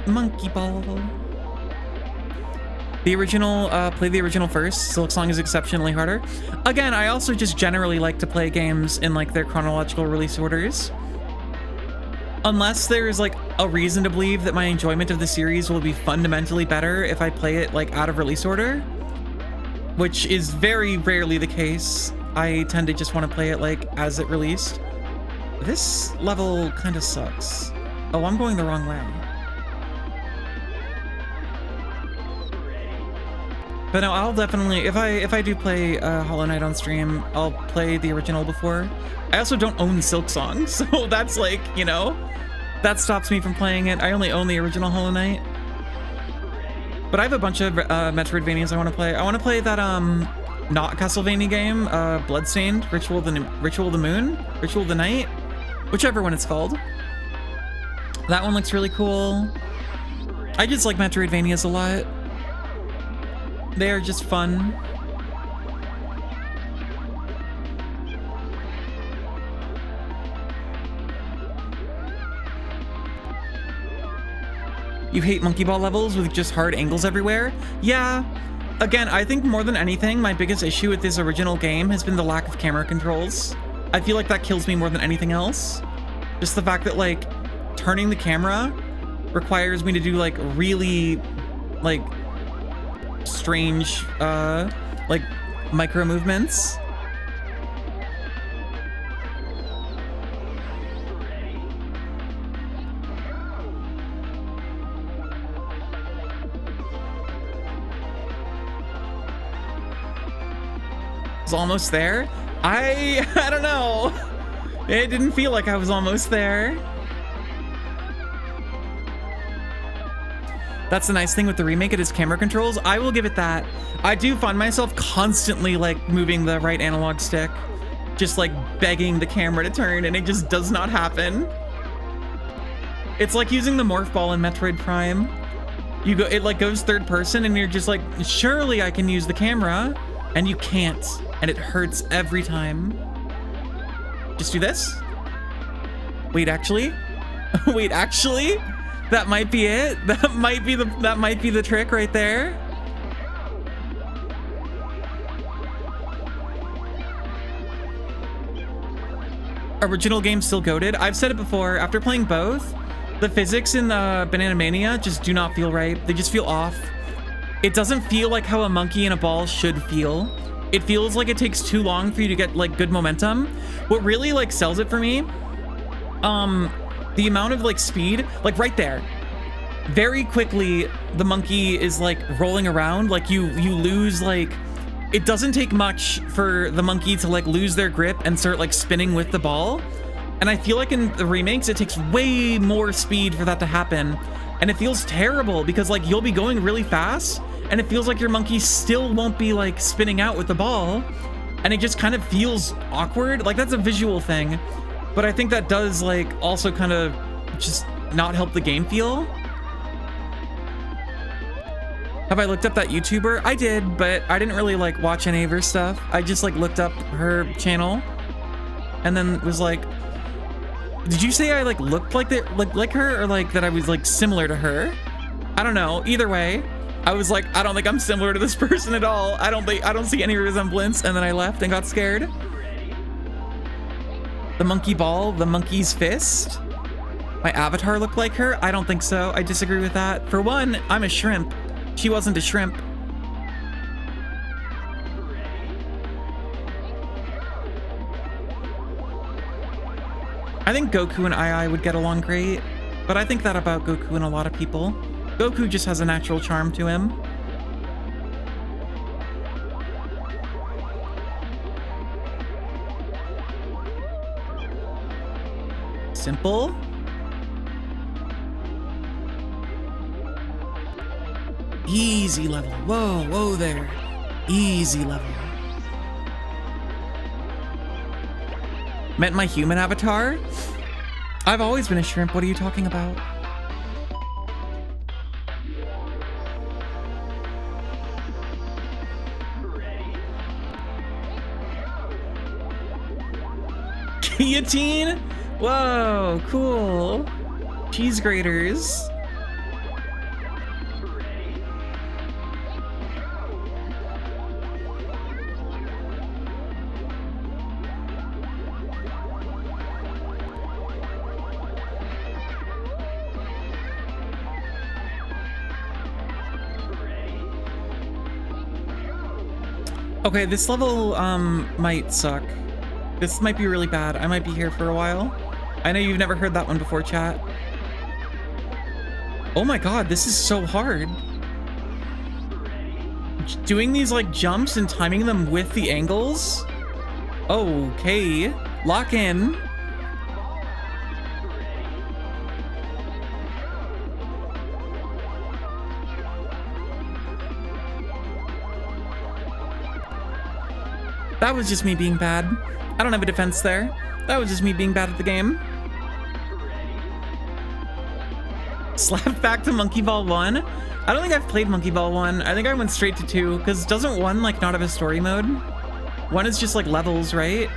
Monkey ball. The original, play the original first. Silksong is exceptionally harder. Again, I also just generally like to play games in like their chronological release orders. Unless there's like a reason to believe that my enjoyment of the series will be fundamentally better if I play it like out of release order, which is very rarely the case. I tend to just want to play it like as it released. This level kind of sucks. Oh, I'm going the wrong way. But no, I'll definitely, if I do play Hollow Knight on stream, I'll play the original before. I also don't own Silksong, so that's like, you know, that stops me from playing it. I only own the original Hollow Knight. But I have a bunch of Metroidvanias I want to play. I want to play that not Castlevania game, Bloodstained, Ritual of the Moon, Ritual of the Night, whichever one it's called. That one looks really cool. I just like Metroidvanias a lot. They are just fun. You hate monkey ball levels with just hard angles everywhere? Yeah. Again, I think more than anything, my biggest issue with this original game has been the lack of camera controls. I feel like that kills me more than anything else. Just the fact that like turning the camera requires me to do like really like strange like micro movements. was almost there. I don't know. It didn't feel like I was almost there. That's the nice thing with the remake, it is camera controls. I will give it that. I do find myself constantly like moving the right analog stick, just like begging the camera to turn, and it just does not happen. It's like using the morph ball in Metroid Prime. It like goes third person and you're just like, surely I can use the camera, and you can't, and it hurts every time. Just do this. Wait, actually? Wait, actually? That might be it. That might be the trick right there. Original game still goated. I've said it before, after playing both, the physics in the Banana Mania just do not feel right. They just feel off. It doesn't feel like how a monkey in a ball should feel. It feels like it takes too long for you to get like good momentum. What really like sells it for me, the amount of like speed, like right there, very quickly the monkey is like rolling around, like you lose, like it doesn't take much for the monkey to like lose their grip and start like spinning with the ball. And I feel like in the remakes it takes way more speed for that to happen, and it feels terrible because like you'll be going really fast and it feels like your monkey still won't be like spinning out with the ball, and it just kind of feels awkward. Like that's a visual thing, but I think that does like also kind of just not help the game feel. Have I looked up that YouTuber? I did, but I didn't really like watch any of her stuff. I just like looked up her channel and then was like, did you say I like looked like her, or like that I was like similar to her? I don't know. Either way, I was like, I don't think I'm similar to this person at all. I don't see any resemblance. And then I left and got scared. The monkey ball, the monkey's fist. My avatar looked like her? I don't think so. I disagree with that. For one, I'm a shrimp. She wasn't a shrimp. I think Goku and Ai would get along great, but I think that about Goku and a lot of people. Goku just has a natural charm to him. Simple. Easy level. Whoa, whoa there. Easy level. Met my human avatar? I've always been a shrimp. What are you talking about? Guillotine? Whoa, cool. Cheese graters. Okay, this level might suck. This might be really bad. I might be here for a while. I know you've never heard that one before, chat. Oh my god, this is so hard. Doing these like jumps and timing them with the angles? Okay, lock in. That was just me being bad. I don't have a defense there. That was just me being bad at the game. Slap back to Monkey Ball 1. I don't think I've played Monkey Ball 1. I think I went straight to 2, because doesn't 1 like not have a story mode? 1 is just like levels, right?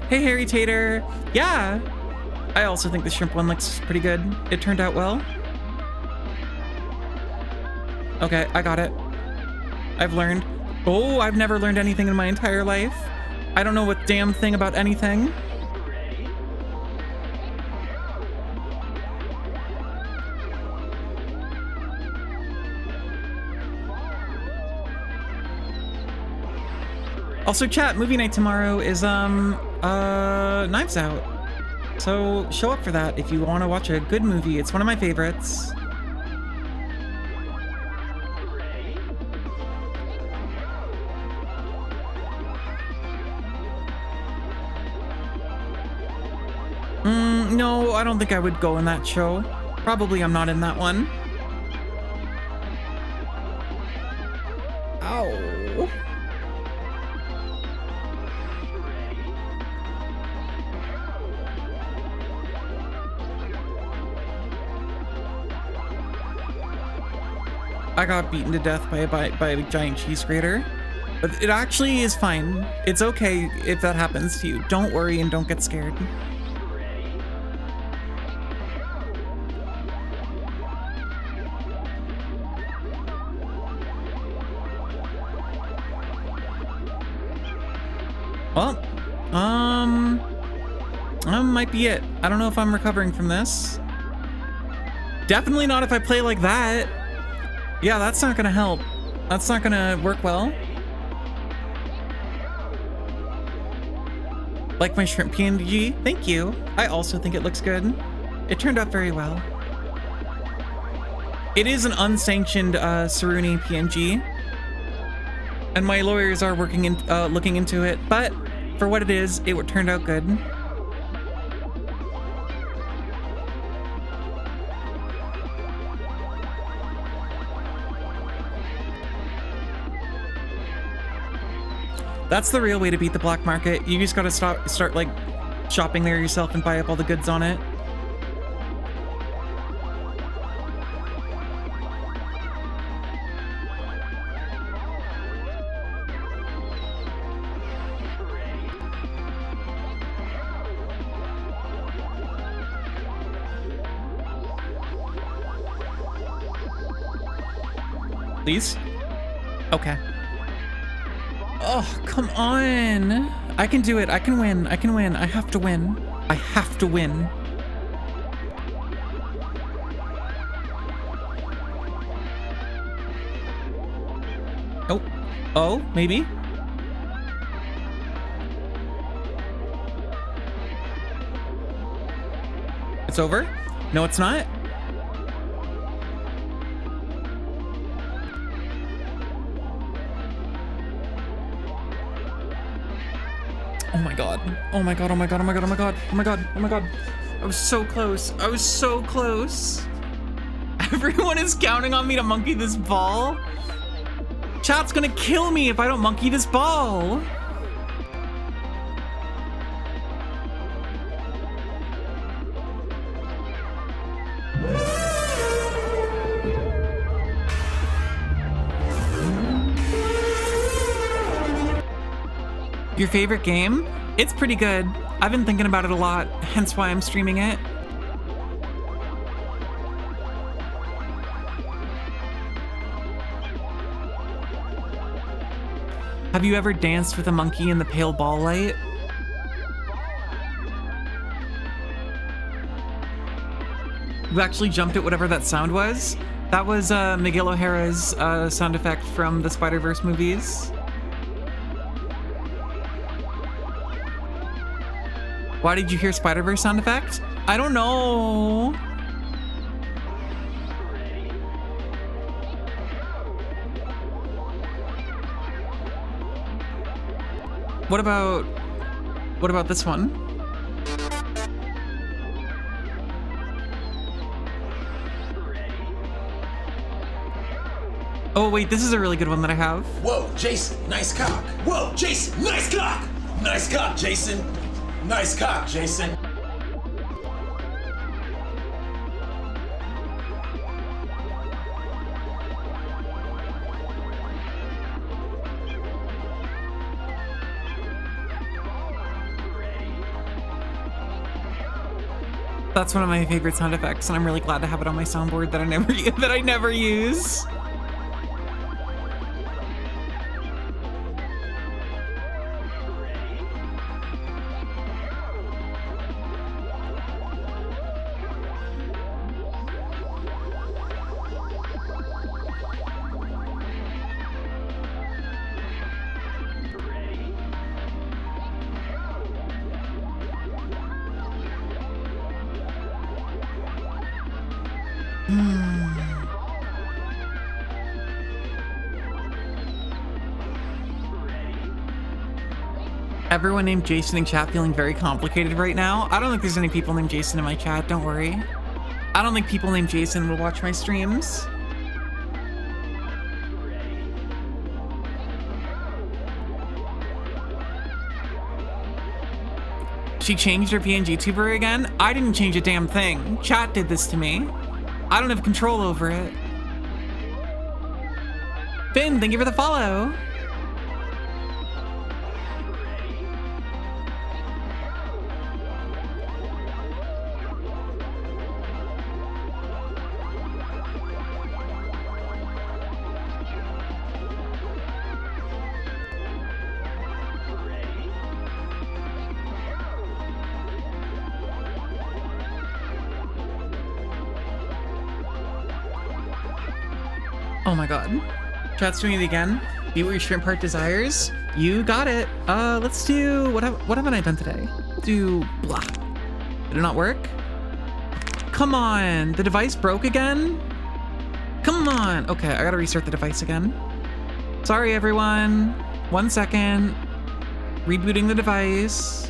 Hey, Harry Tater. Yeah. I also think the shrimp one looks pretty good. It turned out well. Okay, I got it. I've learned. Oh, I've never learned anything in my entire life. I don't know a damn thing about anything. Also, chat, movie night tomorrow is Knives Out. So show up for that if you want to watch a good movie. It's one of my favorites. No, I don't think I would go in that show. Probably I'm not in that one. Ow. I got beaten to death by a giant cheese grater. But it actually is fine. It's okay if that happens to you. Don't worry and don't get scared. Well, might be it. I don't know if I'm recovering from this. Definitely not if I play like that. Yeah, that's not gonna help. That's not gonna work well. Like my shrimp PNG? Thank you. I also think it looks good. It turned out very well. It is an unsanctioned Saruni PNG. And my lawyers are looking into it, but for what it is, it turned out good. That's the real way to beat the black market. You just gotta start like shopping there yourself and buy up all the goods on it. Please? Okay. Oh, come on. I can do it. I can win. I can win. I have to win. I have to win. Oh. Oh, maybe. It's over? No, it's not. Oh my god. Oh my god, oh my god, oh my god, oh my god, oh my god, oh my god. I was so close. I was so close. Everyone is counting on me to monkey this ball. Chat's gonna kill me if I don't monkey this ball. Your favorite game? It's pretty good. I've been thinking about it a lot, hence why I'm streaming it. Have you ever danced with a monkey in the pale ball light? You actually jumped at whatever that sound was? That was Miguel O'Hara's sound effect from the Spider-Verse movies. Why did you hear Spider-Verse sound effect? I don't know. What about this one? Oh wait, this is a really good one that I have. Whoa, Jason, nice cock. Whoa, Jason, nice cock. Nice cock, Jason. Nice cock, Jason. That's one of my favorite sound effects, and I'm really glad to have it on my soundboard that I never use. Everyone named Jason in chat feeling very complicated right now. I don't think there's any people named Jason in my chat, don't worry. I don't think people named Jason will watch my streams. She changed her PNG tuber again? I didn't change a damn thing. Chat did this to me. I don't have control over it. Finn, thank you for the follow. Oh my god. Chat's doing it again. Be what your shrimp heart desires. You got it. Let's do... What haven't I done today? Do... blah. Did it not work? Come on. The device broke again? Come on. Okay, I gotta restart the device again. Sorry, everyone. 1 second. Rebooting the device.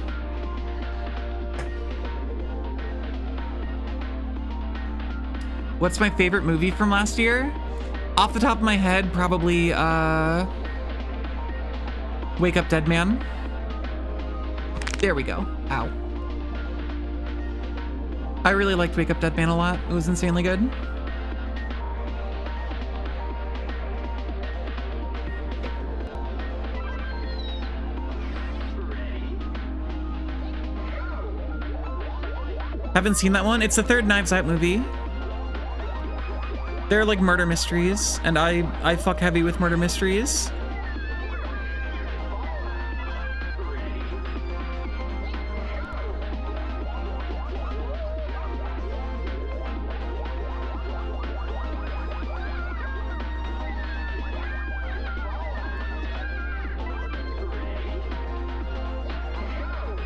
What's my favorite movie from last year? Off the top of my head, probably, Wake Up Dead Man. There we go. Ow. I really liked Wake Up Dead Man a lot. It was insanely good. Haven't seen that one. It's the third Knives Out movie. They're like murder mysteries, and I fuck heavy with murder mysteries.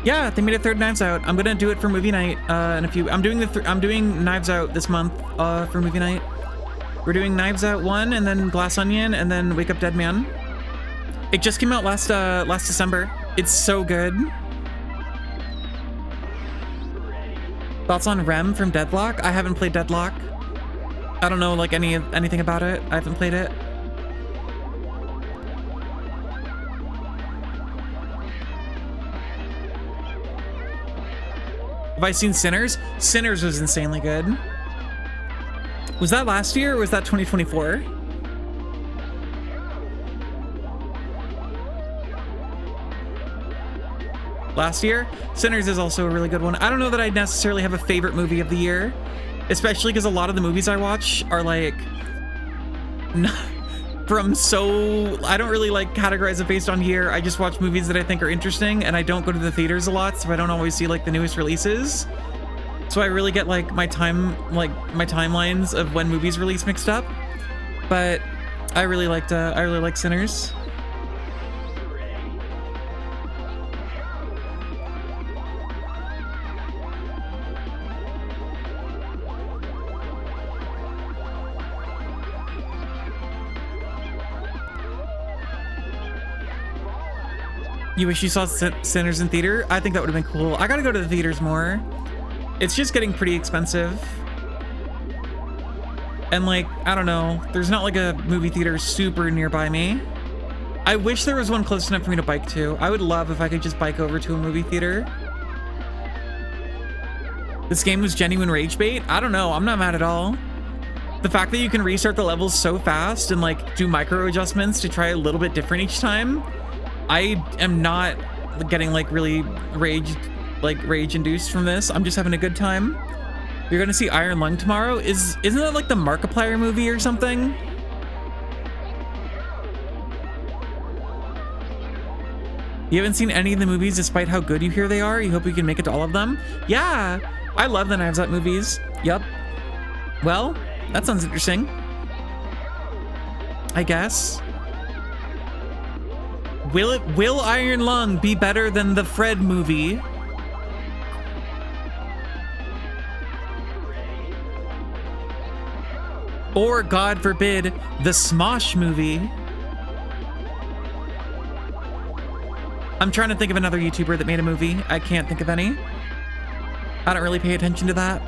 Yeah, they made a third Knives Out. I'm gonna do it for movie night in a few. I'm doing Knives Out this month for movie night. We're doing Knives Out 1, and then Glass Onion, and then Wake Up Dead Man. It just came out last December. It's so good. Thoughts on Rem from Deadlock? I haven't played Deadlock. I don't know like anything about it. I haven't played it. Have I seen Sinners? Sinners was insanely good. Was that last year or was that 2024? Last year? Sinners is also a really good one. I don't know that I necessarily have a favorite movie of the year, especially because a lot of the movies I watch are like from I don't really like categorize it based on year. I just watch movies that I think are interesting, and I don't go to the theaters a lot, so I don't always see like the newest releases. So I really get like my timelines of when movies release mixed up. But I really liked Sinners. You wish you saw Sinners in theater? I think that would have been cool. I gotta go to the theaters more. It's just getting pretty expensive. And like, I don't know, there's not like a movie theater super nearby me. I wish there was one close enough for me to bike to. I would love if I could just bike over to a movie theater. This game was genuine rage bait? I don't know, I'm not mad at all. The fact that you can restart the levels so fast and like do micro adjustments to try a little bit different each time, I am not getting like really rage induced from this. I'm just having a good time. You're gonna see Iron Lung tomorrow? Isn't that like the Markiplier movie or something? You haven't seen any of the movies despite how good you hear they are? You hope you can make it to all of them? Yeah, I love the Knives Out movies. Yup. Well, that sounds interesting. I guess. Will Iron Lung be better than the Fred movie? Or, God forbid, the Smosh movie. I'm trying to think of another YouTuber that made a movie. I can't think of any. I don't really pay attention to that.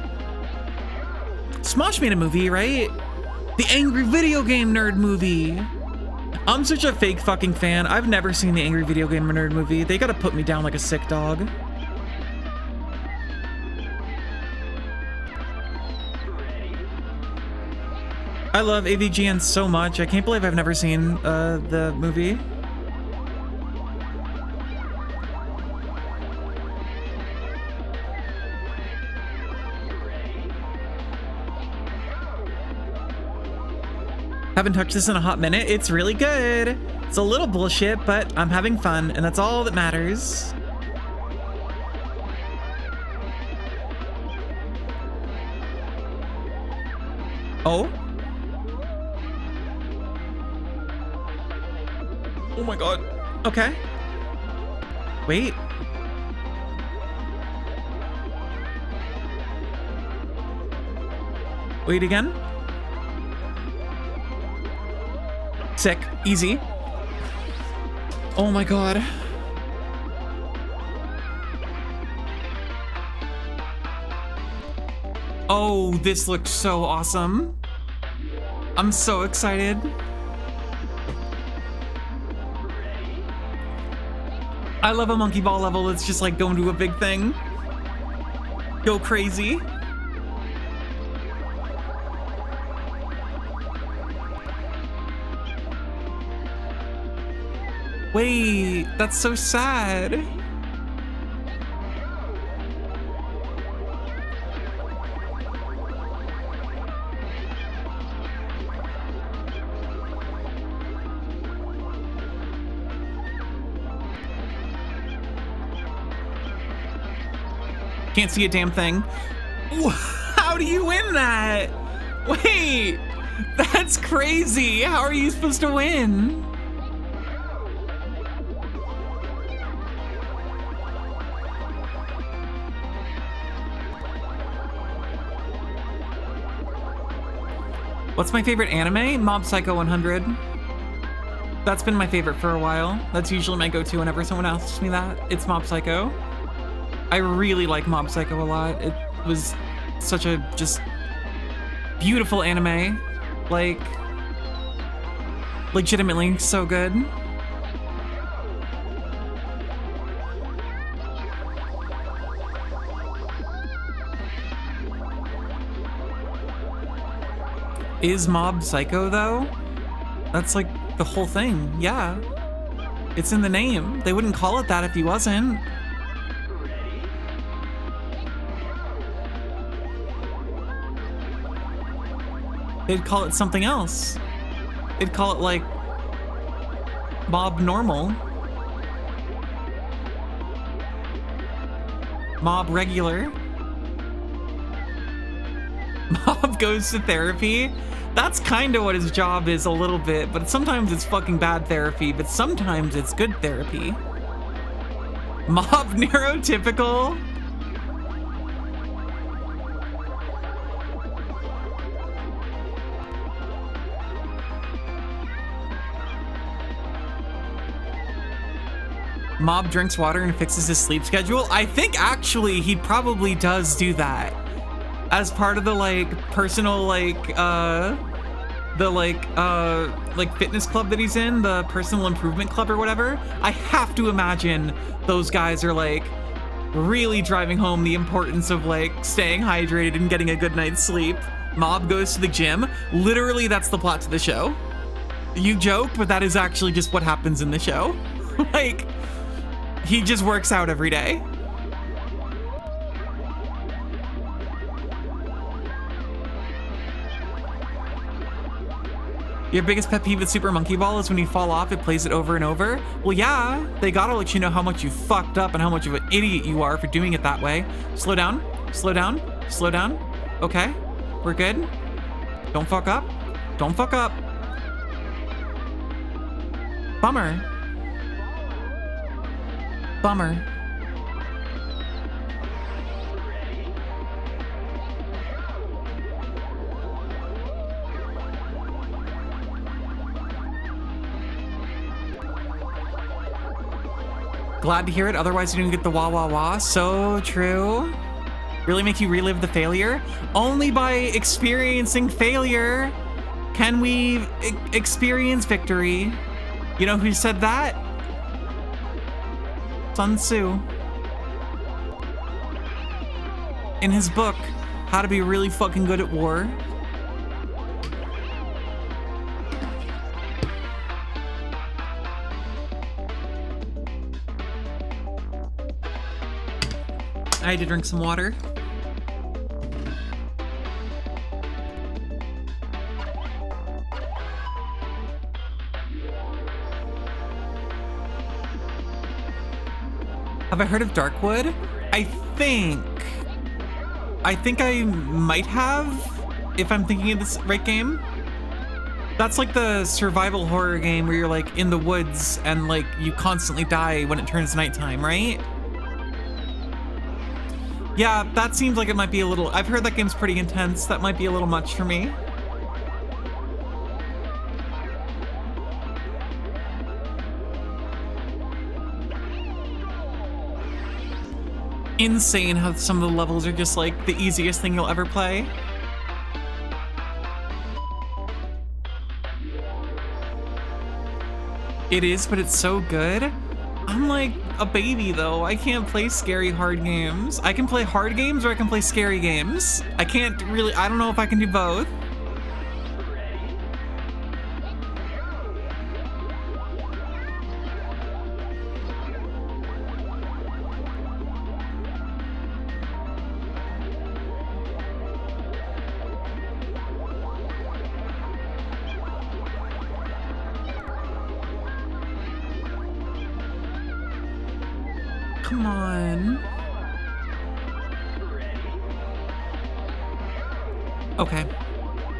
Smosh made a movie, right? The Angry Video Game Nerd movie. I'm such a fake fucking fan. I've never seen the Angry Video Game Nerd movie. They gotta put me down like a sick dog. I love AVGN so much. I can't believe I've never seen the movie. Haven't touched this in a hot minute. It's really good. It's a little bullshit, but I'm having fun, and that's all that matters. Oh? Oh my god. Okay. Wait. Wait again. Sick. Easy. Oh my god. Oh, this looks so awesome. I'm so excited. I love a monkey ball level that's just like going to a big thing. Go crazy. Wait, that's so sad. Can't see a damn thing. How do you win that? Wait, that's crazy. How are you supposed to win? What's my favorite anime? Mob Psycho 100. That's been my favorite for a while. That's usually my go-to whenever someone asks me that. It's Mob Psycho. I really like Mob Psycho a lot. It was such a just beautiful anime. Like, legitimately so good. Is Mob Psycho though? That's like the whole thing. Yeah. It's in the name. They wouldn't call it that if he wasn't. They'd call it something else. They'd call it like Mob Normal. Mob Regular. Mob goes to therapy. That's kind of what his job is a little bit, but sometimes it's fucking bad therapy, but sometimes it's good therapy. Mob neurotypical. Mob drinks water and fixes his sleep schedule. I think actually he probably does do that as part of the like personal like fitness club that he's in, the personal improvement club or whatever. I have to imagine those guys are like really driving home the importance of like staying hydrated and getting a good night's sleep. Mob goes to the gym. Literally, that's the plot to the show. You joke, but that is actually just what happens in the show. Like, he just works out every day. Your biggest pet peeve with Super Monkey Ball is when you fall off, it plays it over and over. Well, yeah, they gotta let you know how much you fucked up and how much of an idiot you are for doing it that way. Slow down, slow down, slow down. Okay, we're good. Don't fuck up. Don't fuck up. Bummer. Bummer. Glad to hear it. Otherwise, you don't get the wah wah wah. So true. Really make you relive the failure? Only by experiencing failure can we experience victory. You know who said that? Sun Tzu. In his book, How to Be Really Fucking Good at War. I had to drink some water. Have I heard of Darkwood? I think I might have, if I'm thinking of this right game. That's like the survival horror game where you're like in the woods and like you constantly die when it turns nighttime, right? Yeah, that seems like it might be a little, I've heard that game's pretty intense. That might be a little much for me. Insane how some of the levels are just like the easiest thing you'll ever play. It is, but it's so good. I'm like a baby though. I can't play scary hard games. I can play hard games or I can play scary games. I can't really, I don't know if I can do both. Come on. Okay.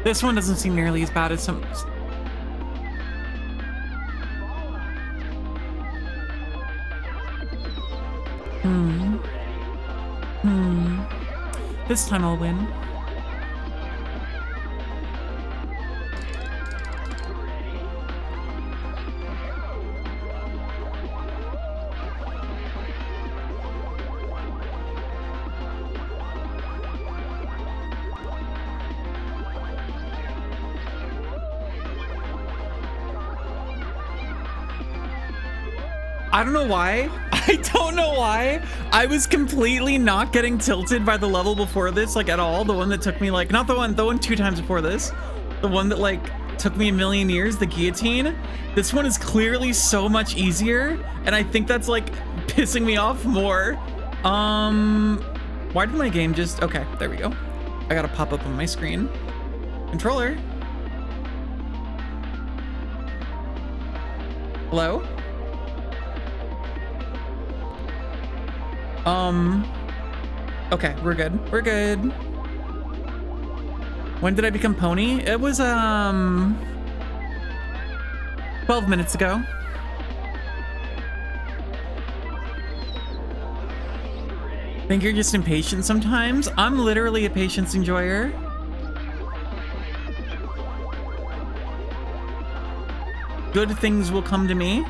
This one doesn't seem nearly as bad as some... This time I'll win. I don't know why. I don't know why. I was completely not getting tilted by the level before this, like at all. The one that took me like, not the one 2 times before this. The one that like took me a million years, the guillotine. This one is clearly so much easier. And I think that's like pissing me off more. Why did my game just, okay, there we go. I gotta pop up on my screen. Controller. Hello? Okay, we're good. We're good. When did I become Pony? It was, 12 minutes ago. Think you're just impatient sometimes? I'm literally a patience enjoyer. Good things will come to me.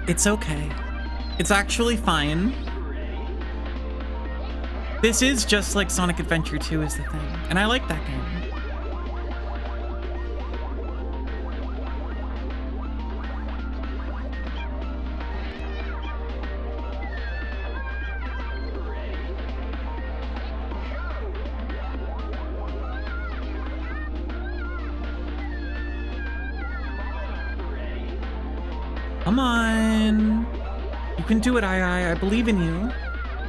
It's okay. It's actually fine. This is just like Sonic Adventure 2 is the thing, and I like that game. Come on. You can do it, I believe in you.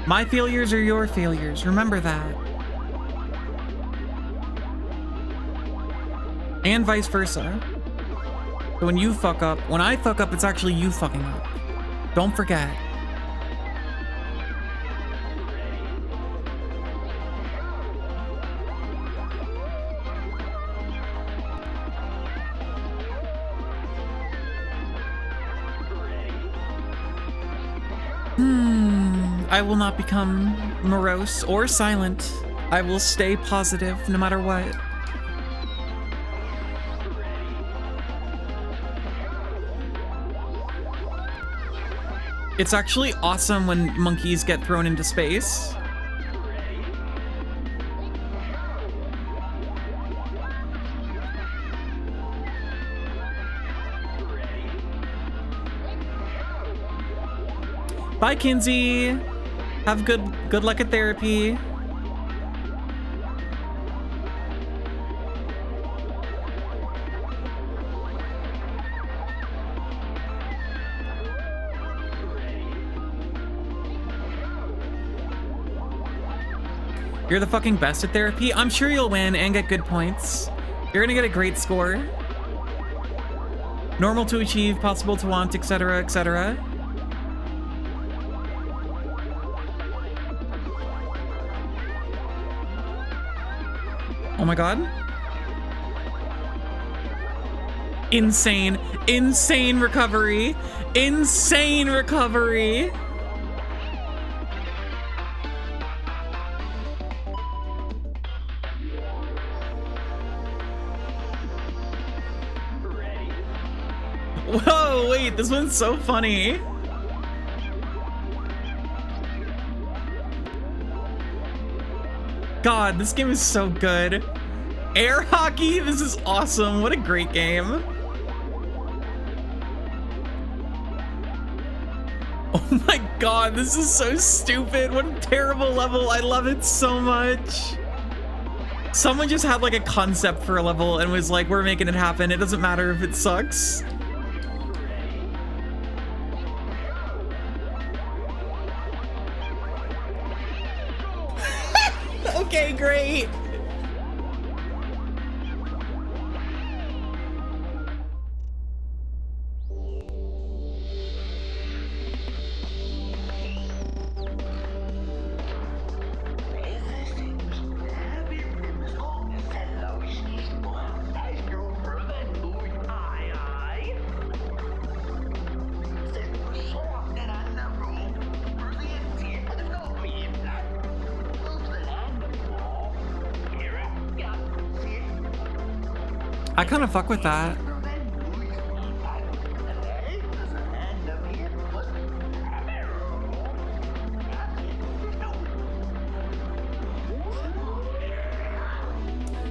My failures are your failures. Remember that. And vice versa. So when you fuck up, when I fuck up, it's actually you fucking up. Don't forget. I will not become morose or silent. I will stay positive no matter what. It's actually awesome when monkeys get thrown into space. Bye, Kinsey. Have good luck at therapy. You're the fucking best at therapy. I'm sure you'll win and get good points. You're gonna get a great score. Normal to achieve, possible to want, etc., etc. Oh my god. Insane. Insane recovery. Insane recovery. Whoa, wait, this one's so funny. God, this game is so good. Air hockey, this is awesome. What a great game. Oh my god, this is so stupid. What a terrible level. I love it so much. Someone just had like a concept for a level and was like, we're making it happen. It doesn't matter if it sucks. Okay, great. I kind of fuck with that.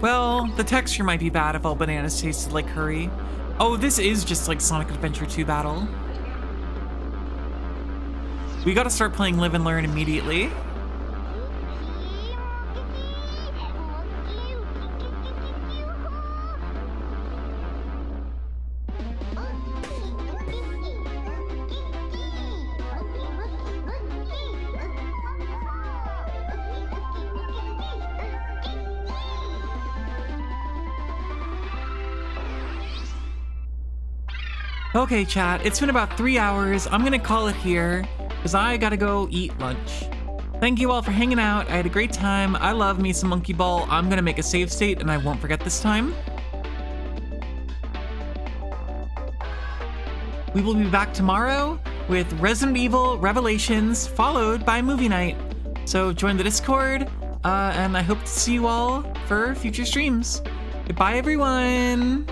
Well, the texture might be bad if all bananas tasted like curry. Oh, this is just like Sonic Adventure 2 battle. We gotta start playing Live and Learn immediately. Okay, chat, it's been about 3 hours. I'm gonna call it here, because I gotta go eat lunch. Thank you all for hanging out. I had a great time. I love me some Monkey Ball. I'm gonna make a save state, and I won't forget this time. We will be back tomorrow with Resident Evil Revelations, followed by movie night. So join the Discord, and I hope to see you all for future streams. Goodbye, everyone!